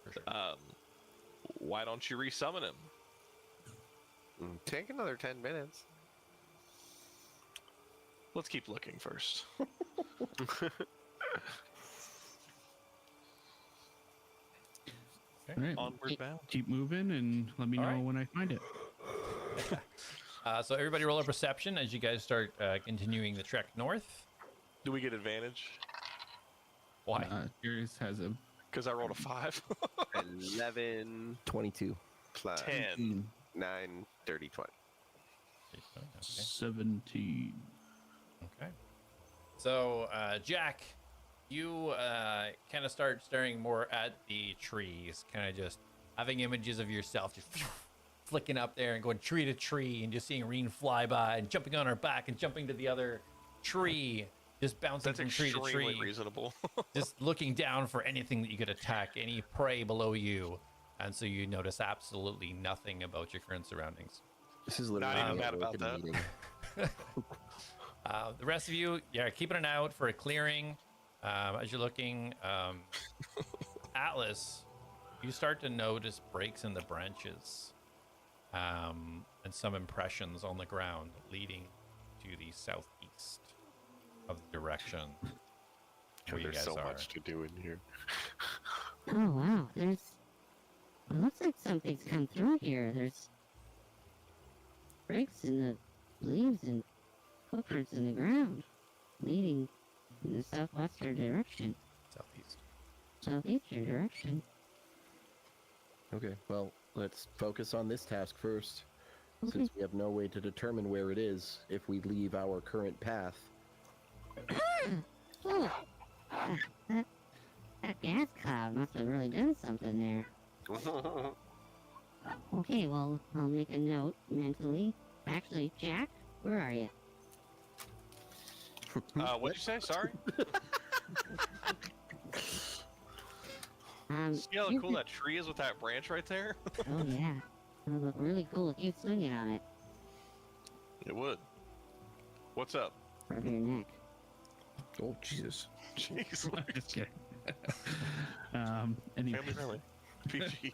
For sure. Why don't you resummon him? Take another 10 minutes. Let's keep looking first. Okay. All right, Onward bound. keep moving, and let me All know right. when I find it. So everybody roll a perception as you guys start continuing the trek north. Do we get advantage? Why? Darius has a Because I rolled a 5. 11 22. plus 10. 9, 30, 20. Okay. 17. Okay. So, Jack, you kind of start staring more at the trees, kind of just having images of yourself just flicking up there and going tree to tree and just seeing Reen fly by and jumping on her back and jumping to the other tree, just bouncing That's from tree to extremely tree, reasonable. just looking down for anything that you could attack, any prey below you. And so you notice absolutely nothing about your current surroundings. This is literally Not even a mad about working that. meeting. The rest of you, yeah, keeping an eye out for a clearing. As you're looking, Atlas, you start to notice breaks in the branches and some impressions on the ground leading to the southeast of the direction where you There's guys so are. much to do in here. Oh wow, it looks like something's come through here. There's breaks in the leaves and footprints in the ground, leading in the southwestern direction, southeastern direction. Okay, well, let's focus on this task first. Okay. Since we have no way to determine where it is if we leave our current path. Oh, that gas cloud must have really done something there. Okay, well, I'll make a note mentally. Actually, Jack, where are you? What'd you say? Sorry? See how you cool that tree is with that branch right there? Oh yeah, it would look really cool if you swinging on it. It would. What's up? Rub your neck. Oh, Jesus. Jeez. Just kidding. Anyway. Family friendly. PG.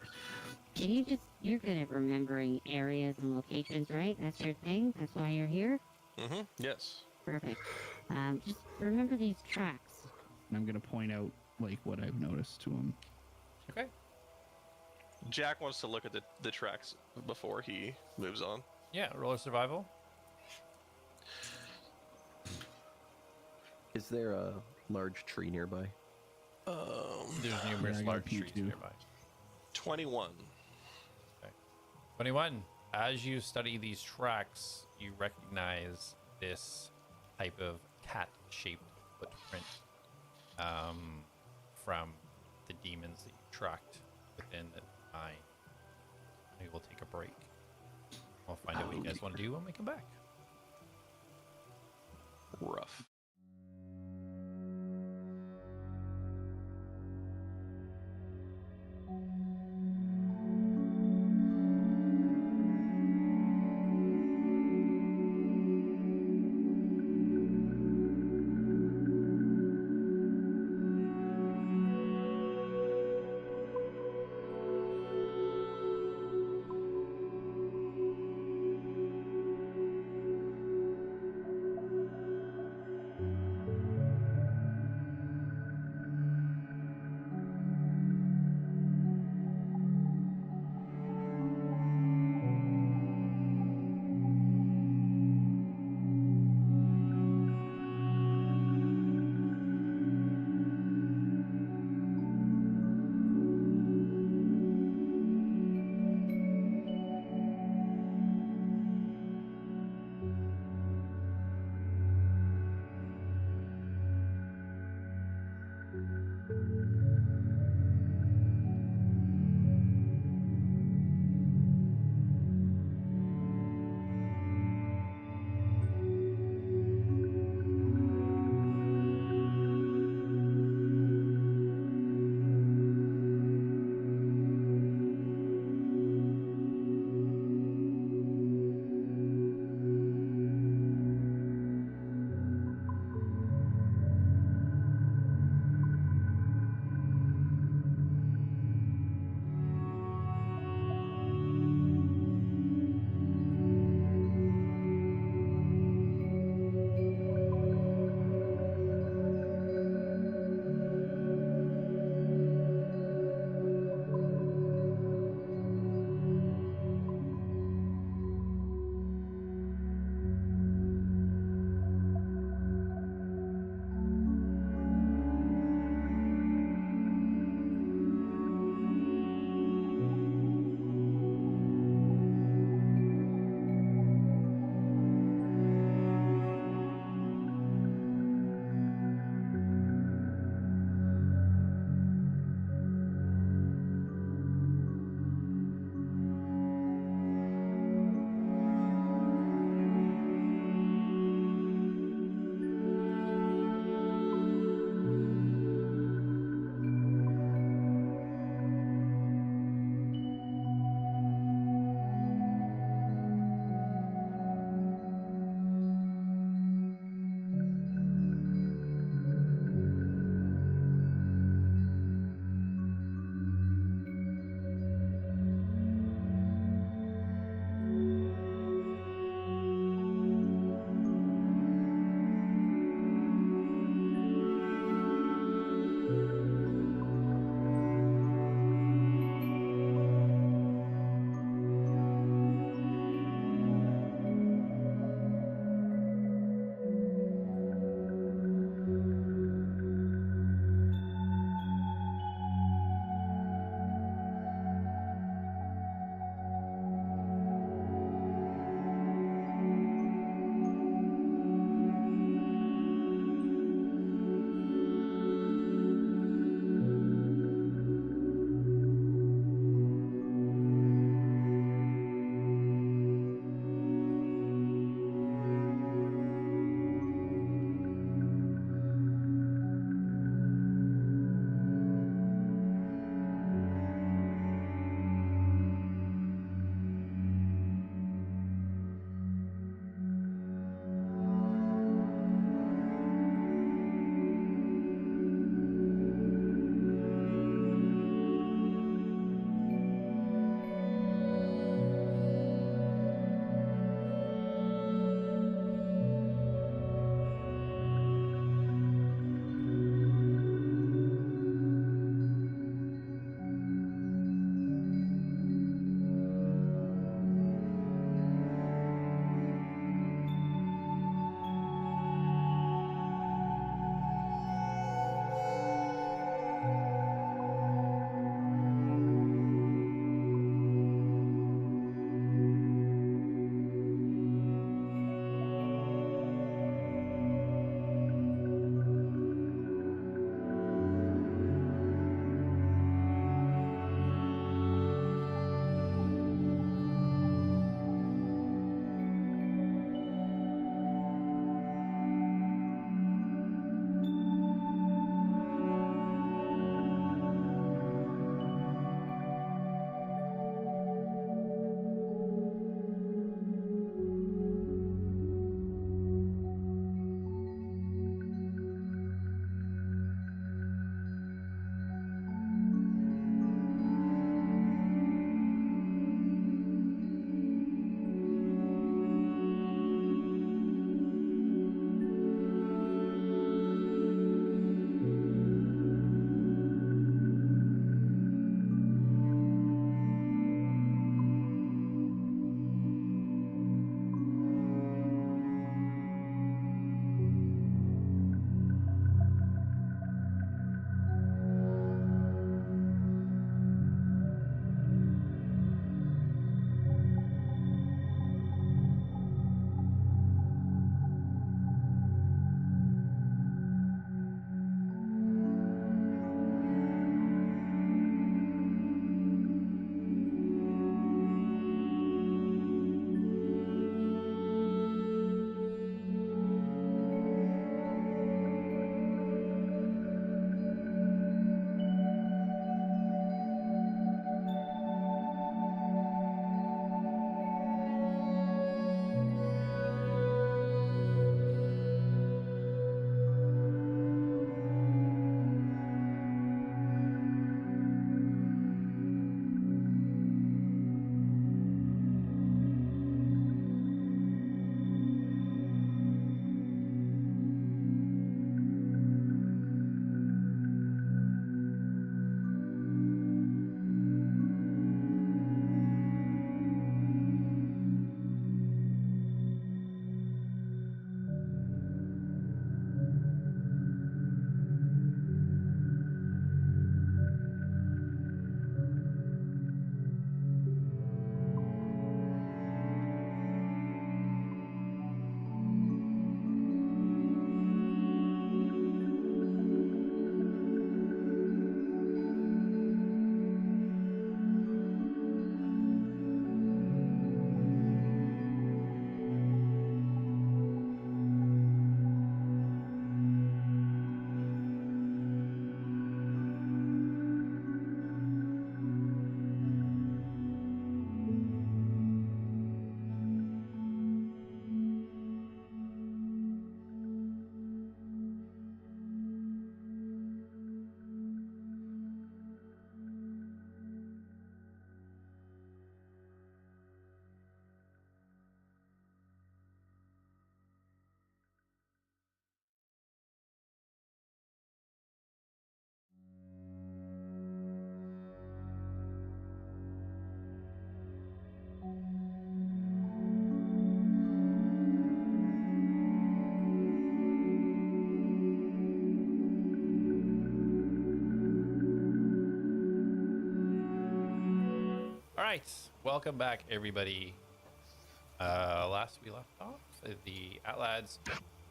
Can you you're good at remembering areas and locations, right? That's your thing? That's why you're here? Mm-hmm. Yes. Perfect. Just remember these tracks. And I'm gonna point out like what I've noticed to him. Okay. Jack wants to look at the tracks before he moves on. Yeah, roll a survival. Is there a large tree nearby? There's numerous I got large P2. trees nearby. 21. 21. As you study these tracks, you recognize this type of cat-shaped footprint from the demons that you tracked within the mine. Maybe we'll take a break. We'll find out what you guys want to do when we come back. Rough. right, welcome back, everybody. Last we left off, the Atlads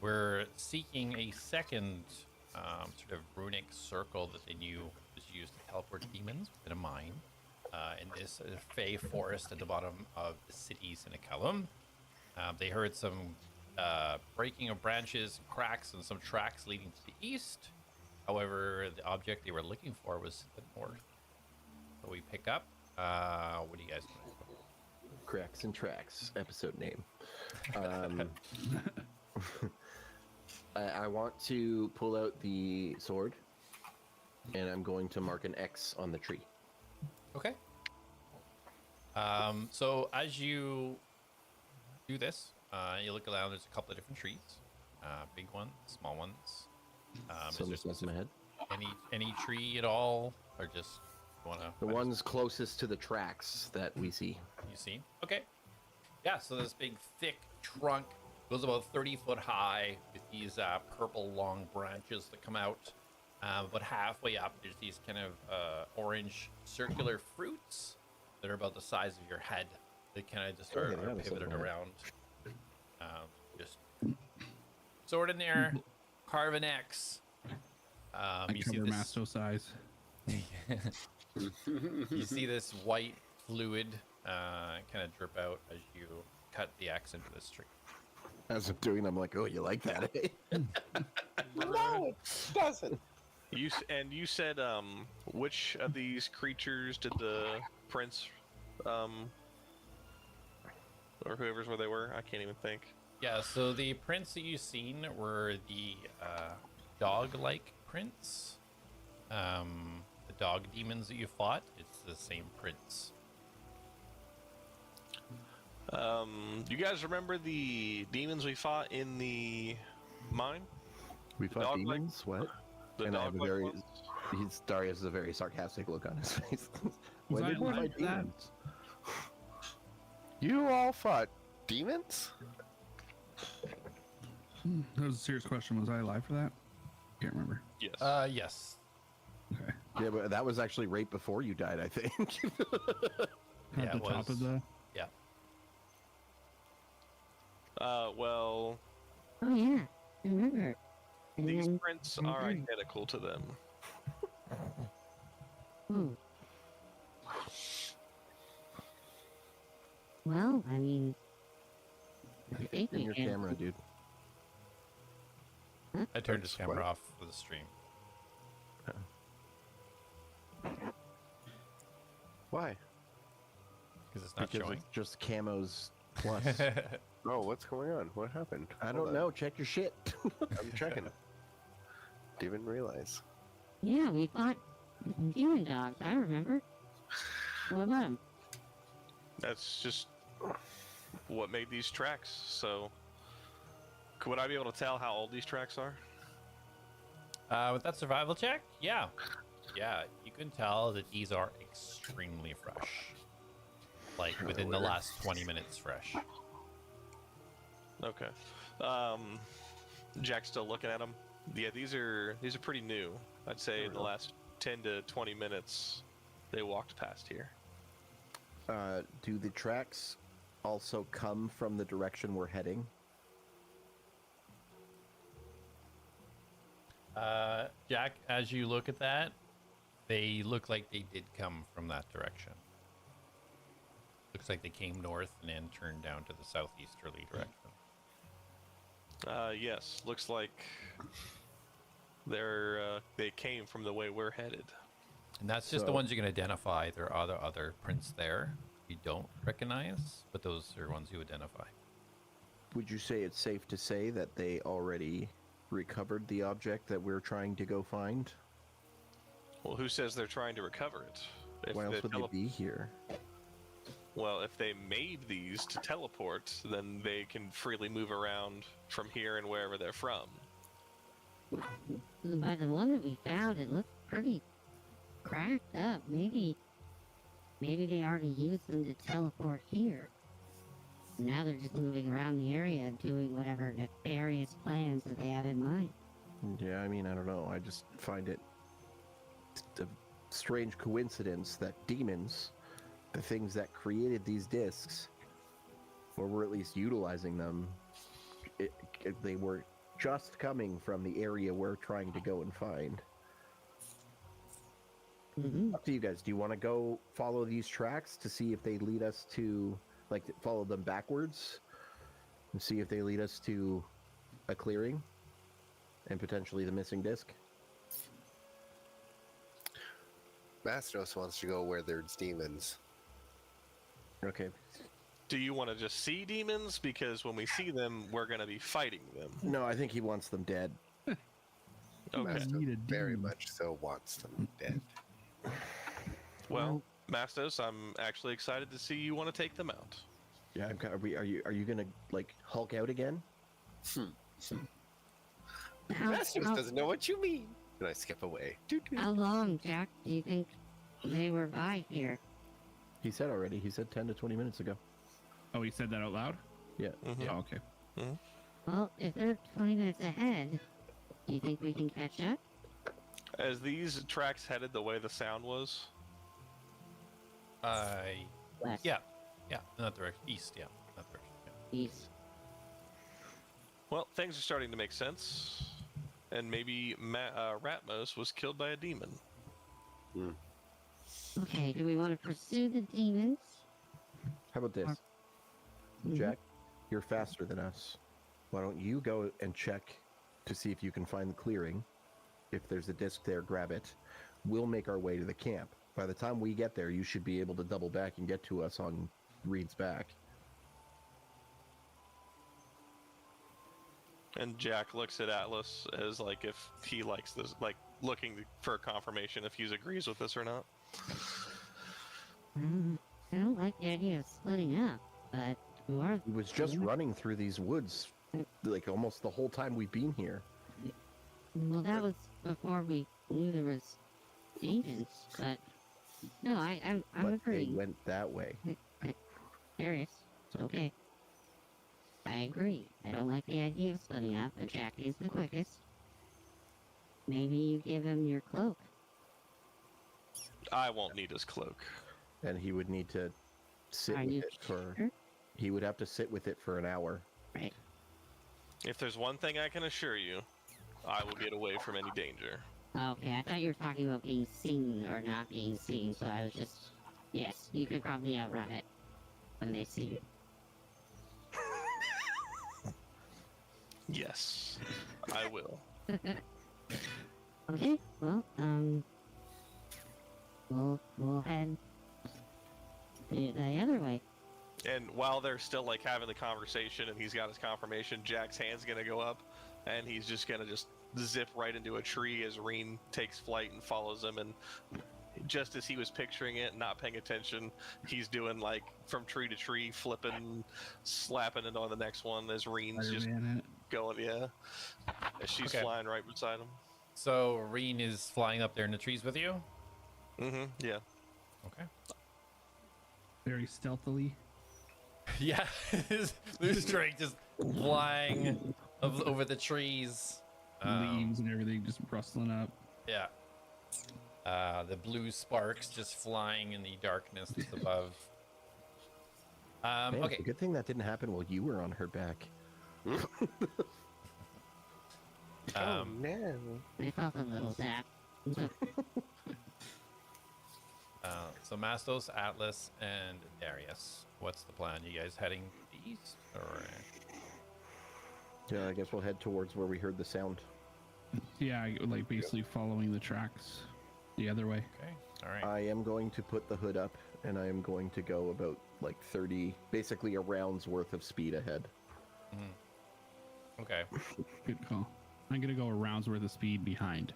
were seeking a second sort of runic circle that they knew was used to teleport demons within a mine in this fey forest at the bottom of the city Ciniculam. They heard some breaking of branches, cracks, and some tracks leading to the east. However, the object they were looking for was to the north. So we pick up. What do you guys think? Cracks and Tracks, episode name. I want to pull out the sword, and I'm going to mark an X on the tree. Okay. So as you do this, you look around. There's a couple of different trees, big ones, small ones. So Is there in my head. any tree at all, or just the ones closest to the tracks that we see? You see? Okay. Yeah. So this big, thick trunk goes about 30 foot high with these purple long branches that come out. But halfway up, there's these kind of orange circular fruits that are about the size of your head. They kind of just are pivoted around. Just sword in there, carve an X. I cover Masto size. You see this white fluid kind of drip out as you cut the X into this tree. As I'm doing, I'm like, oh, you like that? Eh? No, it doesn't. You said which of these creatures did the prince or whoever's where they were? I can't even think. Yeah, so the prints that you've seen were the dog-like prints. The dog demons that you fought, it's the same prints. Do you guys remember the demons we fought in the mine? We fought demons? What? The and I have a very, ones? Darius has a very sarcastic look on his face. Was When I did we alive fight for that? demons? You all fought demons? That was a serious question. Was I alive for that? Can't remember. Yes. Yes. Okay. Yeah, but that was actually right before you died, I think. At Yeah, the it top was. of the. Yeah. Well, Oh yeah, I remember. And these then- prints Mhm. are identical to them. Hmm. Well, I mean, I think In we your can. camera, dude. I turned his camera What? off for the stream. Why? Because it's not Because showing. it's just camos plus. Oh, what's going on? What happened? I Hold don't on. know. Check your shit. I'm checking. Didn't even realize. Yeah, we fought demon dogs. I remember. What about them? That's just what made these tracks. So, would I be able to tell how old these tracks are? With that survival check, yeah. Yeah, you can tell that these are extremely fresh. Like within the last 20 minutes fresh. Okay. Jack's still looking at them. Yeah, these are pretty new. I'd say in the last 10 to 20 minutes, they walked past here. Do the tracks also come from the direction we're heading? Jack, as you look at that, they look like they did come from that direction. Looks like they came north and then turned down to the southeasterly direction. Yes, looks like they came from the way we're headed. And that's just the So- ones you can identify. There are other prints there you don't recognize, but those are ones you identify. Would you say it's safe to say that they already recovered the object that we're trying to go find? Well, who says they're trying to recover it? If Why else they would they be here? Well, if they made these to teleport, then they can freely move around from here and wherever they're from. By the one that we found, it looked pretty cracked up. Maybe they already used them to teleport here. Now they're just moving around the area, doing whatever nefarious plans that they have in mind. Yeah, I mean, I don't know. I just find it a strange coincidence that demons the things that created these discs, or were at least utilizing them, they were just coming from the area we're trying to go and find. Up to you guys. Do you want to go follow these tracks to see if they lead us to, like, follow them backwards and see if they lead us to a clearing and potentially the missing disc? Mastos wants to go where there's demons. Okay. Do you want to just see demons? Because when we see them, we're going to be fighting them. No, I think he wants them dead. Okay. Mastos Need a very demon. much so wants them dead. Well, Mastos, I'm actually excited to see you want to take them out. Yeah, are you gonna like Hulk out again? Mastos doesn't know what you mean. And I skip away. How long, Jack, do you think they were by here? He said already. He said 10 to 20 minutes ago. Oh, he said that out loud? Yeah. Mhm. Oh, okay. Well, if they're 20 minutes ahead, do you think we can catch up? As these tracks headed the way the sound was, West, Yeah, in that direction. East, yeah, that direction. Yeah. east. well, things are starting to make sense. And maybe Ratmos was killed by a demon. Okay, do we want to pursue the demons? How about this? Jack, you're faster than us. Why don't you go and check to see if you can find the clearing? If there's a disc there, grab it. We'll make our way to the camp. By the time we get there, you should be able to double back and get to us on Reed's back. And Jack looks at Atlas as like if he likes this, like looking for confirmation if he agrees with this or not. I don't like the idea of splitting up, but we are. He was just running through these woods, like almost the whole time we've been here. Well, that was before we knew there was agents, but no, I'm But they agreeing. went that way. Darius, it's okay. I agree. I don't like the idea of splitting up, but Jack is the quickest. Maybe you give him your cloak. I won't need his cloak. And he would need to sit Are with you it for... sure? He would have to sit with it for an hour. Right. If there's one thing I can assure you, I will get away from any danger. Okay, I thought you were talking about being seen or not being seen, so I was just... Yes, you could probably outrun it when they see you. Yes, I will. Okay, well, we'll head the other way. And while they're still like having the conversation and he's got his confirmation, Jack's hand's gonna go up and he's just gonna zip right into a tree as Reen takes flight and follows him. And just as he was picturing it, not paying attention, he's doing like from tree to tree, flipping, slapping it on the next one as Reen's just Spider-Man it. going, yeah. As she's Okay. flying right beside him. So Reen is flying up there in the trees with you? Mm-hmm, yeah. Okay. Very stealthily. Yeah, Loose Drake just flying over the trees. Leaves and everything just rustling up. Yeah. The blue sparks just flying in the darkness above. Man, Okay. it's a good thing that didn't happen while you were on her back. Oh no. I felt a little zap. So Mastos, Atlas, and Darius. What's the plan? You guys heading east or? Yeah, I guess we'll head towards where we heard the sound. Yeah, like basically following the tracks the other way. Okay. All right. I am going to put the hood up, and I am going to go about like 30, basically a round's worth of speed ahead. Okay. Good call. I'm gonna go a round's worth of speed behind.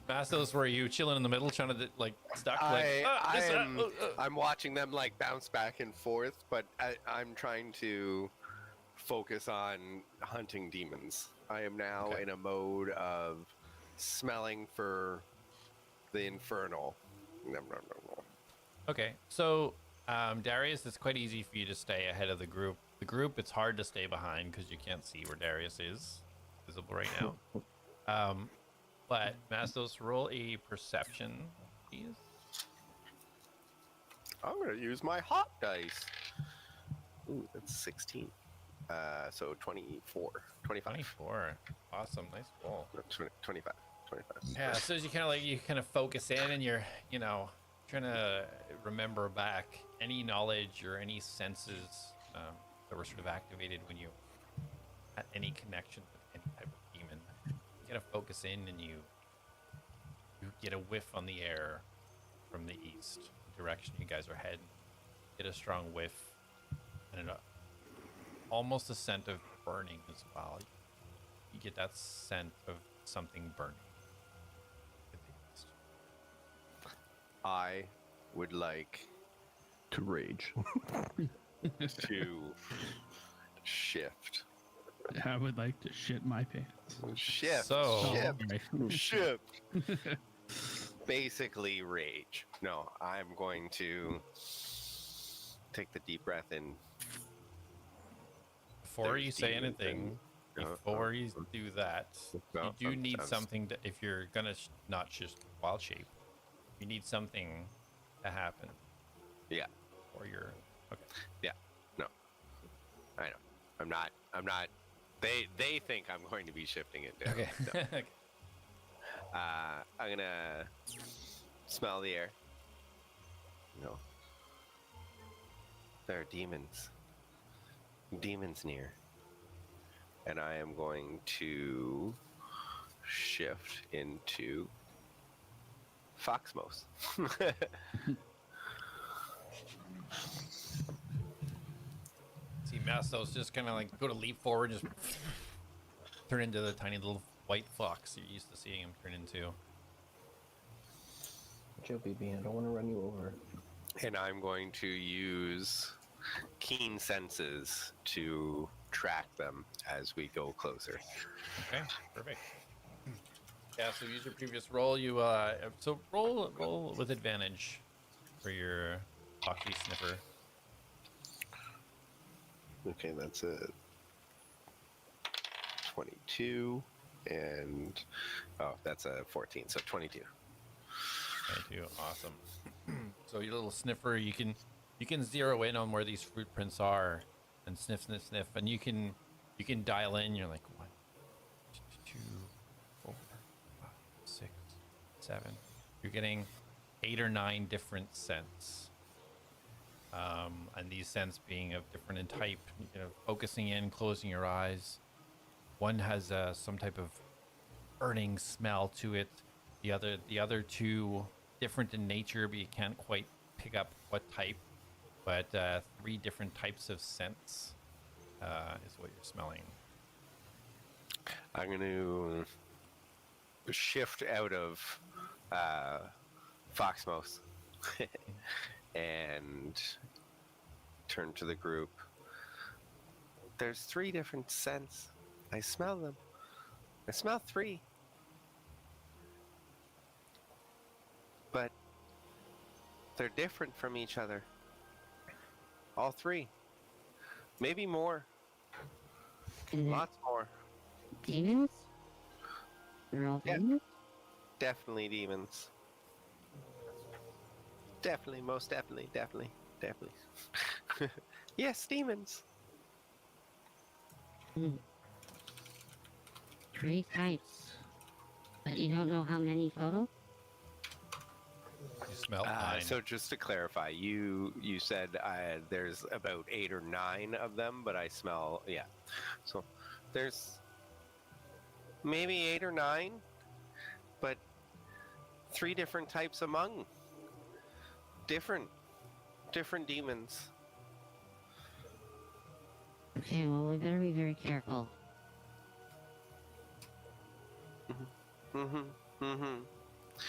Mastos, were you chilling in the middle, trying to like stuck? Like, I'm watching them like bounce back and forth, but I'm trying to focus on hunting demons. I am now Okay. in a mode of smelling for the infernal. No. Okay, so Darius, it's quite easy for you to stay ahead of the group. The group, it's hard to stay behind because you can't see where Darius is visible right now. But Mastos, roll a perception, please. I'm gonna use my hot dice. Ooh, that's 16. So 24. 25. 24. Awesome. Nice roll. No, 25. 25. Yeah, so as you kind of focus in and you're, trying to remember back any knowledge or any senses that were sort of activated when you had any connection with any type of demon. You kind of focus in and you get a whiff on the air from the east direction you guys are heading. Get a strong whiff and almost a scent of burning as well. You get that scent of something burning. I would like To rage. to shift. I would like to shit my pants. Shift. So- Shift. Basically, rage. No, I'm going to take the deep breath in. Before you There's say demons anything, and- before you do that, No, you do need I'm- something to, if you're gonna not just wild shape, you need something to happen. Yeah. Or you're okay. Yeah. No. I know. I'm not. They think I'm going to be shifting it down. Okay. No. Okay. I'm gonna smell the air. No. There are demons. Demons near. And I am going to shift into Foxmos. See, Mastos just kind of like go to leap forward, just turn into the tiny little white fox you're used to seeing him turn into. Joe, baby, I don't want to run you over. And I'm going to use keen senses to track them as we go closer. Okay, perfect. Yeah, so use your previous roll. You so roll with advantage for your foxy sniffer. Okay, that's a 22, and that's a 14, so 22. 22, awesome. So your little sniffer, you can zero in on where these fruit prints are, and sniff, sniff, sniff, and you can dial in. You're like 1, 2, 4, 5, 6, 7. You're getting 8 or 9 different scents. And these scents being of different in type, focusing in, closing your eyes. One has some type of burning smell to it. The other two different in nature, but you can't quite pick up what type. But 3 different types of scents is what you're smelling. I'm going to shift out of Foxmos and turn to the group. There's 3 different scents. I smell them. I smell 3. But they're different from each other. All 3. Maybe more. Is it Lots more. demons? They're all Yeah. demons? Definitely demons. Definitely, most definitely, definitely. Yes, demons. 3 types. But you don't know how many total? You smell 9. So just to clarify, you said there's about 8 or 9 of them, but I smell, yeah. So there's maybe 8 or 9, but 3 different types among different demons. Okay, well, we better be very careful. Mm-hmm.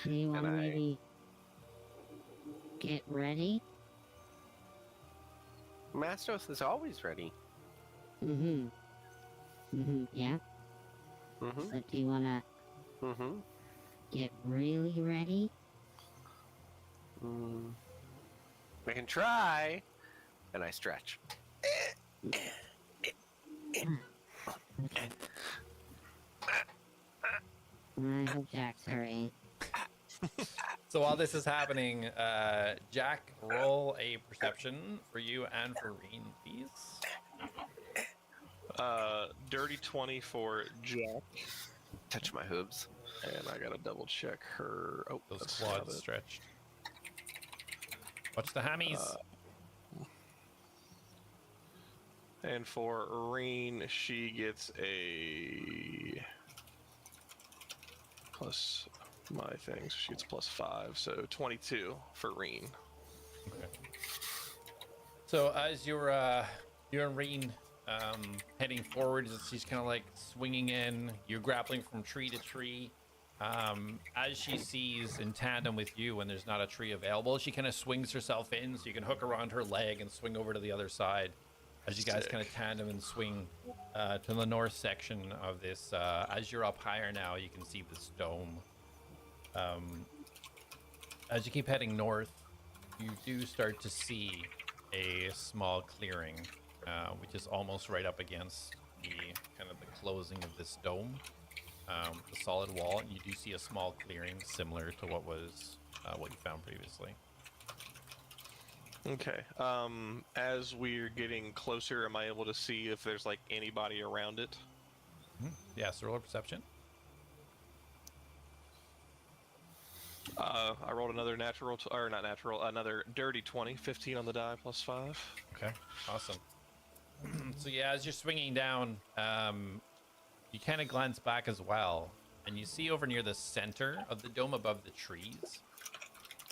Do you want to And I- maybe get ready? Mastos is always ready. Yeah? Mm-hmm. So do you want to Mm-hmm. get really ready? I can try. And I stretch. I hope Jack's hurrying. So while this is happening, Jack, roll a perception for you and for Reen, please. Dirty 20 for Jack. Touch my hooves. And I gotta double check her. Oh, Those that's not quads it. stretched. Watch the hammies. And for Reen, she gets a plus my thing, so she gets +5, so 22 for Reen. Okay. So as you're and Reen heading forward, she's kind of like swinging in. You're grappling from tree to tree. As she sees in tandem with you when there's not a tree available, she kind of swings herself in so you can hook around her leg and swing over to the other side. As you guys kind of tandem and swing to the north section of this. As you're up higher now, you can see this dome. As you keep heading north, you do start to see a small clearing, which is almost right up against the kind of the closing of this dome, the solid wall. And you do see a small clearing similar to what was what you found previously. Okay. As we're getting closer, am I able to see if there's like anybody around it? Yeah, so roll a perception. I rolled another natural, or not natural, another dirty 20, 15 on the die, +5. Okay, awesome. So yeah, as you're swinging down, you kind of glance back as well, and you see over near the center of the dome above the trees,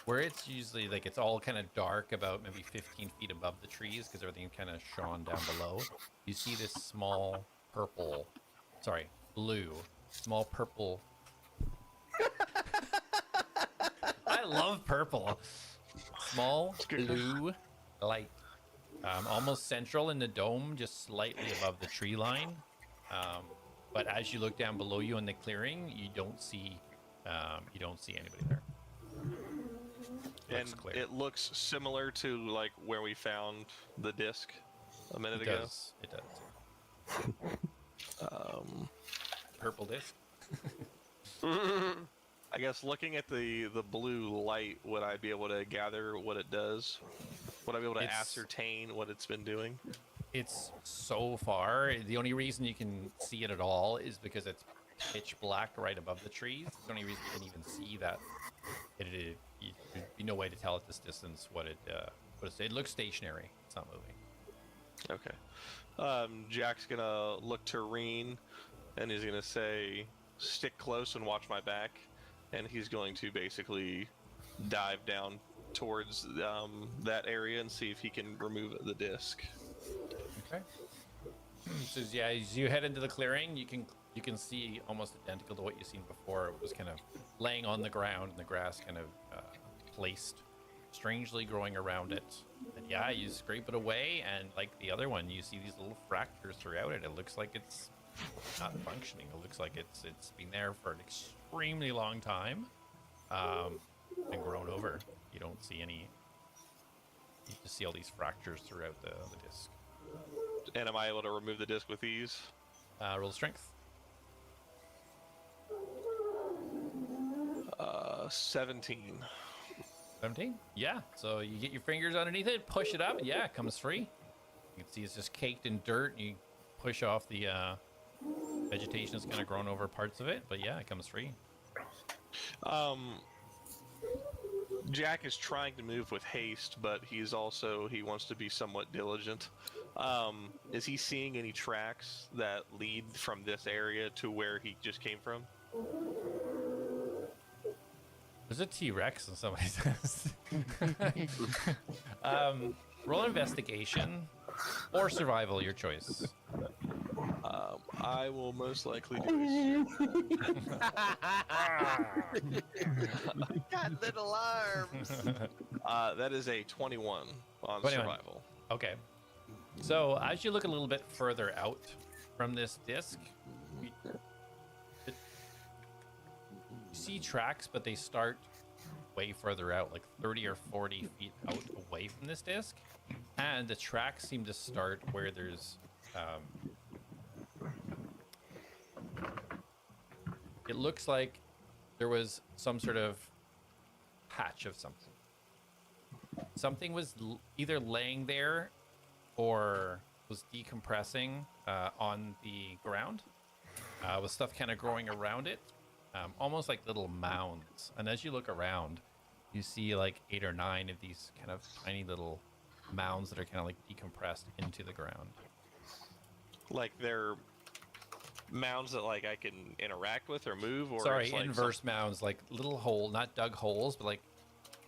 where it's usually like it's all kind of dark about maybe 15 feet above the trees because everything kind of shone down below. You see this small purple, sorry, blue, small purple. I love purple. Small blue light, almost central in the dome, just slightly above the tree line. But as you look down below you in the clearing, you don't see anybody there. And it looks similar to like where we found the disc a minute ago. It does. Purple disc. I guess looking at the blue light, would I be able to gather what it does? Would I be able to ascertain what it's been doing? It's so far. The only reason you can see it at all is because it's pitch black right above the trees. The only reason you can even see that there'd be no way to tell at this distance what it looks stationary. It's not moving. Okay. Jack's gonna look to Reen, and he's gonna say, "Stick close and watch my back." And he's going to basically dive down towards that area and see if he can remove the disc. Okay. So yeah, as you head into the clearing, you can see almost identical to what you've seen before. It was kind of laying on the ground, and the grass kind of placed strangely growing around it. And yeah, you scrape it away, and like the other one, you see these little fractures throughout it. It looks like it's not functioning. It looks like it's been there for an extremely long time, and grown over. You don't see any. You just see all these fractures throughout the disc. And am I able to remove the disc with ease? Roll strength. 17. 17? Yeah. So you get your fingers underneath it, push it up, and yeah, it comes free. You can see it's just caked in dirt. And you push off the vegetation that's kind of grown over parts of it, but yeah, it comes free. Jack is trying to move with haste, but he wants to be somewhat diligent. Is he seeing any tracks that lead from this area to where he just came from? There's a T-Rex in somebody's house. Roll investigation or survival, your choice. I will most likely do Got little arms. that is a 21 on 21. survival. Okay. So as you look a little bit further out from this disc, you see tracks, but they start way further out, like 30 or 40 feet out away from this disc. And the tracks seem to start where there's it looks like there was some sort of patch of something. Something was either laying there or was decompressing on the ground, with stuff kind of growing around it, almost like little mounds. And as you look around, you see like 8 or 9 of these kind of tiny little mounds that are kind of like decompressed into the ground. Like they're mounds that like I can interact with or move, or Sorry, it's like inverse mounds, like little hole, not dug holes, but like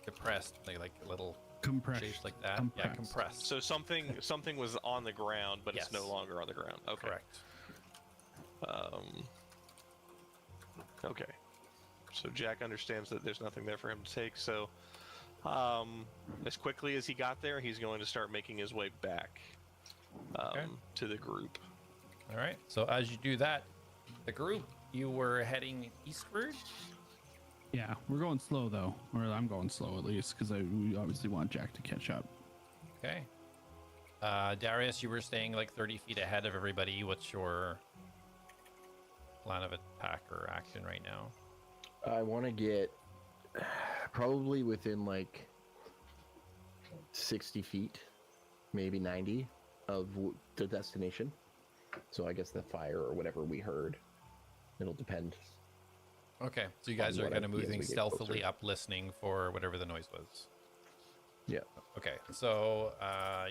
depressed, like little Compressed. shapes like that. Yeah, compressed. So something was on the ground, but it's no Yes. longer on the ground. Okay. Correct. Okay. So Jack understands that there's nothing there for him to take. So, as quickly as he got there, he's going to start making his way back to the group. All right. So as you do that, the group, you were heading eastward. Yeah, we're going slow though, or I'm going slow at least, because we obviously want Jack to catch up. Okay. Darius, you were staying like 30 feet ahead of everybody. What's your plan of attack or action right now? I want to get probably within like 60 feet, maybe 90 of the destination. So I guess the fire or whatever we heard, it'll depend. Okay, so you guys On are what kind of I see as moving we get stealthily closer. up, listening for whatever the noise was. Yeah. Okay, so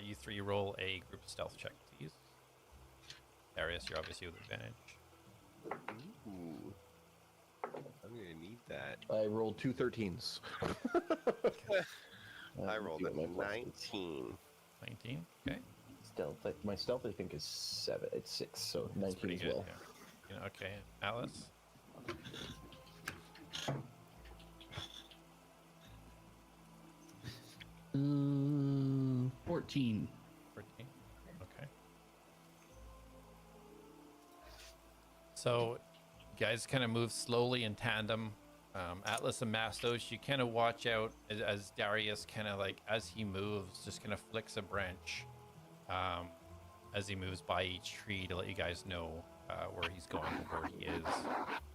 you three roll a group stealth check, please. Darius, you're obviously with advantage. Ooh. I'm gonna need that. I rolled 2 13s. I rolled a my 19. 19. Okay, Stealth. My stealth, I think, is 7. It's 6, so that's 19 pretty as good. well. Yeah. Yeah, okay, Alice. 14. 14. Okay. So, you guys kind of move slowly in tandem. Atlas and Mastos, you kind of watch out as Darius kind of like, as he moves, just kind of flicks a branch as he moves by each tree to let you guys know where he's going and where he is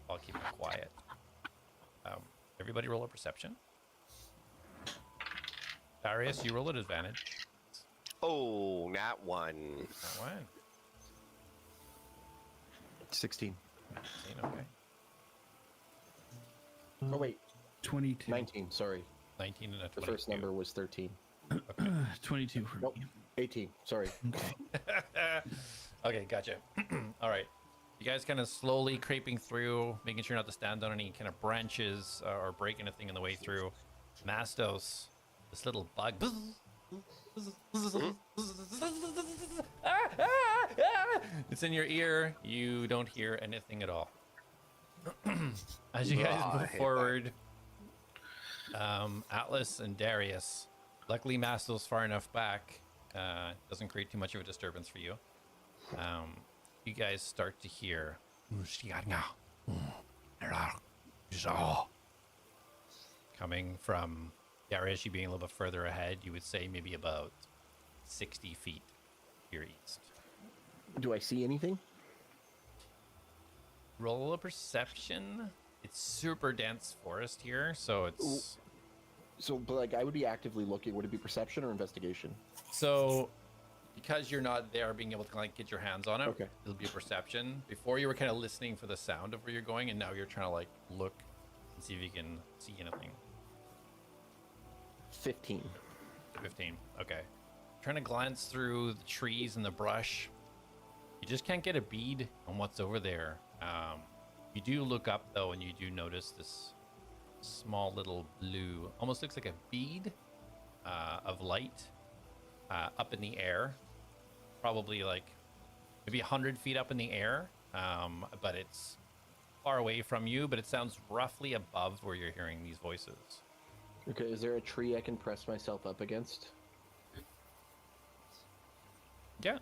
while keeping quiet. Everybody roll a perception. Darius, you roll at advantage. Oh, not one. That one. 16. 16, okay. Oh, wait. 22. 19, sorry. 19 and a 22. The first number was 13. 22 for Nope. me. 18, sorry. Okay, gotcha. All right. You guys kind of slowly creeping through, making sure not to stand on any kind of branches or break anything on the way through. Mastos, this little bug. It's in your ear. You don't hear anything at all. As you guys I move hate that. forward, Atlas and Darius, luckily Mastos far enough back, doesn't create too much of a disturbance for you. You guys start to hear coming from Darius, you being a little bit further ahead, you would say maybe about 60 feet to your east. Do I see anything? Roll a perception. It's super dense forest here, so it's... So, but like, I would be actively looking. Would it be perception or investigation? So, because you're not there being able to like get your hands on it, Okay. it'll be a perception. Before you were kind of listening for the sound of where you're going, and now you're trying to like look and see if you can see anything. 15. 15. Okay. Trying to glance through the trees and the brush. You just can't get a bead on what's over there. You do look up though, and you do notice this small little blue, almost looks like a bead of light up in the air. Probably like maybe 100 feet up in the air, but it's far away from you, but it sounds roughly above where you're hearing these voices. Okay, is there a tree I can press myself up against? Yeah.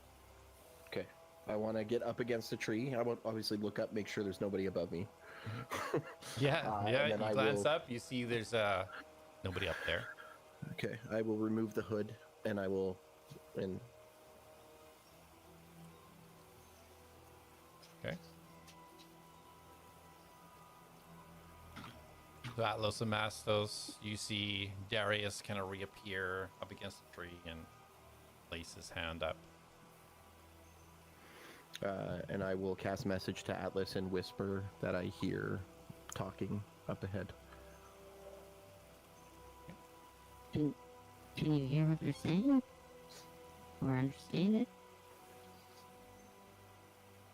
Okay. I want to get up against a tree. I won't obviously look up, make sure there's nobody above me. Yeah, yeah. and You then I glance will- up, you see there's nobody up there. Okay, I will remove the hood, and I will, and Okay. to Atlas and Mastos, you see Darius kind of reappear up against the tree and place his hand up. And I will cast message to Atlas and whisper that I hear talking up ahead. Can you hear what they're saying? Or understand it?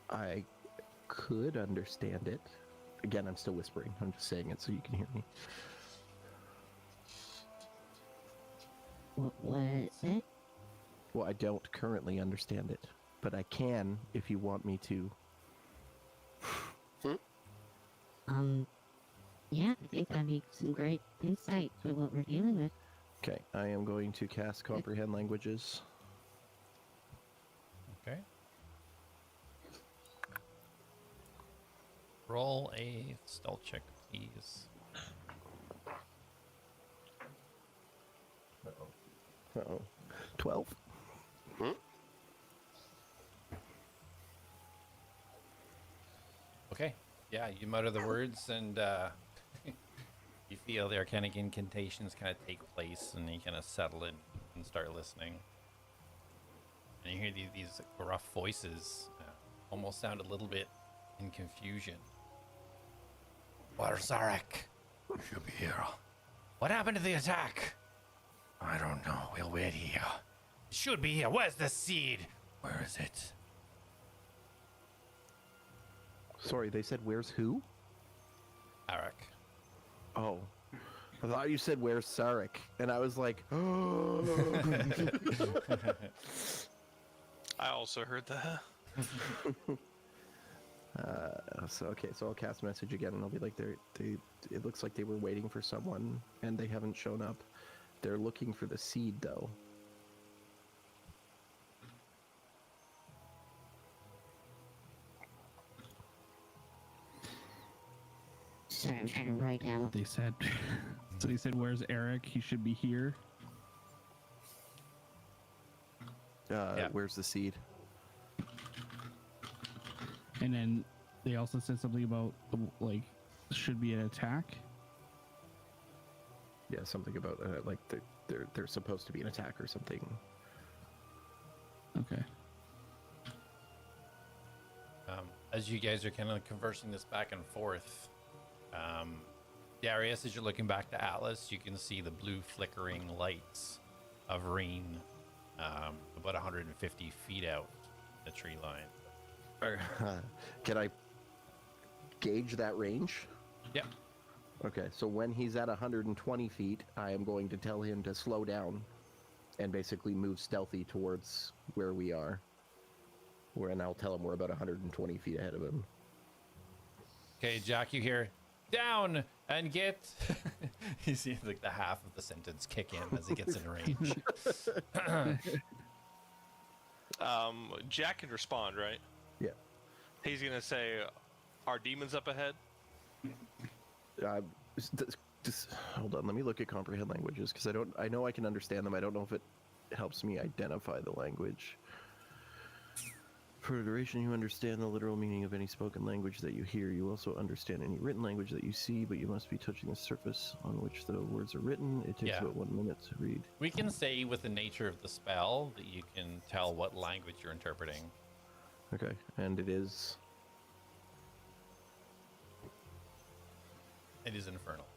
I could understand it. Again, I'm still whispering. I'm just saying it so you can hear me. What did it say? Well, I don't currently understand it, but I can if you want me to. Yeah, I think that'd be some great insight to what we're dealing with. Okay, I am going to cast Comprehend Languages. Okay. Roll a stealth check, please. Uh-oh. 12? Okay. Yeah, you mutter the words and you feel the arcanic incantations kind of take place and you kind of settle in and start listening. And you hear these gruff voices almost sound a little bit in confusion. Where's Zarek? Should be here. What happened to the attack? I don't know. We'll wait here. It should be here. Where's the seed? Where is it? Sorry, they said where's who? Arak. Oh. I thought you said where's Sarek, and I was like, oh. I also heard that. So I'll cast message again, and I'll be like, it looks like they were waiting for someone, and they haven't shown up. They're looking for the seed, though. Sorry, I'm trying to write down. They said. So they said, "Where's Eric? He should be here." Yeah. Where's the seed? And then they also said something about like should be an attack. Yeah, something about like they're supposed to be an attack or something. Okay. As you guys are kind of conversing this back and forth, Darius, as you're looking back to Atlas, you can see the blue flickering lights of Reen about 150 feet out the tree line. Can I gauge that range? Yep. Okay, so when he's at 120 feet, I am going to tell him to slow down and basically move stealthy towards where we are. And I'll tell him we're about 120 feet ahead of him. Okay, Jack, you hear down and get. You see like the half of the sentence kick in as he gets in range. Jack can respond, right? Yeah. He's gonna say, "Are demons up ahead?" Just hold on. Let me look at comprehend languages because I know I can understand them. I don't know if it helps me identify the language. For a duration, you understand the literal meaning of any spoken language that you hear. You also understand any written language that you see, but you must be touching the surface on which the words are written. It takes about 1 minute to read. We can say with the nature of the spell that you can tell what language you're interpreting. Okay, and it is... It is infernal.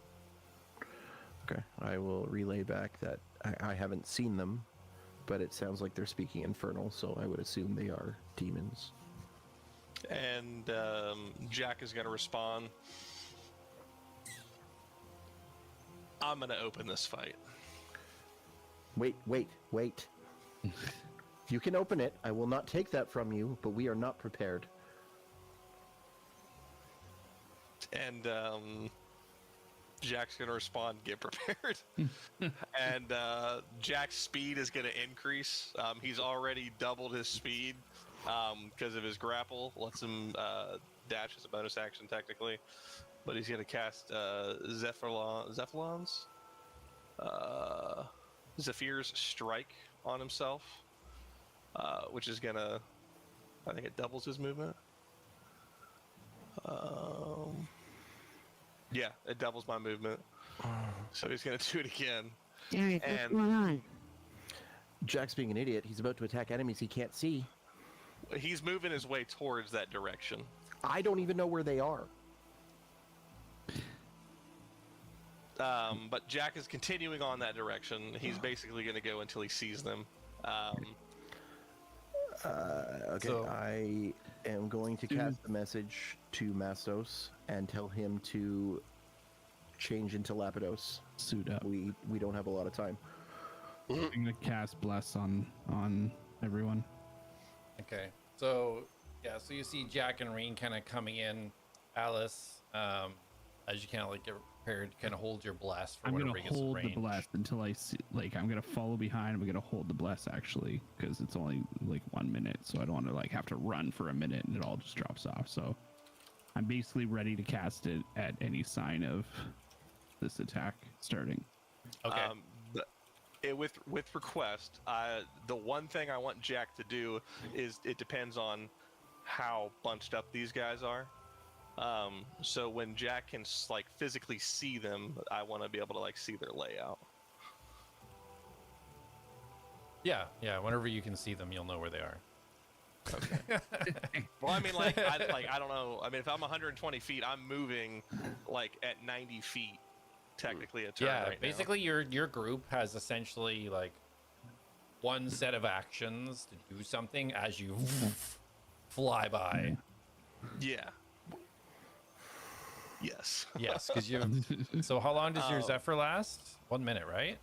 Okay, I will relay back that I haven't seen them, but it sounds like they're speaking infernal, so I would assume they are demons. And Jack is going to respond, "I'm going to open this fight." Wait. You can open it. I will not take that from you, but we are not prepared. And Jack's going to respond, "Get prepared." And Jack's speed is going to increase. He's already doubled his speed because of his grapple. Lets him dash as a bonus action, technically. But he's going to cast Zephyr's Strike on himself, which is going to, I think it doubles his movement. Yeah, it doubles my movement. So he's gonna do it again. Darius, what's And- going on? Jack's being an idiot. He's about to attack enemies he can't see. He's moving his way towards that direction. I don't even know where they are. But Jack is continuing on that direction. He's basically going to go until he sees them. Okay, So- I am going to cast a message to Mastos and tell him to change into Lapidos. Suit up. We don't have a lot of time. I'm gonna cast bless on everyone. Okay. So yeah, so you see Jack and Reen kind of coming in. Alice, as you kind of like get prepared, kind of hold your blast for I'm whenever gonna he gets hold the range. bless until I see. Like, I'm gonna follow behind. I'm gonna hold the bless actually, because it's only like 1 minute, so I don't want to like have to run for a minute and it all just drops off. So I'm basically ready to cast it at any sign of this attack starting. Okay. With request, the one thing I want Jack to do is it depends on how bunched up these guys are. So when Jack can like physically see them, I want to be able to like see their layout. Yeah. Whenever you can see them, you'll know where they are. Well, I mean, like I don't know. I mean, if I'm 120 feet, I'm moving like at 90 feet, technically a turn. Yeah. right now. Basically, your group has essentially like one set of actions to do something as you fly by. Yeah. Yes. Yes, because you. So how long does your Zephyr last? 1 minute, right?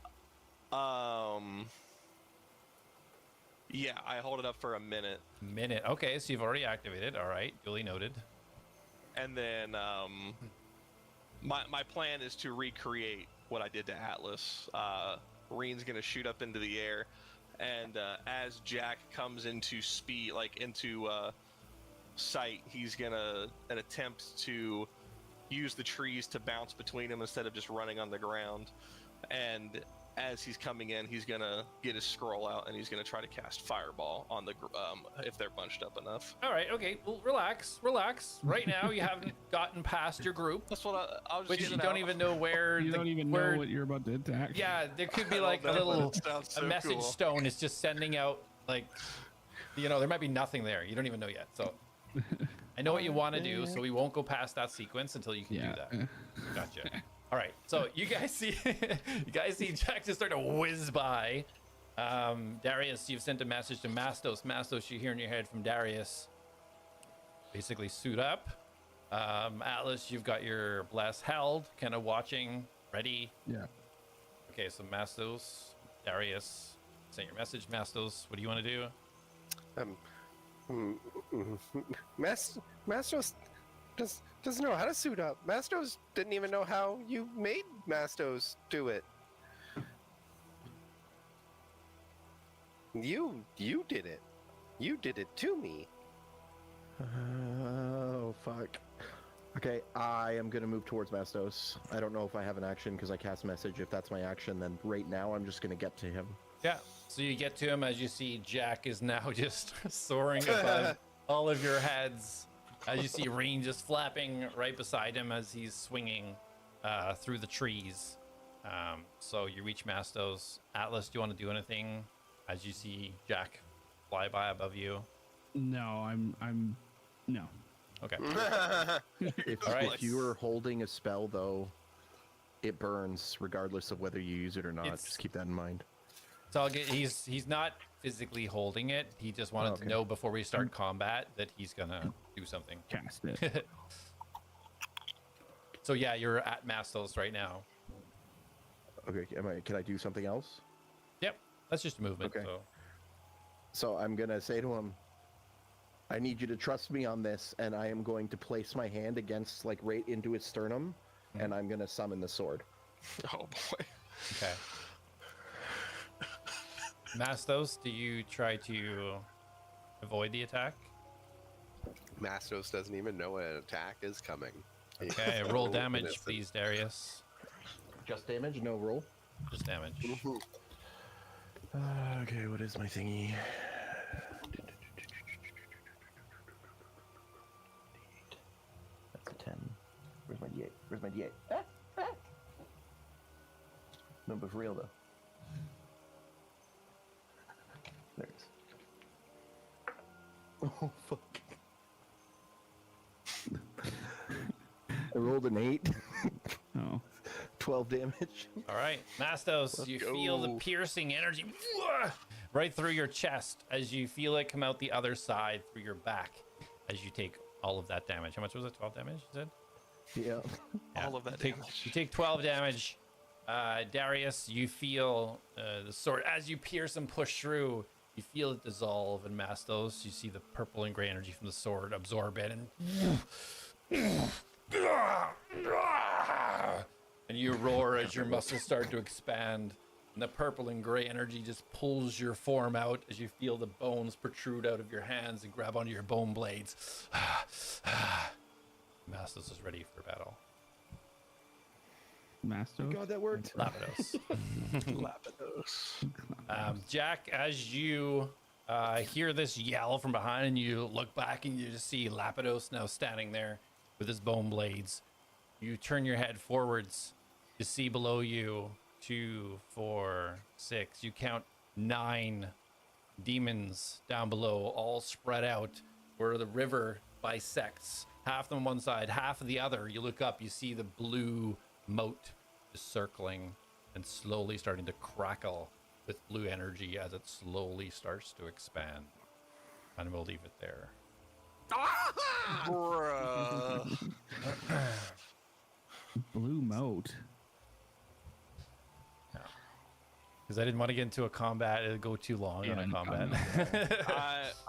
Yeah, I hold it up for a minute. Minute. Okay, so you've already activated. All right, duly noted. And then my plan is to recreate what I did to Atlas. Reen's gonna shoot up into the air, and as Jack comes into speed, like into sight, he's gonna attempt to use the trees to bounce between them instead of just running on the ground. And as he's coming in, he's gonna get his scroll out and he's gonna try to cast Fireball on the if they're bunched up enough. All right, okay. Well, relax. Right now, you haven't gotten past your group, That's what I was which just you don't even know where. You don't even know what you're about to attack. Yeah, there could be I like a love that, but little it sounds so message cool. stone is just sending out like, there might be nothing there. You don't even know yet. So I know what you want to do, so we won't go past that sequence until you can do that. Gotcha. All right, so you guys see Jack just start to whiz by. Darius, you've sent a message to Mastos. Mastos, you hear in your head from Darius. Basically, suit up. Atlas, you've got your bless held, kind of watching, ready. Yeah. Okay, so Mastos, Darius, send your message. Mastos, what do you want to do? Mastos doesn't know how to suit up. Mastos didn't even know how you made Mastos do it. You did it. You did it to me. Oh, fuck. Okay, I am going to move towards Mastos. I don't know if I have an action because I cast message. If that's my action, then right now I'm just going to get to him. Yeah. So you get to him as you see Jack is now just soaring above all of your heads. As you see Reen just flapping right beside him as he's swinging through the trees. So you reach Mastos. Atlas, do you want to do anything as you see Jack fly by above you? No, I'm no. Okay. If, All right. if you are holding a spell, though, it burns regardless of whether you use it or not. It's- Just keep that in mind. So he's not physically holding it. He just wanted to Okay. know before we start combat that he's gonna do something. Cast it. So yeah, you're at Mastos right now. Okay, can I do something else? Yep, that's just a movement. Okay. So. So I'm going to say to him, I need you to trust me on this, and I am going to place my hand against, like, right into his sternum, and I'm going to summon the sword. Oh boy. Okay. Mastos, do you try to avoid the attack? Mastos doesn't even know an attack is coming. Okay, roll So damage, innocent. please, Darius. Just damage, no roll. Just damage. Okay, what is my thingy? That's a 10. Where's my D8? Where's my D8? Ah, ah. No, but for real though. There it is. Oh fuck! I rolled an 8. Oh. 12 damage. All right, Mastos, you feel the piercing energy right through your chest as you feel it come out the other side through your back as you take all of that damage. How much was it? 12 damage, you said? Yeah. All of that damage. You take 12 damage. Darius, you feel the sword as you pierce and push through. You feel it dissolve, and Mastos, you see the purple and gray energy from the sword absorb it, and you roar as your muscles start to expand, and the purple and gray energy just pulls your form out as you feel the bones protrude out of your hands and grab onto your bone blades. Mastos is ready for battle. Mastos? God, that worked. Lapidos. Lapidos. Jack, as you hear this yell from behind, and you look back and you just see Lapidos now standing there with his bone blades. You turn your head forwards to see below you 2, 4, 6. You count 9 demons down below, all spread out where the river bisects. Half them on one side, half of the other. You look up, you see the blue moat is circling and slowly starting to crackle with blue energy as it slowly starts to expand. And we'll leave it there. Bruh. Blue moat. Because I didn't want to get into a combat. It'd go too long on a combat.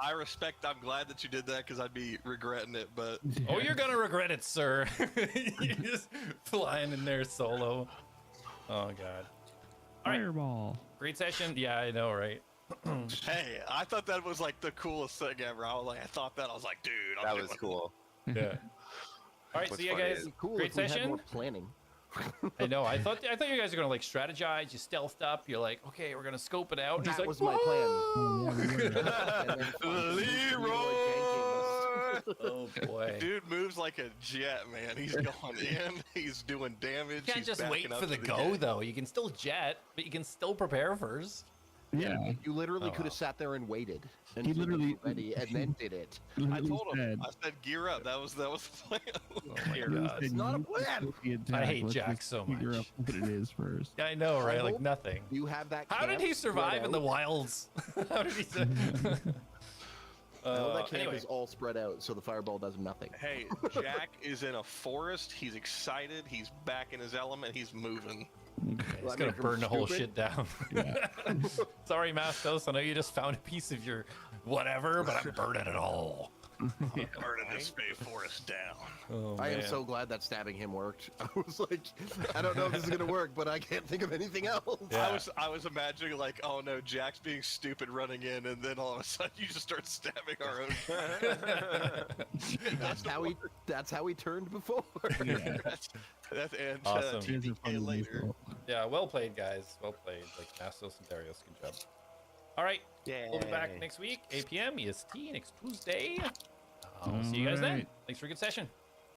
I respect. I'm glad that you did that because I'd be regretting it. But Oh, you're gonna regret it, sir. You're just flying in there solo. Oh god. All right. Fireball. Great session. Yeah, I know, right? hey, I thought that was like the coolest thing ever. I was like, dude, That was cool. Yeah. All right, What's see you funny guys. is- Cool Great if we had session. more planning. I know. I thought you guys were gonna like strategize. You stealthed up. You're like, okay, we're gonna scope it out. And he's That like, was my plan. Leroy. oh boy. Dude moves like a jet, man. He's going in. He's doing damage. You can't he's just wait backing up for the to go gate. though. You can still jet, but you can still prepare first. Yeah. You literally Oh, could have wow. sat there and waited He until you literally- were ready and then did it. I told him. I said, gear up. That was the plan. Oh my god. It's not a plan. I hate Jack so Figure much. out what it is first. I know, right? I Like hope nothing. You have that. How did camp he survive spread in the out. wilds? How did he? I know that camp Anyway. is all spread out, so the fireball does nothing. Hey, Jack is in a forest. He's excited. He's back in his element. He's moving. He's gonna burn the whole shit down. Sorry, Mastos. I know you just found a piece of your whatever, but I'm burning it all. Burning this Bay Forest down. Oh, I am man. so glad that stabbing him worked. I was like, I don't know if this is gonna work, but I can't think of anything else. Yeah. I was imagining like, oh no, Jack's being stupid running in, and then all of a sudden you just start stabbing our own. That's how he turned before. Yeah. That's and Awesome. It is a fun TDK later. visual. Yeah, well played, guys. Well played. Like Mastos and Darius, good job. All right, we'll be back next week, 8 p.m. EST next Tuesday. I'll see you guys then. Alright. Thanks for a good session.